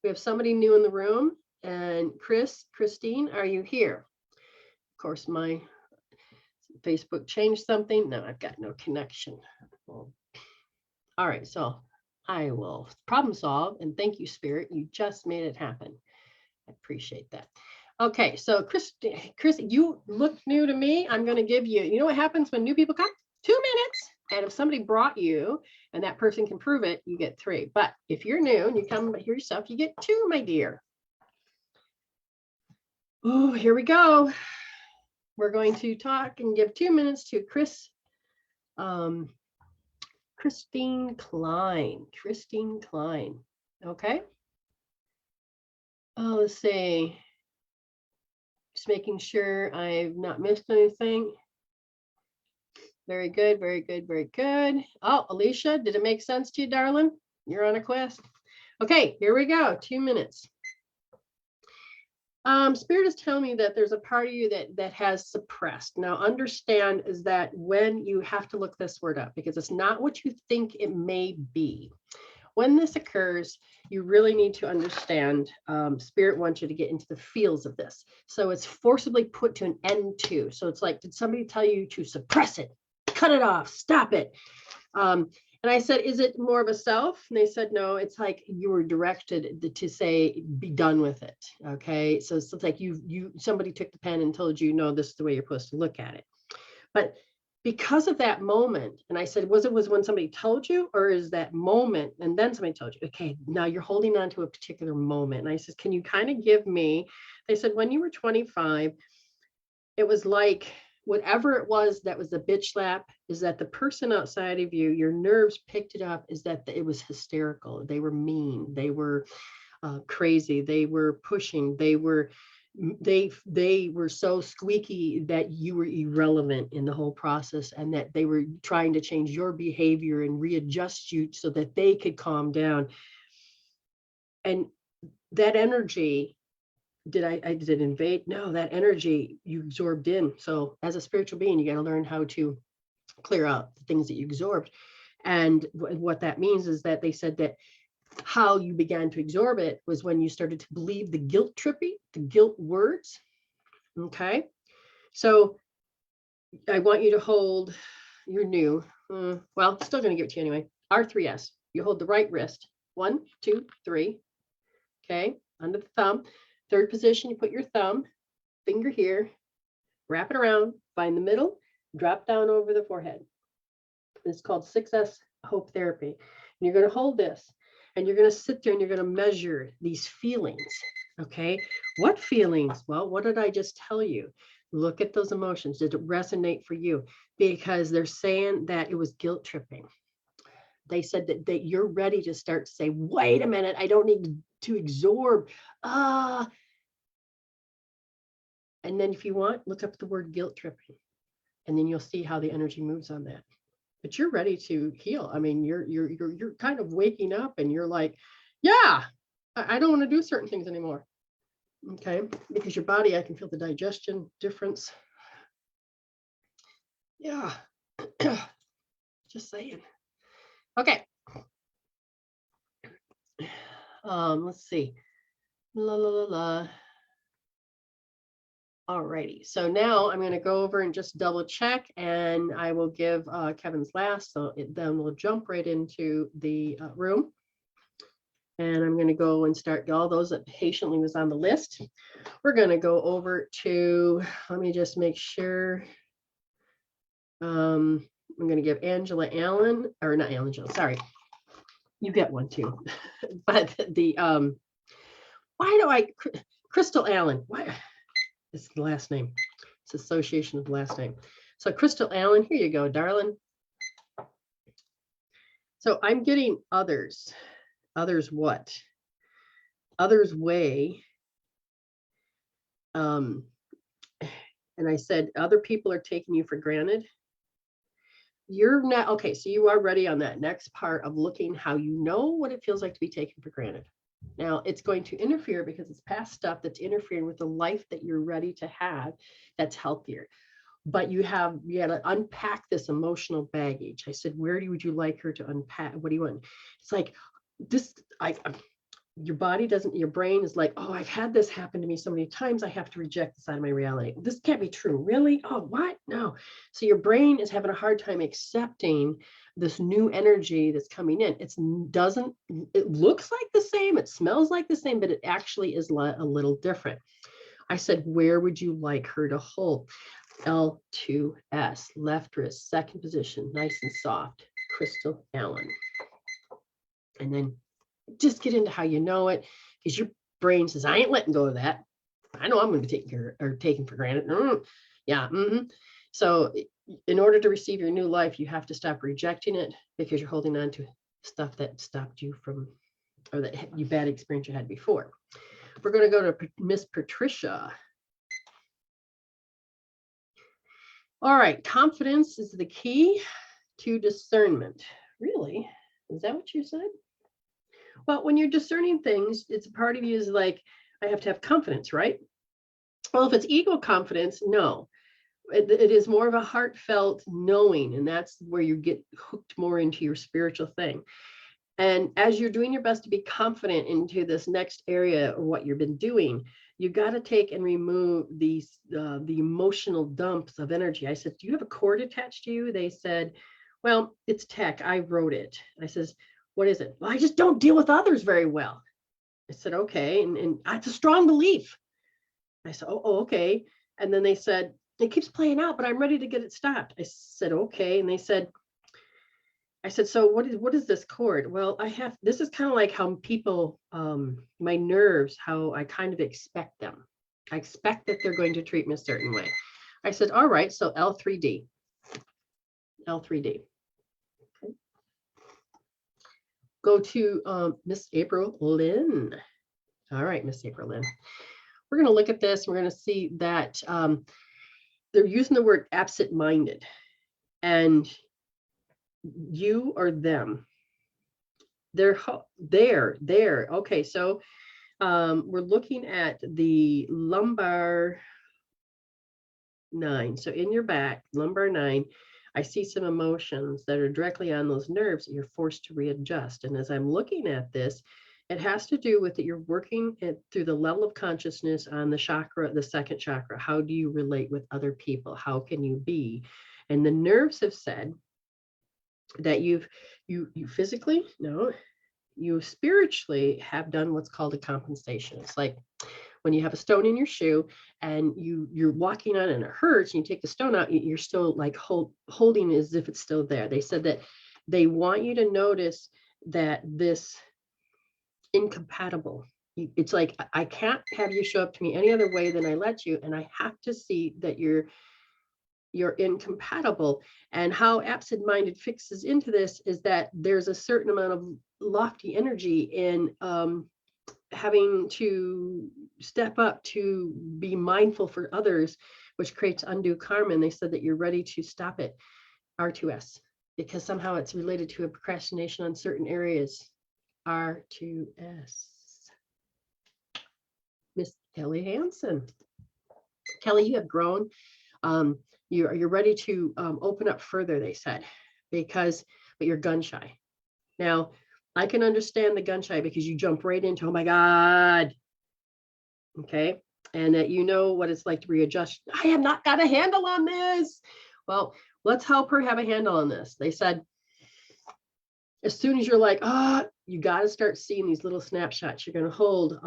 We have somebody new in the room. And Christine, are you here? Of course, my Facebook changed something. No, I've got no connection. All right, so I will problem solve, and thank you, Spirit. You just made it happen. I appreciate that. Okay, so Chris, you look new to me. I'm going to give you, you know what happens when new people come? 2 minutes. And if somebody brought you and that person can prove it, you get 3. But if you're new and you come here yourself, you get 2, my dear. Oh, here we go. We're going to talk and give 2 minutes to Christine Klein. Christine Klein. Okay. Oh, let's see. Just making sure I've not missed anything. Very good, very good, very good. Oh, Alicia, did it make sense to you, darling? You're on a quest. Okay, here we go. 2 minutes. Spirit is telling me that there's a part of you that has suppressed. Now, understand is that when you have to look this word up, because it's not what you think it may be. When this occurs, you really need to understand, Spirit wants you to get into the feels of this. So it's forcibly put to an end to. So it's like, did somebody tell you to suppress it, cut it off, stop it? And I said, is it more of a self? And they said, no, it's like you were directed to say, be done with it. Okay. So it's like somebody took the pen and told you, no, this is the way you're supposed to look at it. But because of that moment, and I said, was when somebody told you, or is that moment and then somebody told you, okay, now you're holding on to a particular moment. And I said, can you kind of give me, they said, when you were 25, it was like, whatever it was that was the bitch slap, is that the person outside of you, your nerves picked it up, is that it was hysterical. They were mean. They were crazy. They were pushing. They were so squeaky that you were irrelevant in the whole process, and that they were trying to change your behavior and readjust you so that they could calm down. And that energy, did it invade? No, that energy you absorbed in. So as a spiritual being, you got to learn how to clear out the things that you absorbed. And what that means is that they said that how you began to absorb it was when you started to believe the guilt trippy, the guilt words. Okay. So I want you to hold your new, well, still going to give it to you anyway. R3S. You hold the right wrist. 1, 2, 3. Okay. Under the thumb. Third position, you put your thumb, finger here, wrap it around, find the middle, drop down over the forehead. It's called 6S Hope Therapy. And you're going to hold this, and you're going to sit there and you're going to measure these feelings. Okay. What feelings? Well, what did I just tell you? Look at those emotions. Did it resonate for you? Because they're saying that it was guilt tripping. They said that you're ready to start to say, wait a minute, I don't need to absorb. And then if you want, look up the word guilt tripping, and then you'll see how the energy moves on that. But you're ready to heal. I mean, you're kind of waking up and you're like, yeah, I don't want to do certain things anymore. Okay, because your body, I can feel the digestion difference. Yeah, just saying. Okay. Let's see. La la la la. All righty. So now I'm going to go over and just double check, and I will give Kevin's last. So then we'll jump right into the room. And I'm going to go and start all those that patiently was on the list. We're going to go over to, let me just make sure. I'm going to give Angela Allen, or not Angela, sorry. You get one too. But the, why do I, Crystal Allen, why? It's the last name. It's association of the last name. So Crystal Allen, here you go, darling. So I'm getting others. Others what? Others way. And I said, other people are taking you for granted. You're not, okay, so you are ready on that next part of looking how you know what it feels like to be taken for granted. Now it's going to interfere because it's past stuff that's interfering with the life that you're ready to have that's healthier. But you got to unpack this emotional baggage. I said, where would you like her to unpack? What do you want? It's like this, your body doesn't, your brain is like, oh, I've had this happen to me so many times. I have to reject this out of my reality. This can't be true. Really? Oh, what? No. So your brain is having a hard time accepting this new energy that's coming in. It looks like the same. It smells like the same, but it actually is a little different. I said, where would you like her to hold? L2S, left wrist, second position, nice and soft, Crystal Allen. And then just get into how you know it, because your brain says, I ain't letting go of that. I know I'm going to be taken for granted. Yeah. So in order to receive your new life, you have to stop rejecting it because you're holding on to stuff that stopped you from, or that you bad experience you had before. We're going to go to Miss Patricia. All right. Confidence is the key to discernment. Really? Is that what you said? Well, when you're discerning things, it's a part of you is like, I have to have confidence, right? Well, if it's ego confidence, no. It is more of a heartfelt knowing, and that's where you get hooked more into your spiritual thing. And as you're doing your best to be confident into this next area or what you've been doing, you got to take and remove these the emotional dumps of energy. I said, do you have a cord attached to you? They said, well, it's tech. I wrote it. I says, what is it? Well, I just don't deal with others very well. I said, okay. And it's a strong belief. I said, oh, okay. And then they said, it keeps playing out, but I'm ready to get it stopped. I said, okay. And they said, I said, so what is this cord? Well, this is kind of like how people, my nerves, how I kind of expect them. I expect that they're going to treat me a certain way. I said, all right. So L3D. Okay. Go to Miss April Lynn. All right, Miss April Lynn. We're going to look at this. We're going to see that they're using the word absent-minded, and you or them. They're there. Okay, so we're looking at the lumbar 9. So in your back, lumbar 9, I see some emotions that are directly on those nerves that you're forced to readjust. And as I'm looking at this, it has to do with that you're working through the level of consciousness on the chakra, the second chakra. How do you relate with other people? How can you be? And the nerves have said that you physically, no, you spiritually have done what's called a compensation. It's like when you have a stone in your shoe and you're walking on it and it hurts and you take the stone out, you're still like holding as if it's still there. They said that they want you to notice that this incompatible. It's like, I can't have you show up to me any other way than I let you. And I have to see that you're incompatible. And how absent-minded fixes into this is that there's a certain amount of lofty energy in having to step up to be mindful for others, which creates undue karma. And they said that you're ready to stop it, R2S, because somehow it's related to a procrastination on certain areas. R2S. Miss Kelly Hansen. Kelly, you have grown. You're ready to open up further, they said, but you're gun shy. Now, I can understand the gun shy because you jump right into, oh my God. Okay. and that you know what it's like to readjust. I have not got a handle on this. Well, let's help her have a handle on this. They said, as soon as you're like, you got to start seeing these little snapshots. You're going to hold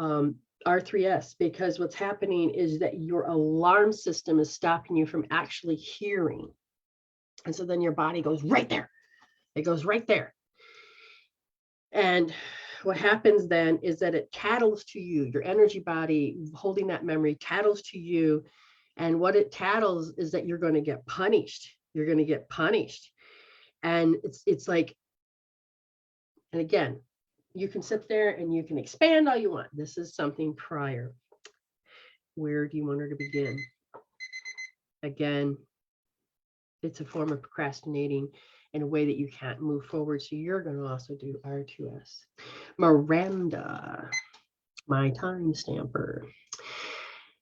R3S, because what's happening is that your alarm system is stopping you from actually hearing. And so then your body goes right there. It goes right there. And what happens then is that it tattles to you, your energy body holding that memory tattles to you. And what it tattles is that you're going to get punished. You're going to get punished. And it's like, and again, you can sit there and you can expand all you want. This is something prior. Where do you want her to begin? Again, it's a form of procrastinating in a way that you can't move forward. So you're going to also do R2S. Miranda, my time stamper.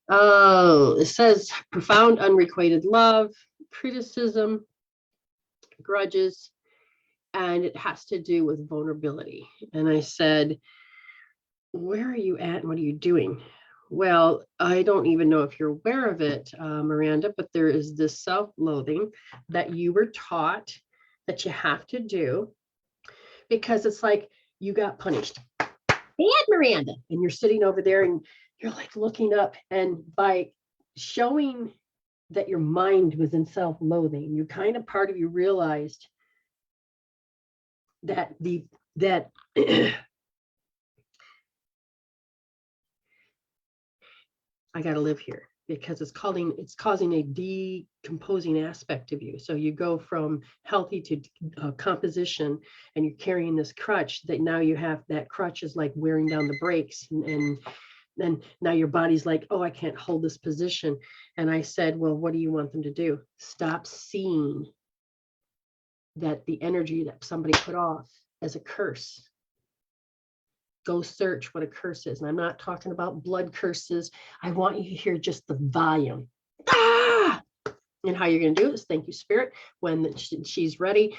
Oh, it says profound unrequited love, criticism, grudges, and it has to do with vulnerability. And I said, where are you at and what are you doing? Well, I don't even know if you're aware of it, Miranda, but there is this self-loathing that you were taught that you have to do, because it's like you got punished. Bad Miranda. And you're sitting over there and you're like looking up, and by showing that your mind was in self-loathing, you kind of part of you realized that I got to live here, because it's causing a decomposing aspect of you. So you go from healthy to composition, and you're carrying this crutch that now you have, that crutch is like wearing down the brakes, and then now your body's like, oh, I can't hold this position. And I said, well, what do you want them to do? Stop seeing that the energy that somebody put off as a curse. Go search what a curse is. And I'm not talking about blood curses. I want you to hear just the volume. Ah! And how you're going to do it is thank you, Spirit. When she's ready,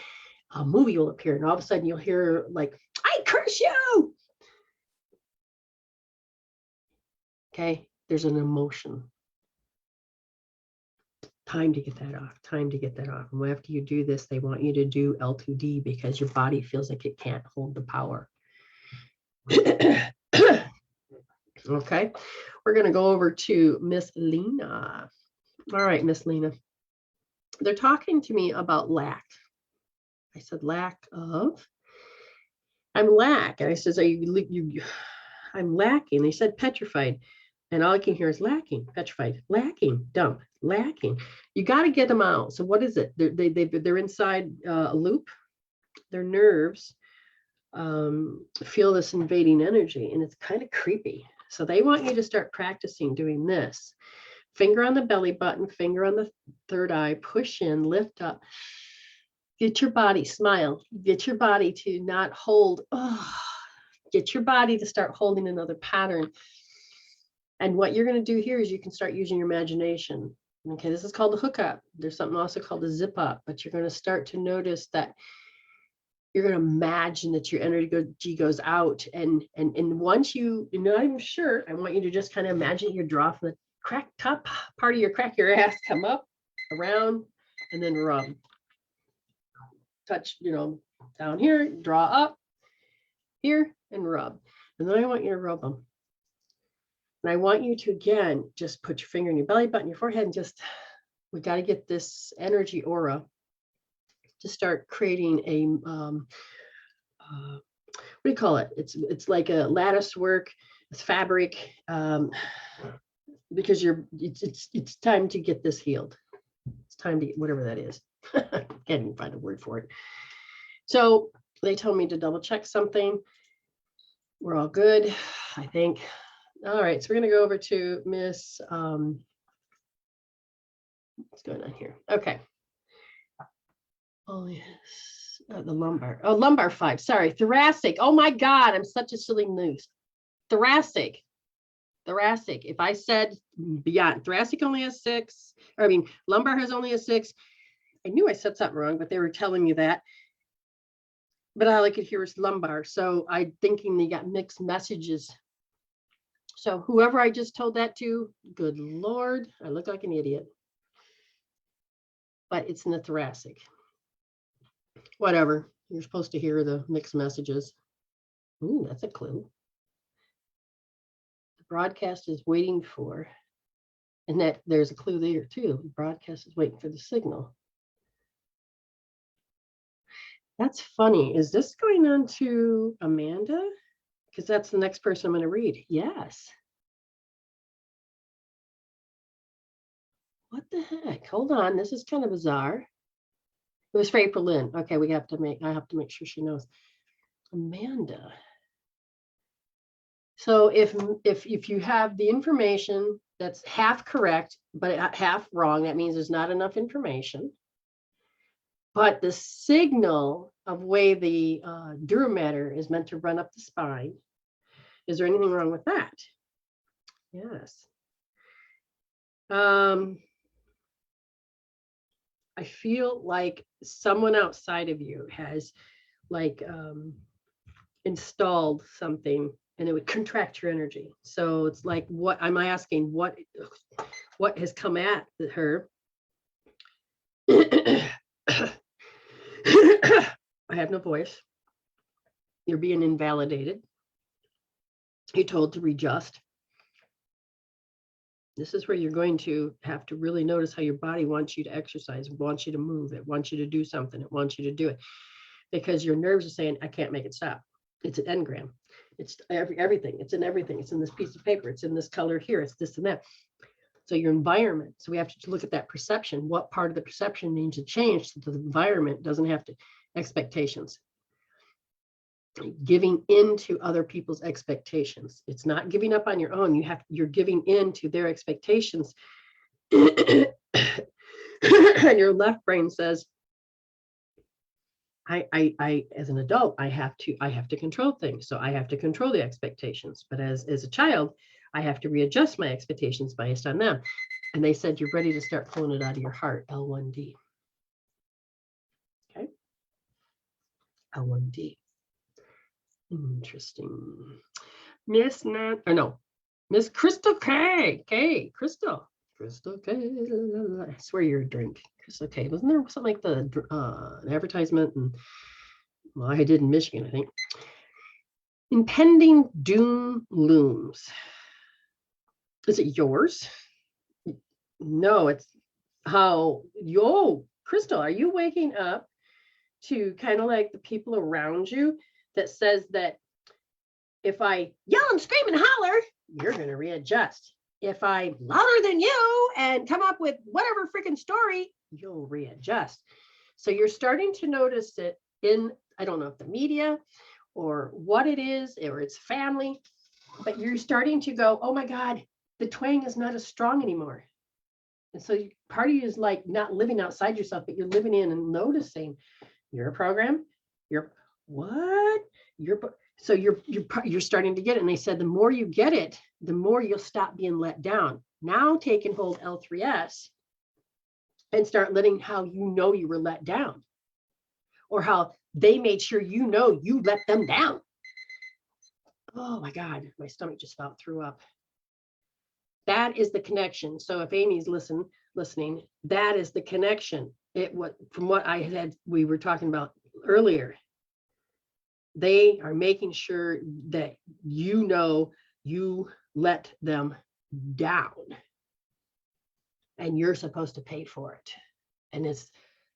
a movie will appear. And all of a sudden you'll hear like, I curse you. Okay, there's an emotion. Time to get that off. Time to get that off. And after you do this, they want you to do L2D, because your body feels like it can't hold the power. Okay, we're going to go over to Miss Lena. All right, Miss Lena. They're talking to me about lack. I said, lack of? I'm lack. And I says, are you I'm lacking. They said petrified. And all I can hear is lacking, petrified, lacking, dumb, lacking. You got to get them out. So what is it? They're inside a loop. Their nerves feel this invading energy, and it's kind of creepy. So they want you to start practicing doing this. Finger on the belly button, finger on the third eye, push in, lift up. Get your body, smile. Get your body to not hold. Get your body to start holding another pattern. And what you're going to do here is you can start using your imagination. Okay, this is called the hookup. There's something also called the zip up, but you're going to start to notice that you're going to imagine that your energy goes out. And once you're not even sure, I want you to just kind of imagine your draw from the crack top part of your crack your ass, come up, around, and then rub. Touch, down here, draw up here and rub. And then I want you to rub them. And I want you to, again, just put your finger in your belly button, your forehead, and we got to get this energy aura to start creating a, what do you call it? It's like a lattice work, it's fabric, because it's time to get this healed. It's time to get whatever that is. Can't even find a word for it. So they told me to double check something. We're all good, I think. All right, so we're going to go over to Miss, what's going on here? Okay. Oh, yes. The lumbar. Oh, lumbar 5. Sorry. Thoracic. Oh, my God. I'm such a silly news. Thoracic. If I said beyond, thoracic only has 6. Or, lumbar has only a 6. I knew I said something wrong, but they were telling me that. But all I could hear was lumbar. So I'm thinking they got mixed messages So whoever I just told that to, good Lord, I look like an idiot. But it's in the thoracic. Whatever. You're supposed to hear the mixed messages. Ooh, that's a clue. The broadcast is waiting for, and that there's a clue there too. The broadcast is waiting for the signal. That's funny. Is this going on to Amanda? Because that's the next person I'm going to read. Yes. What the heck? Hold on. This is kind of bizarre. It was for April Lynn. Okay, I have to make sure she knows. Amanda. So if you have the information that's half correct, but half wrong, that means there's not enough information. But the signal of way the dura mater is meant to run up the spine. Is there anything wrong with that? Yes. I feel like someone outside of you has like installed something and it would contract your energy. So it's like, what am I asking? What has come at her? I have no voice. You're being invalidated. You're told to readjust. This is where you're going to have to really notice how your body wants you to exercise, wants you to move, it wants you to do something, it wants you to do it. Because your nerves are saying, I can't make it stop. It's an engram. It's everything. It's in everything. It's in this piece of paper. It's in this color here. It's this and that. So your environment. So we have to look at that perception. What part of the perception needs to change so the environment doesn't have to, expectations. Giving into other people's expectations. It's not giving up on your own. You're giving into their expectations. And your left brain says, I as an adult, I have to control things. So I have to control the expectations. But as a child, I have to readjust my expectations based on them. And they said, you're ready to start pulling it out of your heart, L1D. Okay. L1D. Interesting. Miss Crystal K. Crystal K. I swear you're a drink. Crystal K. Wasn't there something like the an advertisement? And well, I did in Michigan, I think. Impending doom looms. Is it yours? No, it's how. Crystal, are you waking up to kind of like the people around you that says that if I yell and scream and holler, you're going to readjust. If I'm louder than you and come up with whatever freaking story, you'll readjust. So you're starting to notice it in, I don't know if the media or what it is, or it's family, but you're starting to go, oh my God, the twang is not as strong anymore. And so part of you is like not living outside yourself, but you're living in and noticing you're a program. So you're starting to get it. And they said, the more you get it, the more you'll stop being let down. Now take and hold L3S and start letting how you know you were let down, or how they made sure you know you let them down. Oh my God, my stomach just about threw up. That is the connection. So if Amy's listening, that is the connection. From what we were talking about earlier. They are making sure that you know you let them down, and you're supposed to pay for it. And it's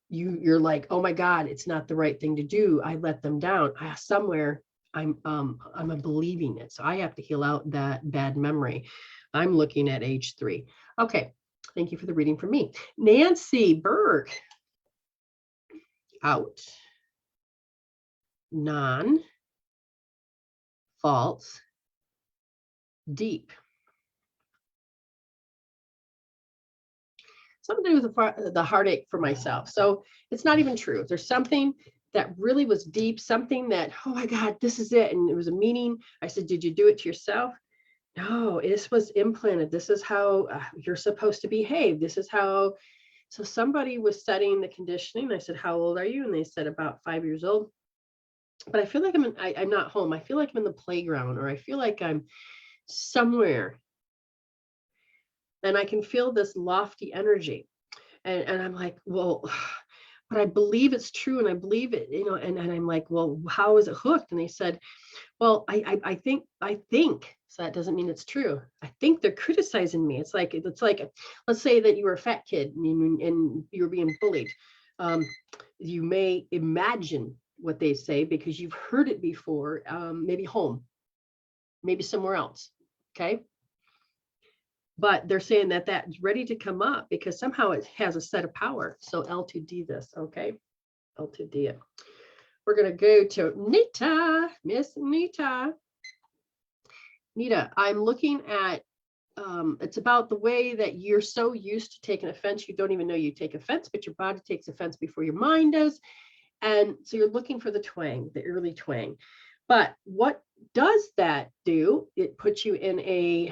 you're like, oh my God, it's not the right thing to do. I let them down. Somewhere I'm believing it. So I have to heal out that bad memory. I'm looking at age 3. Okay. Thank you for the reading from me. Nancy Berg. Out. Non. False. Deep. Something to do with the heartache for myself. So it's not even true. There's something that really was deep, something that, oh my God, this is it. And it was a meaning. I said, did you do it to yourself? No, this was implanted. This is how you're supposed to behave. This is how. So somebody was studying the conditioning. I said, how old are you? And they said about 5 years old. But I feel like I'm not home. I feel like I'm in the playground, or I feel like I'm somewhere. And I can feel this lofty energy. And I'm like, well, but I believe it's true. And I believe it, you know, and I'm like, well, how is it hooked? And they said, well, I think, so that doesn't mean it's true. I think they're criticizing me. It's like, let's say that you were a fat kid and you're being bullied. You may imagine what they say because you've heard it before, maybe home, maybe somewhere else. Okay. But they're saying that that's ready to come up because somehow it has a set of power. So L2D this, okay? L2D it. We're going to go to Nita, Miss Nita. Nita, I'm looking at, it's about the way that you're so used to taking offense, you don't even know you take offense, but your body takes offense before your mind does. And so you're looking for the twang, the early twang. But what does that do? It puts you in a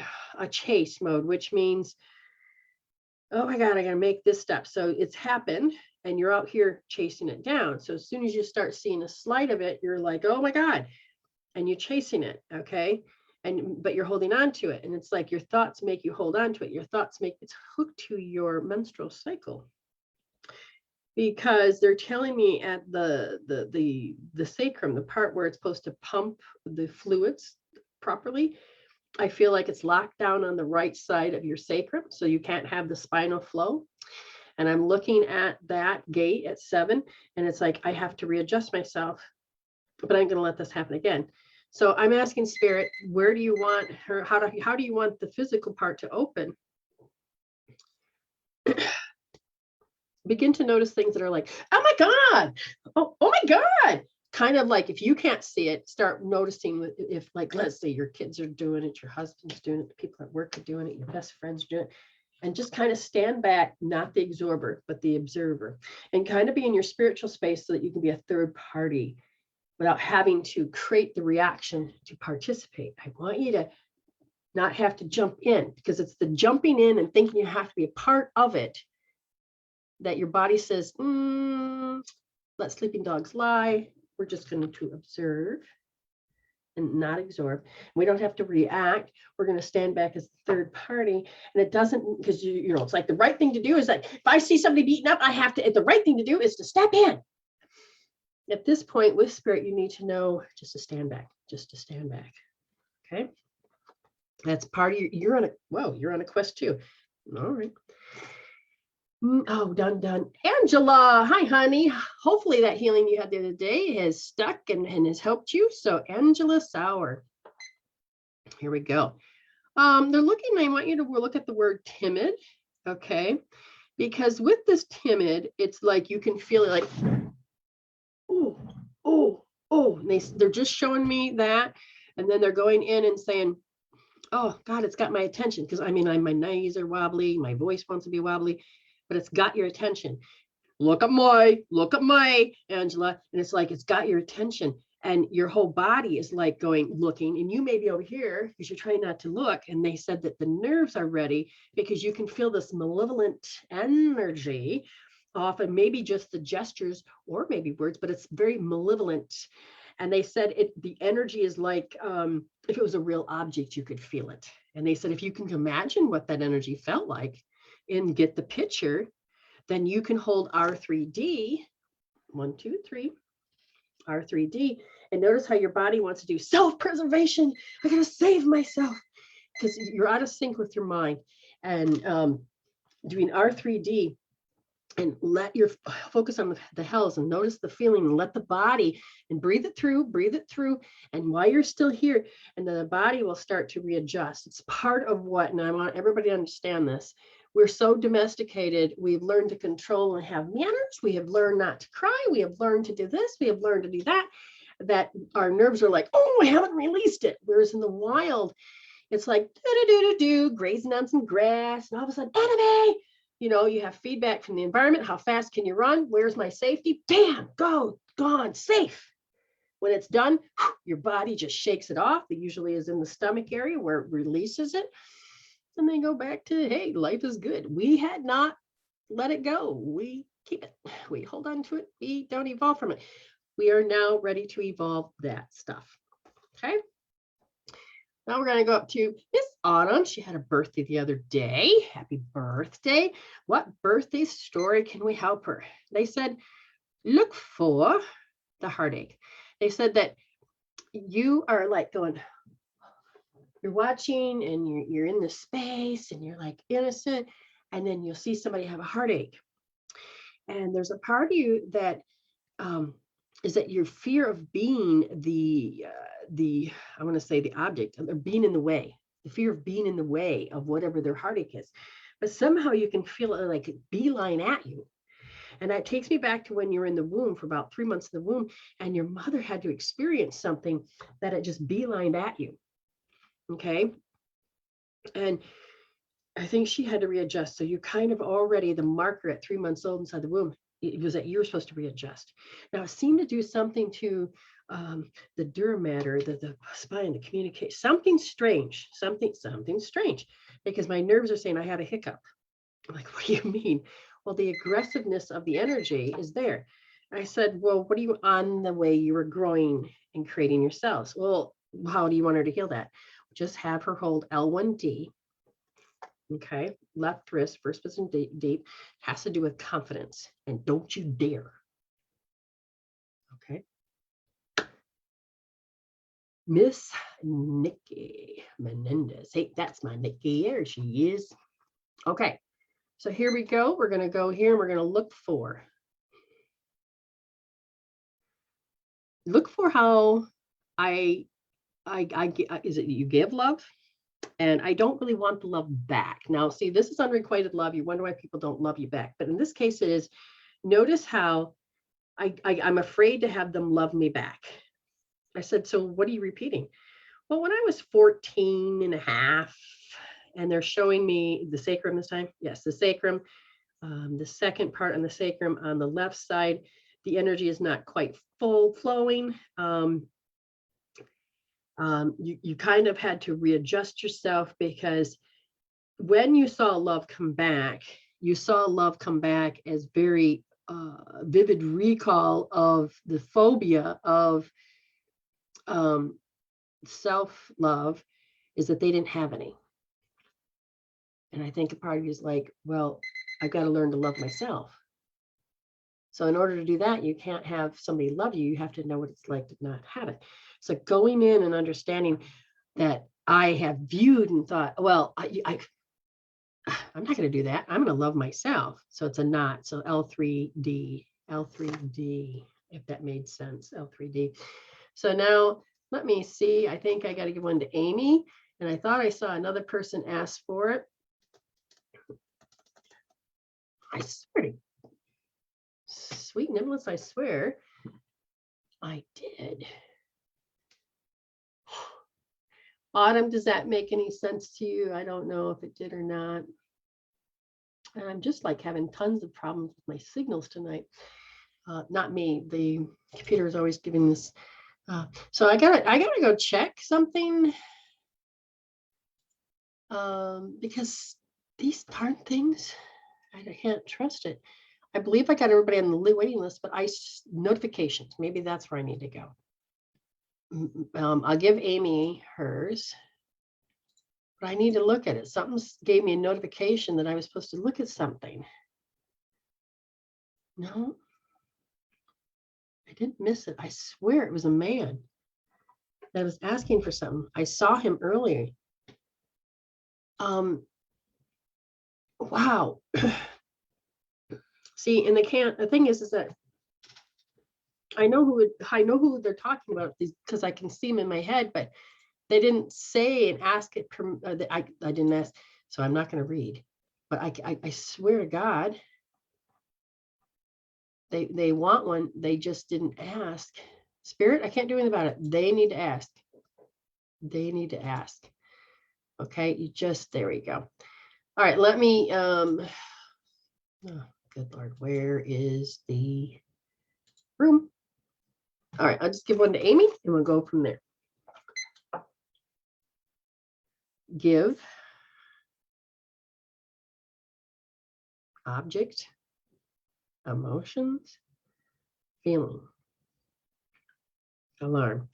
chase mode, which means, oh my God, I gotta make this step. So it's happened and you're out here chasing it down. So as soon as you start seeing a slight of it, you're like, oh my God, and you're chasing it, okay? But you're holding on to it. And it's like your thoughts make you hold on to it. Your thoughts make it hooked to your menstrual cycle. Because they're telling me at the sacrum, the part where it's supposed to pump the fluids properly, I feel like it's locked down on the right side of your sacrum, so you can't have the spinal flow. And I'm looking at that gate at 7, and it's like I have to readjust myself, but I'm going to let this happen again. So I'm asking Spirit, where do you want her? How do you want the physical part to open? Begin to notice things that are like, oh my God, oh my God. Kind of like if you can't see it, start noticing if, like, let's say your kids are doing it, your husband's doing it, the people at work are doing it, your best friends are doing it, and just kind of stand back, not the absorber, but the observer, and kind of be in your spiritual space so that you can be a third party without having to create the reaction to participate. I want you to not have to jump in, because it's the jumping in and thinking you have to be a part of it that your body says, let sleeping dogs lie. We're just going to observe and not absorb. We don't have to react. We're going to stand back as the third party. And it doesn't, because you know, it's like the right thing to do is that if I see somebody beaten up, I have to, the right thing to do is to step in. At this point with Spirit, you need to know just to stand back, Okay. That's part of you're on a quest too. All right. Oh, done. Angela, hi, honey. Hopefully that healing you had the other day has stuck and has helped you. So Angela Sauer, here we go. They're looking, I want you to look at the word timid, okay? Because with this timid, it's like you can feel it like, oh, they're just showing me that. And then they're going in and saying, oh God, it's got my attention. Because I mean, my knees are wobbly, my voice wants to be wobbly, but it's got your attention. Look at my Angela. And it's like, it's got your attention, and your whole body is like looking, and you may be over here because you're trying not to look. And they said that the nerves are ready because you can feel this malevolent energy off, and maybe just the gestures or maybe words, but it's very malevolent. And they said the energy is like, if it was a real object, you could feel it. And they said, if you can imagine what that energy felt like and get the picture, then you can hold R3D, 1, 2, 3, R3D, and notice how your body wants to do self-preservation. I gotta save myself, because you're out of sync with your mind. And doing R3D, and let your focus on the hells and notice the feeling, and let the body, and breathe it through. And while you're still here, and then the body will start to readjust. It's part of what, and I want everybody to understand this. We're so domesticated. We've learned to control and have manners. We have learned not to cry. We have learned to do this. We have learned to do that, that our nerves are like, oh, I haven't released it. Whereas in the wild, it's like, grazing on some grass, and all of a sudden, enemy. You know, you have feedback from the environment. How fast can you run? Where's my safety? Bam, go, gone, safe. When it's done, your body just shakes it off. It usually is in the stomach area where it releases it. And they go back to, hey, life is good. We had not let it go. We keep it. We hold on to it. We don't evolve from it. We are now ready to evolve that stuff. Okay. Now we're going to go up to Miss Autumn. She had a birthday the other day. Happy birthday. What birthday story can we help her? They said, look for the heartache. They said that you are like going, you're watching and you're in the space and you're like innocent. And then you'll see somebody have a heartache. And there's a part of you that is that your fear of being the I want to say the object, or being in the way, the fear of being in the way of whatever their heartache is. But somehow you can feel it like a beeline at you. And that takes me back to when you're in the womb for about 3 months in the womb, and your mother had to experience something that it just beelined at you. Okay. And I think she had to readjust. So you kind of already the marker at 3 months old inside the womb. It was that you were supposed to readjust. Now it seemed to do something to the duramatter, the spine, the communicate, something strange, something strange, because my nerves are saying I had a hiccup. I'm like, what do you mean? Well, the aggressiveness of the energy is there. I said, well, what are you on the way you were growing and creating your cells? Well, how do you want her to heal that? Just have her hold L1D. Okay, left wrist, first person deep, has to do with confidence. And don't you dare. Okay. Miss Nikki Menendez. Hey, that's my Nikki. There she is. Okay, so here we go. We're going to go here and we're going to look for how I is it you give love? And I don't really want the love back. Now, see, this is unrequited love. You wonder why people don't love you back. But in this case, it is, notice how I'm afraid to have them love me back. I said, so what are you repeating? Well, when I was 14 and a half, and they're showing me the sacrum this time. Yes, the sacrum. The second part on the sacrum on the left side, the energy is not quite full flowing. You kind of had to readjust yourself, because when you saw love come back, you saw love come back as very vivid recall of the phobia of self-love, is that they didn't have any. And I think a part of you is like, well, I've got to learn to love myself. So in order to do that, you can't have somebody love you. You have to know what it's like to not have it. So going in and understanding that I have viewed and thought, well, I'm not going to do that. I'm going to love myself. So it's a not. So L3D, if that made sense, L3D. So now let me see. I think I got to give one to Amy. And I thought I saw another person ask for it. I swear to sweet Nicholas, I swear I did. Autumn, does that make any sense to you? I don't know if it did or not. And I'm just like having tons of problems with my signals tonight. Not me, the computer is always giving this. So I gotta go check something, because these darn things, I can't trust it. I believe I got everybody on the waiting list, but notifications, maybe that's where I need to go. I'll give Amy hers, but I need to look at it. Something gave me a notification that I was supposed to look at something. No, I didn't miss it. I swear it was a man that was asking for something. I saw him earlier. Wow. See, and the thing is that I know who they're talking about, because I can see them in my head, but they didn't say and ask it. I didn't ask, so I'm not going to read. But I swear to God, they want one. They just didn't ask. Spirit, I can't do anything about it. They need to ask. They need to ask. Okay, there we go. All right, let me. Oh, good Lord, where is the room? All right, I'll just give one to Amy and we'll go from there. Give. Object. Emotions. Feeling. Alarm.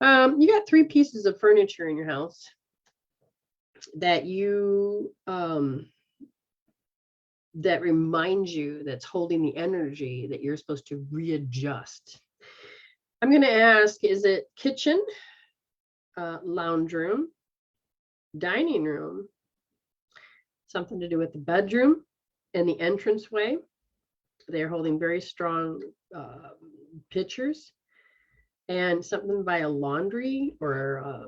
You got 3 pieces of furniture in your house that you that reminds you, that's holding the energy that you're supposed to readjust. I'm going to ask, is it kitchen, lounge room, dining room, something to do with the bedroom and the entranceway? They're holding very strong pictures, and something by a laundry, or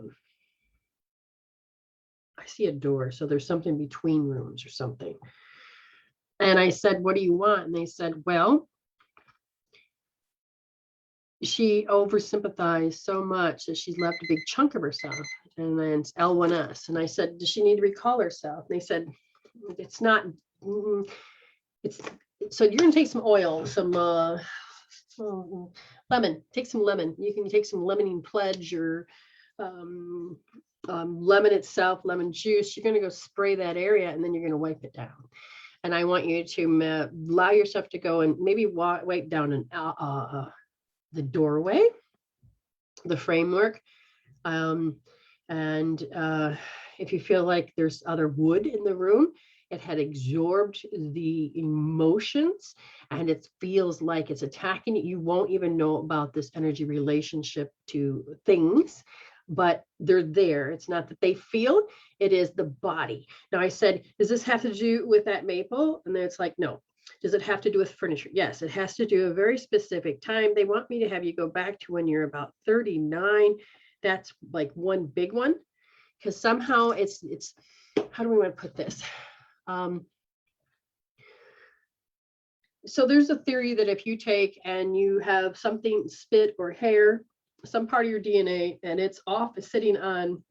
I see a door. So there's something between rooms or something. And I said, what do you want? And they said, well, she oversympathized so much that she's left a big chunk of herself. And then it's L1S. And I said, does she need to recall herself? And they said, it's not, it's, so you're gonna take some oil, some lemon, take some lemon. You can take some lemonine pledge, or lemon itself, lemon juice. You're gonna go spray that area, and then you're gonna wipe it down. And I want you to allow yourself to go and maybe wipe down the doorway, the framework. And if you feel like there's other wood in the room, it had absorbed the emotions, and it feels like it's attacking you. You won't even know about this energy relationship to things, but they're there. It's not that they feel, it is the body. Now I said, does this have to do with that maple? And then it's like, no. Does it have to do with furniture? Yes, it has to do a very specific time. They want me to have you go back to when you're about 39. That's like one big one, because somehow it's, how do we want to put this? So there's a theory that if you take and you have something, spit or hair, some part of your DNA, and it's off, sitting on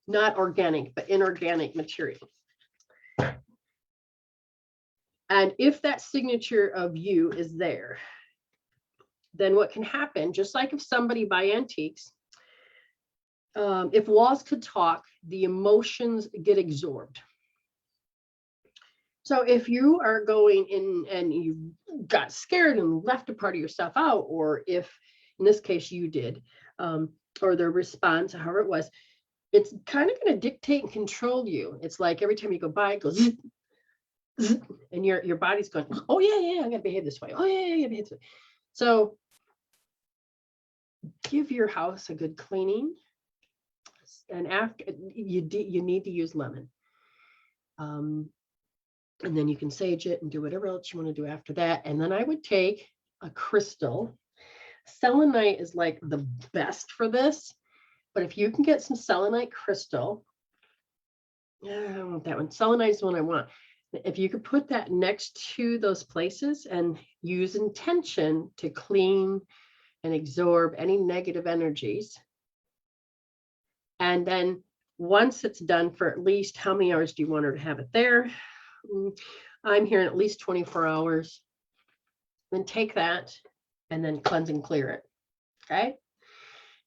not organic, but inorganic material. And if that signature of you is there, then what can happen, just like if somebody buy antiques, if walls could talk, the emotions get absorbed. So if you are going in and you got scared and left a part of yourself out, or if in this case you did, or the response, however it was, it's kind of going to dictate and control you. It's like every time you go by, it goes, and your body's going, oh yeah, I'm gonna behave this way. Oh yeah, behave this way. So give your house a good cleaning, and after you need to use lemon. And then you can sage it and do whatever else you want to do after that. And then I would take a crystal. Selenite is like the best for this, but if you can get some selenite crystal, yeah, I don't want that one. Selenite is the one I want. If you could put that next to those places and use intention to clean and absorb any negative energies. And then once it's done, for at least how many hours do you want her to have it there? I'm hearing at least 24 hours. Then take that and then cleanse and clear it. Okay.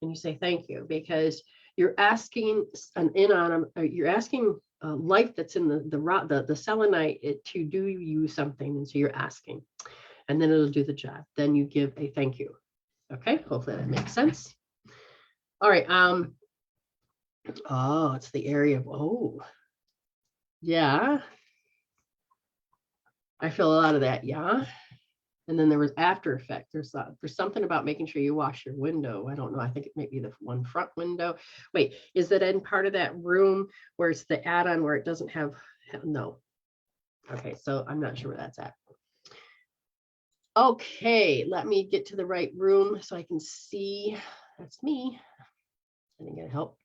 And you say thank you, because you're asking you're asking life that's in the selenite to do you something. And so you're asking, and then it'll do the job. Then you give a thank you. Okay. Hopefully that makes sense. All right. Oh, it's the area of, oh, yeah. I feel a lot of that, yeah. And then there was after effect. There's something about making sure you wash your window. I don't know. I think it may be the one front window. Wait, is it in part of that room where it's the add-on where it doesn't have, no. Okay, so I'm not sure where that's at. Okay, let me get to the right room so I can see. That's me. I didn't get help.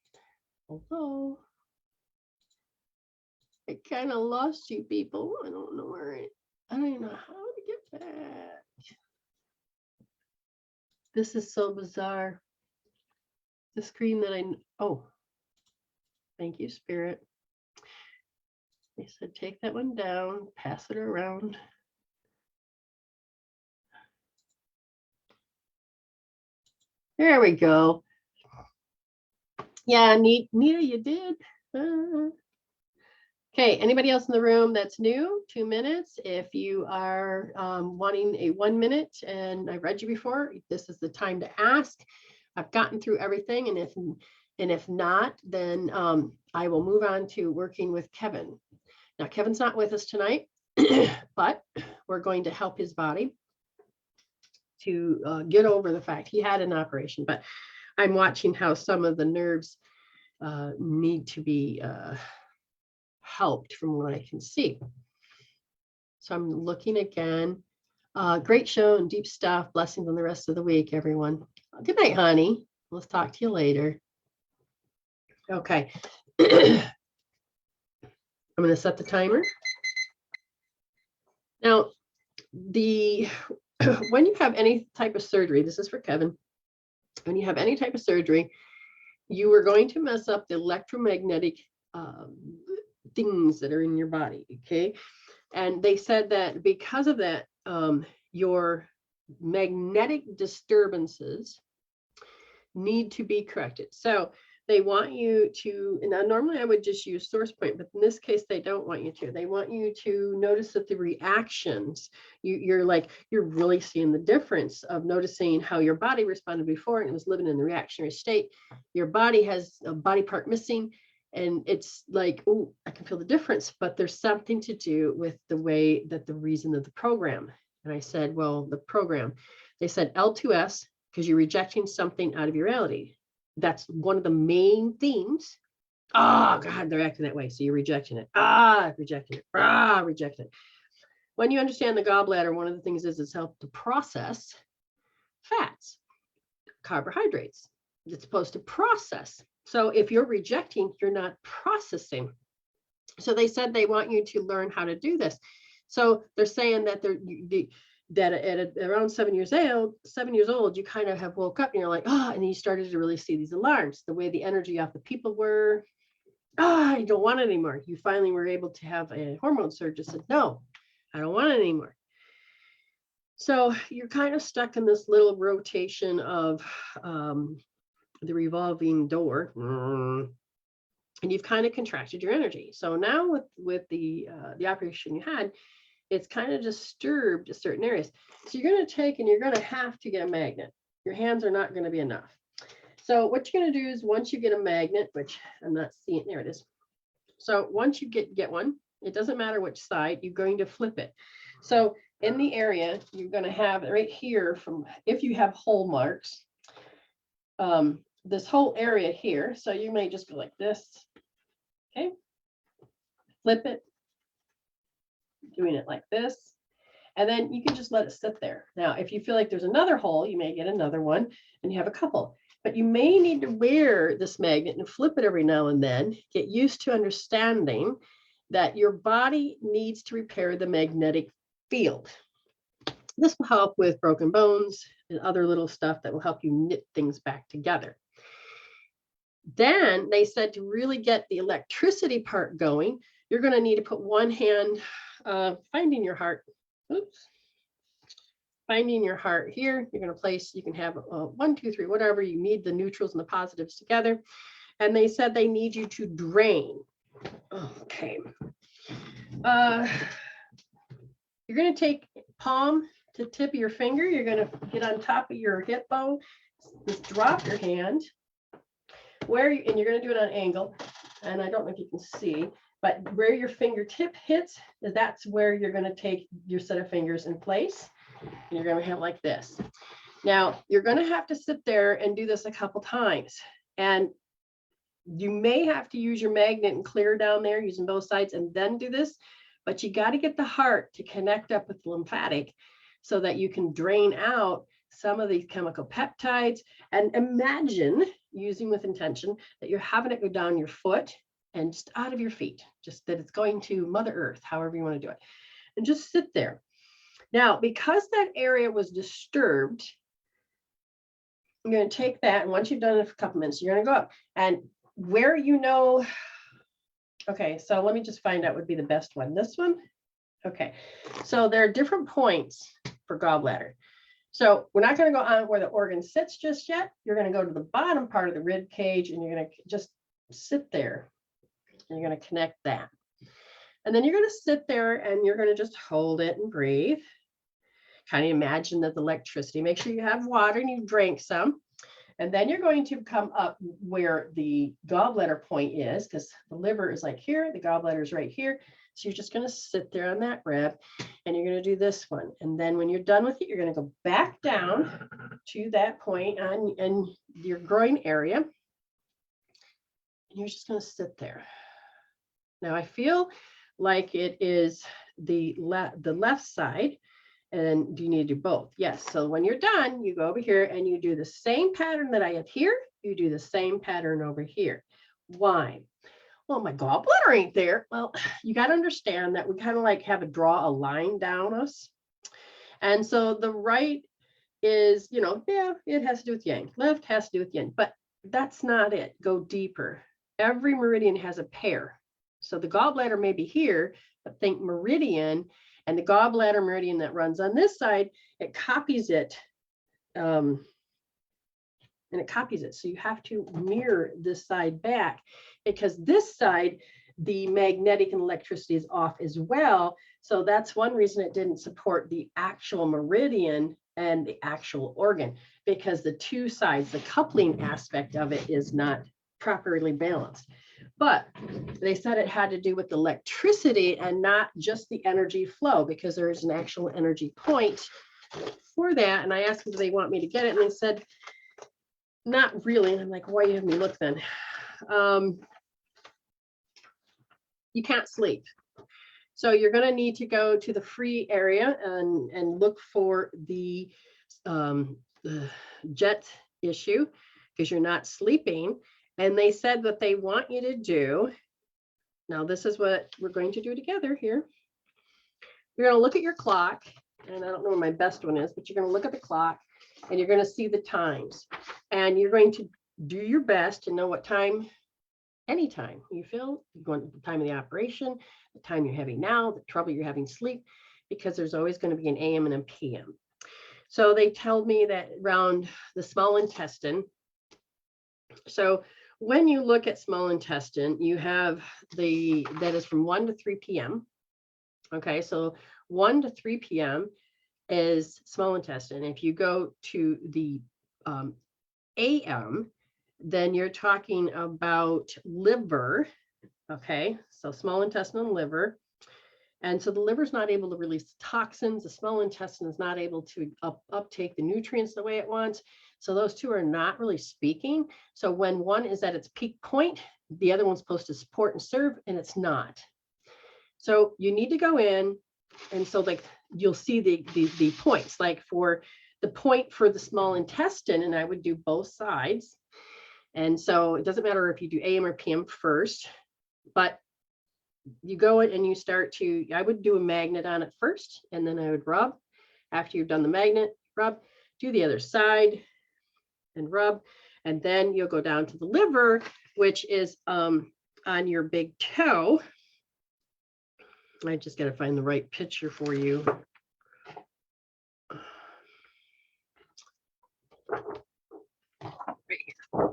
Hello. I kind of lost you people. I don't know where I don't even know how to get back. This is so bizarre. The screen that oh, thank you, Spirit. They said take that one down, pass it around. There we go. Yeah, Nita, you did. Okay, anybody else in the room that's new? 2 minutes. If you are wanting a 1 minute and I read you before, this is the time to ask. I've gotten through everything, and if not, then I will move on to working with Kevin. Now, Kevin's not with us tonight, but we're going to help his body to get over the fact he had an operation, but I'm watching how some of the nerves need to be helped from what I can see. So I'm looking again. Great show and deep stuff. Blessings on the rest of the week, everyone. Good night, honey. Let's talk to you later. Okay. I'm going to set the timer. Now, when you have any type of surgery, this is for Kevin. When you have any type of surgery, you are going to mess up the electromagnetic things that are in your body, okay? And they said that because of that, your magnetic disturbances need to be corrected. So they want you to, and normally I would just use source point, but in this case, they don't want you to. They want you to notice that the reactions, you're really seeing the difference of noticing how your body responded before and it was living in the reactionary state. Your body has a body part missing, and it's like, oh, I can feel the difference, but there's something to do with the way that the reason of the program. And I said, well, the program, they said L2S, because you're rejecting something out of your reality. That's one of the main themes. Oh, God, they're acting that way. So you're rejecting it. Rejecting it. Rejecting it. When you understand the gallbladder, one of the things is it's helped to process fats, carbohydrates. It's supposed to process. So if you're rejecting, you're not processing. So they said they want you to learn how to do this. So they're saying that at around 7 years old, you kind of have woke up and you're like, and you started to really see these alarms, the way the energy off the people were, you don't want it anymore. You finally were able to have a hormone surge and said, no, I don't want it anymore. So you're kind of stuck in this little rotation of the revolving door, and you've kind of contracted your energy. So now with the operation you had, it's kind of disturbed certain areas. So you're going to take and you're going to have to get a magnet. Your hands are not going to be enough. So what you're going to do is once you get a magnet, which I'm not seeing, there it is. So once you get one, it doesn't matter which side, you're going to flip it. So in the area, you're going to have right here from, if you have hole marks, this whole area here. So you may just go like this. Okay. Flip it. Doing it like this, and then you can just let it sit there. Now, if you feel like there's another hole, you may get another one, and you have a couple. But you may need to wear this magnet and flip it every now and then. Get used to understanding that your body needs to repair the magnetic field. This will help with broken bones and other little stuff that will help you knit things back together. Then they said to really get the electricity part going, you're going to need to put one hand finding your heart. Finding your heart here. You're going to place, you can have 1, 2, 3, whatever. You need the neutrals and the positives together. And they said they need you to drain. Okay. You're going to take palm to tip of your finger. You're going to get on top of your hip bone. Just drop your hand. And you're going to do it on angle. And I don't know if you can see, but where your fingertip hits, that's where you're going to take your set of fingers in place. And you're going to have like this. Now, you're going to have to sit there and do this a couple times. And you may have to use your magnet and clear down there using both sides and then do this. But you got to get the heart to connect up with the lymphatic so that you can drain out some of these chemical peptides. And imagine, using with intention, that you're having it go down your foot and just out of your feet, just that it's going to Mother Earth, however you want to do it. And just sit there. Now, because that area was disturbed, I'm going to take that, and once you've done it for a couple minutes, you're going to go up. And where okay, so let me just find out what would be the best one. This one? Okay, so there are different points for gallbladder. So we're not going to go on where the organ sits just yet. You're going to go to the bottom part of the rib cage, and you're going to just sit there. And you're going to connect that. And then you're going to sit there and you're going to just hold it and breathe. Kind of imagine that the electricity, make sure you have water and you drink some. And then you're going to come up where the gallbladder point is, because the liver is like here, the gallbladder is right here. So you're just going to sit there on that rib and you're going to do this one. And then when you're done with it, you're going to go back down to that point on your groin area. And you're just going to sit there. Now I feel like it is the left side. And do you need to do both? Yes. So when you're done, you go over here and you do the same pattern that I have here. You do the same pattern over here. Why? Well, my gallbladder ain't there. Well, you got to understand that we kind of like have draw a line down us. And so the right is, you know, yeah, it has to do with yang. Left has to do with yin, but that's not it. Go deeper. Every meridian has a pair. So the gallbladder may be here, but think meridian. And the gallbladder meridian that runs on this side, it copies it. And it copies it. So you have to mirror this side back, because this side, the magnetic and electricity is off as well. So that's one reason it didn't support the actual meridian and the actual organ, because the two sides, the coupling aspect of it is not properly balanced. But they said it had to do with the electricity and not just the energy flow, because there is an actual energy point for that. And I asked them, do they want me to get it? And they said, not really. And I'm like, why do you have me look then? You can't sleep. So you're going to need to go to the free area and look for the jet issue, because you're not sleeping. And they said what they want you to do. Now, this is what we're going to do together here. You're going to look at your clock, and I don't know where my best one is, but you're going to look at the clock and you're going to see the times, and you're going to do your best to know what time, anytime you feel, you're going to the time of the operation, the time you're having now, the trouble you're having sleep, because there's always going to be an AM and a PM. So they tell me that around the small intestine. So when you look at small intestine, you have that is from 1 to 3 p.m. Okay, so 1 to 3 p.m. is small intestine. If you go to the AM, then you're talking about liver. Okay, so small intestine and liver. And so the liver is not able to release toxins. The small intestine is not able to uptake the nutrients the way it wants. So those two are not really speaking. So when one is at its peak point, the other one's supposed to support and serve, and it's not. So you need to go in, and so like you'll see the points, like for the point for the small intestine, and I would do both sides. And so it doesn't matter if you do AM or PM first, but you go in and you start to, I would do a magnet on it first, and then I would rub. After you've done the magnet, rub, do the other side and rub. And then you'll go down to the liver, which is on your big toe. I just got to find the right picture for you. Right here.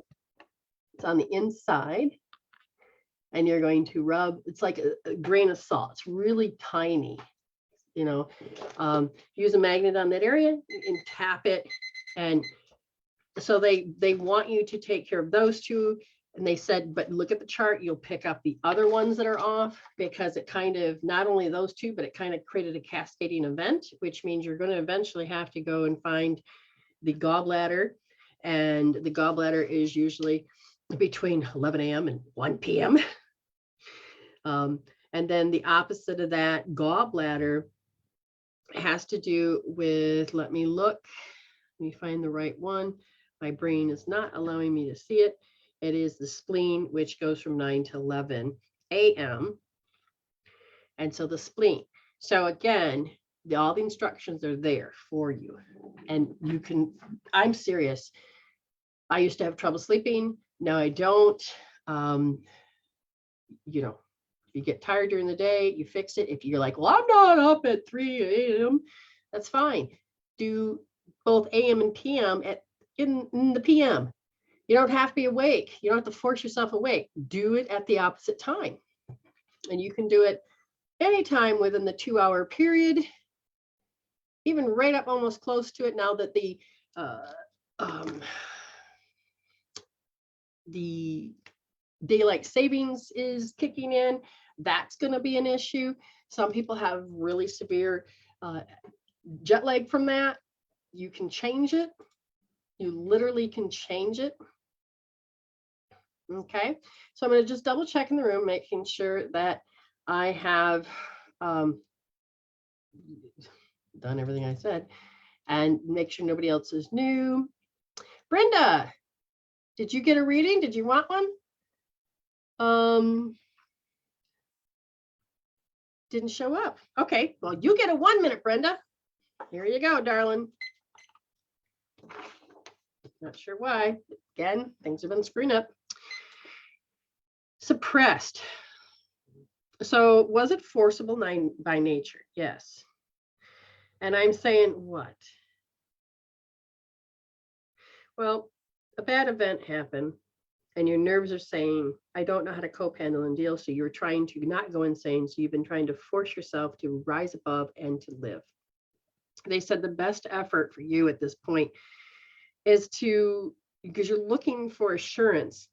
It's on the inside. And you're going to rub, it's like a grain of salt. It's really tiny, you know. Use a magnet on that area and tap it. And so they want you to take care of those two. And they said, but look at the chart, you'll pick up the other ones that are off, because it kind of, not only those two, but it kind of created a cascading event, which means you're going to eventually have to go and find the gallbladder. And the gallbladder is usually between 11 a.m. and 1 p.m. And then the opposite of that, gallbladder, has to do with, let me find the right one. My brain is not allowing me to see it. It is the spleen, which goes from 9 to 11 a.m. And so the spleen. So again, all the instructions are there for you. And you can, I'm serious. I used to have trouble sleeping. Now I don't. You know, if you get tired during the day, you fix it. If you're like, well, I'm not up at 3 a.m., that's fine. Do both AM and PM in the PM. You don't have to be awake. You don't have to force yourself awake. Do it at the opposite time. And you can do it anytime within the 2-hour period, even right up almost close to it now that the daylight savings is kicking in, that's going to be an issue. Some people have really severe jet lag from that. You can change it. You literally can change it. Okay, so I'm going to just double check in the room, making sure that I have done everything I said, and make sure nobody else is new. Brenda, did you get a reading? Did you want one? Didn't show up. Okay, well, you get a 1 minute, Brenda. Here you go, darling. Not sure why. Again, things have been screwing up. Suppressed. So was it forcible by nature? Yes. And I'm saying what? Well, a bad event happened and your nerves are saying, I don't know how to cope, handle, and deal. So you're trying to not go insane. So you've been trying to force yourself to rise above and to live. They said the best effort for you at this point is because you're looking for assurance,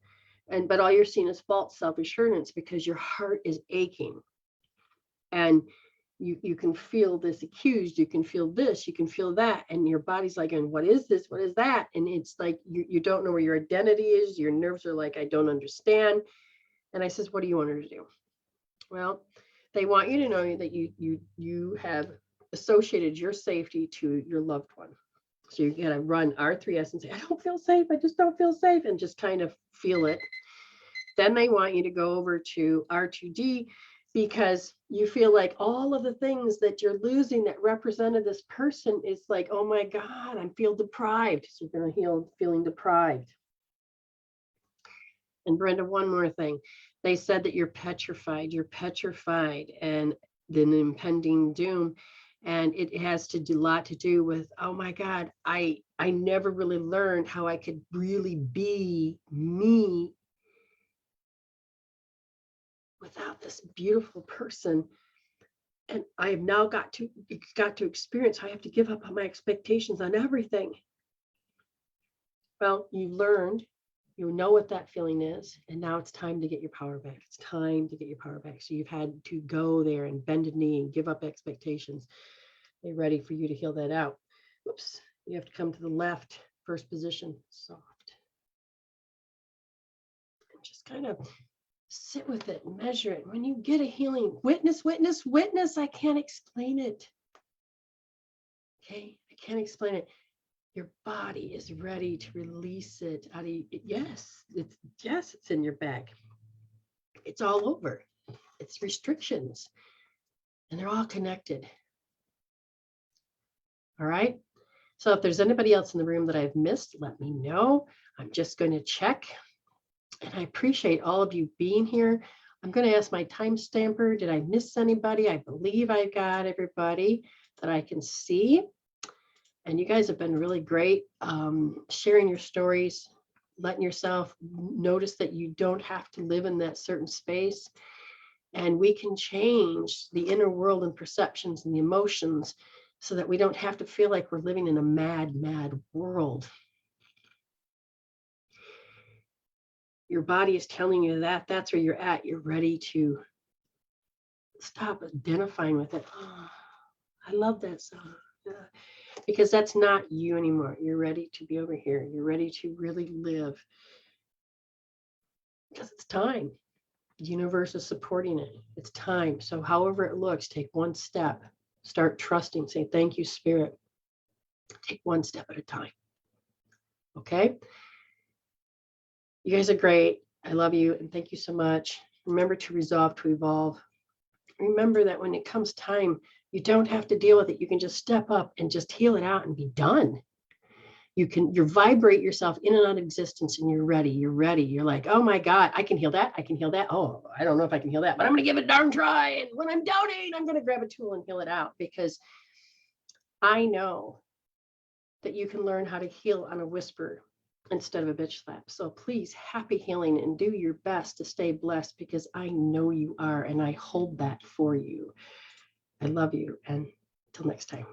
but all you're seeing is false self-assurance because your heart is aching. And you can feel this accused, you can feel this, you can feel that, and your body's like, and what is this? What is that? And it's like you don't know where your identity is. Your nerves are like, I don't understand. And I says, what do you want her to do? Well, they want you to know that you have associated your safety to your loved one. So you gotta run R3S and say, I don't feel safe. I just don't feel safe, and just kind of feel it. Then they want you to go over to R2D, because you feel like all of the things that you're losing that represented this person is like, oh my God, I feel deprived. So you're going to heal feeling deprived. And Brenda, one more thing. They said that you're petrified and then the impending doom. And it has a lot to do with, oh my God, I never really learned how I could really be me without this beautiful person. And I have now got to experience how I have to give up on my expectations on everything. Well, you learned, you know what that feeling is, and now it's time to get your power back. It's time to get your power back. So you've had to go there and bend a knee and give up expectations. They're ready for you to heal that out. Oops, you have to come to the left, first position, soft. And just kind of sit with it, measure it. When you get a healing, witness, I can't explain it. Okay, I can't explain it. Your body is ready to release it out of you. Yes, it's in your bag. It's all over. It's restrictions. And they're all connected. All right. So if there's anybody else in the room that I've missed, let me know. I'm just going to check. And I appreciate all of you being here. I'm going to ask my time stamper. Did I miss anybody? I believe I got everybody that I can see. And you guys have been really great, sharing your stories, letting yourself notice that you don't have to live in that certain space. And we can change the inner world and perceptions and the emotions so that we don't have to feel like we're living in a mad, mad world. Your body is telling you that that's where you're at. You're ready to stop identifying with it. Oh, I love that song. Because that's not you anymore. You're ready to be over here. You're ready to really live. Because it's time. The universe is supporting it. It's time. So however it looks, take one step. Start trusting. Say, thank you, Spirit. Take one step at a time. Okay? You guys are great. I love you. And thank you so much. Remember to resolve to evolve. Remember that when it comes time, you don't have to deal with it. You can just step up and just heal it out and be done. You vibrate yourself in and out of existence, and you're ready. You're ready. You're like, oh my God, I can heal that. I can heal that. Oh, I don't know if I can heal that, but I'm going to give it a darn try. And when I'm doubting, I'm going to grab a tool and heal it out, because I know that you can learn how to heal on a whisper instead of a bitch slap. So please, happy healing and do your best to stay blessed, because I know you are, and I hold that for you. I love you, and till next time.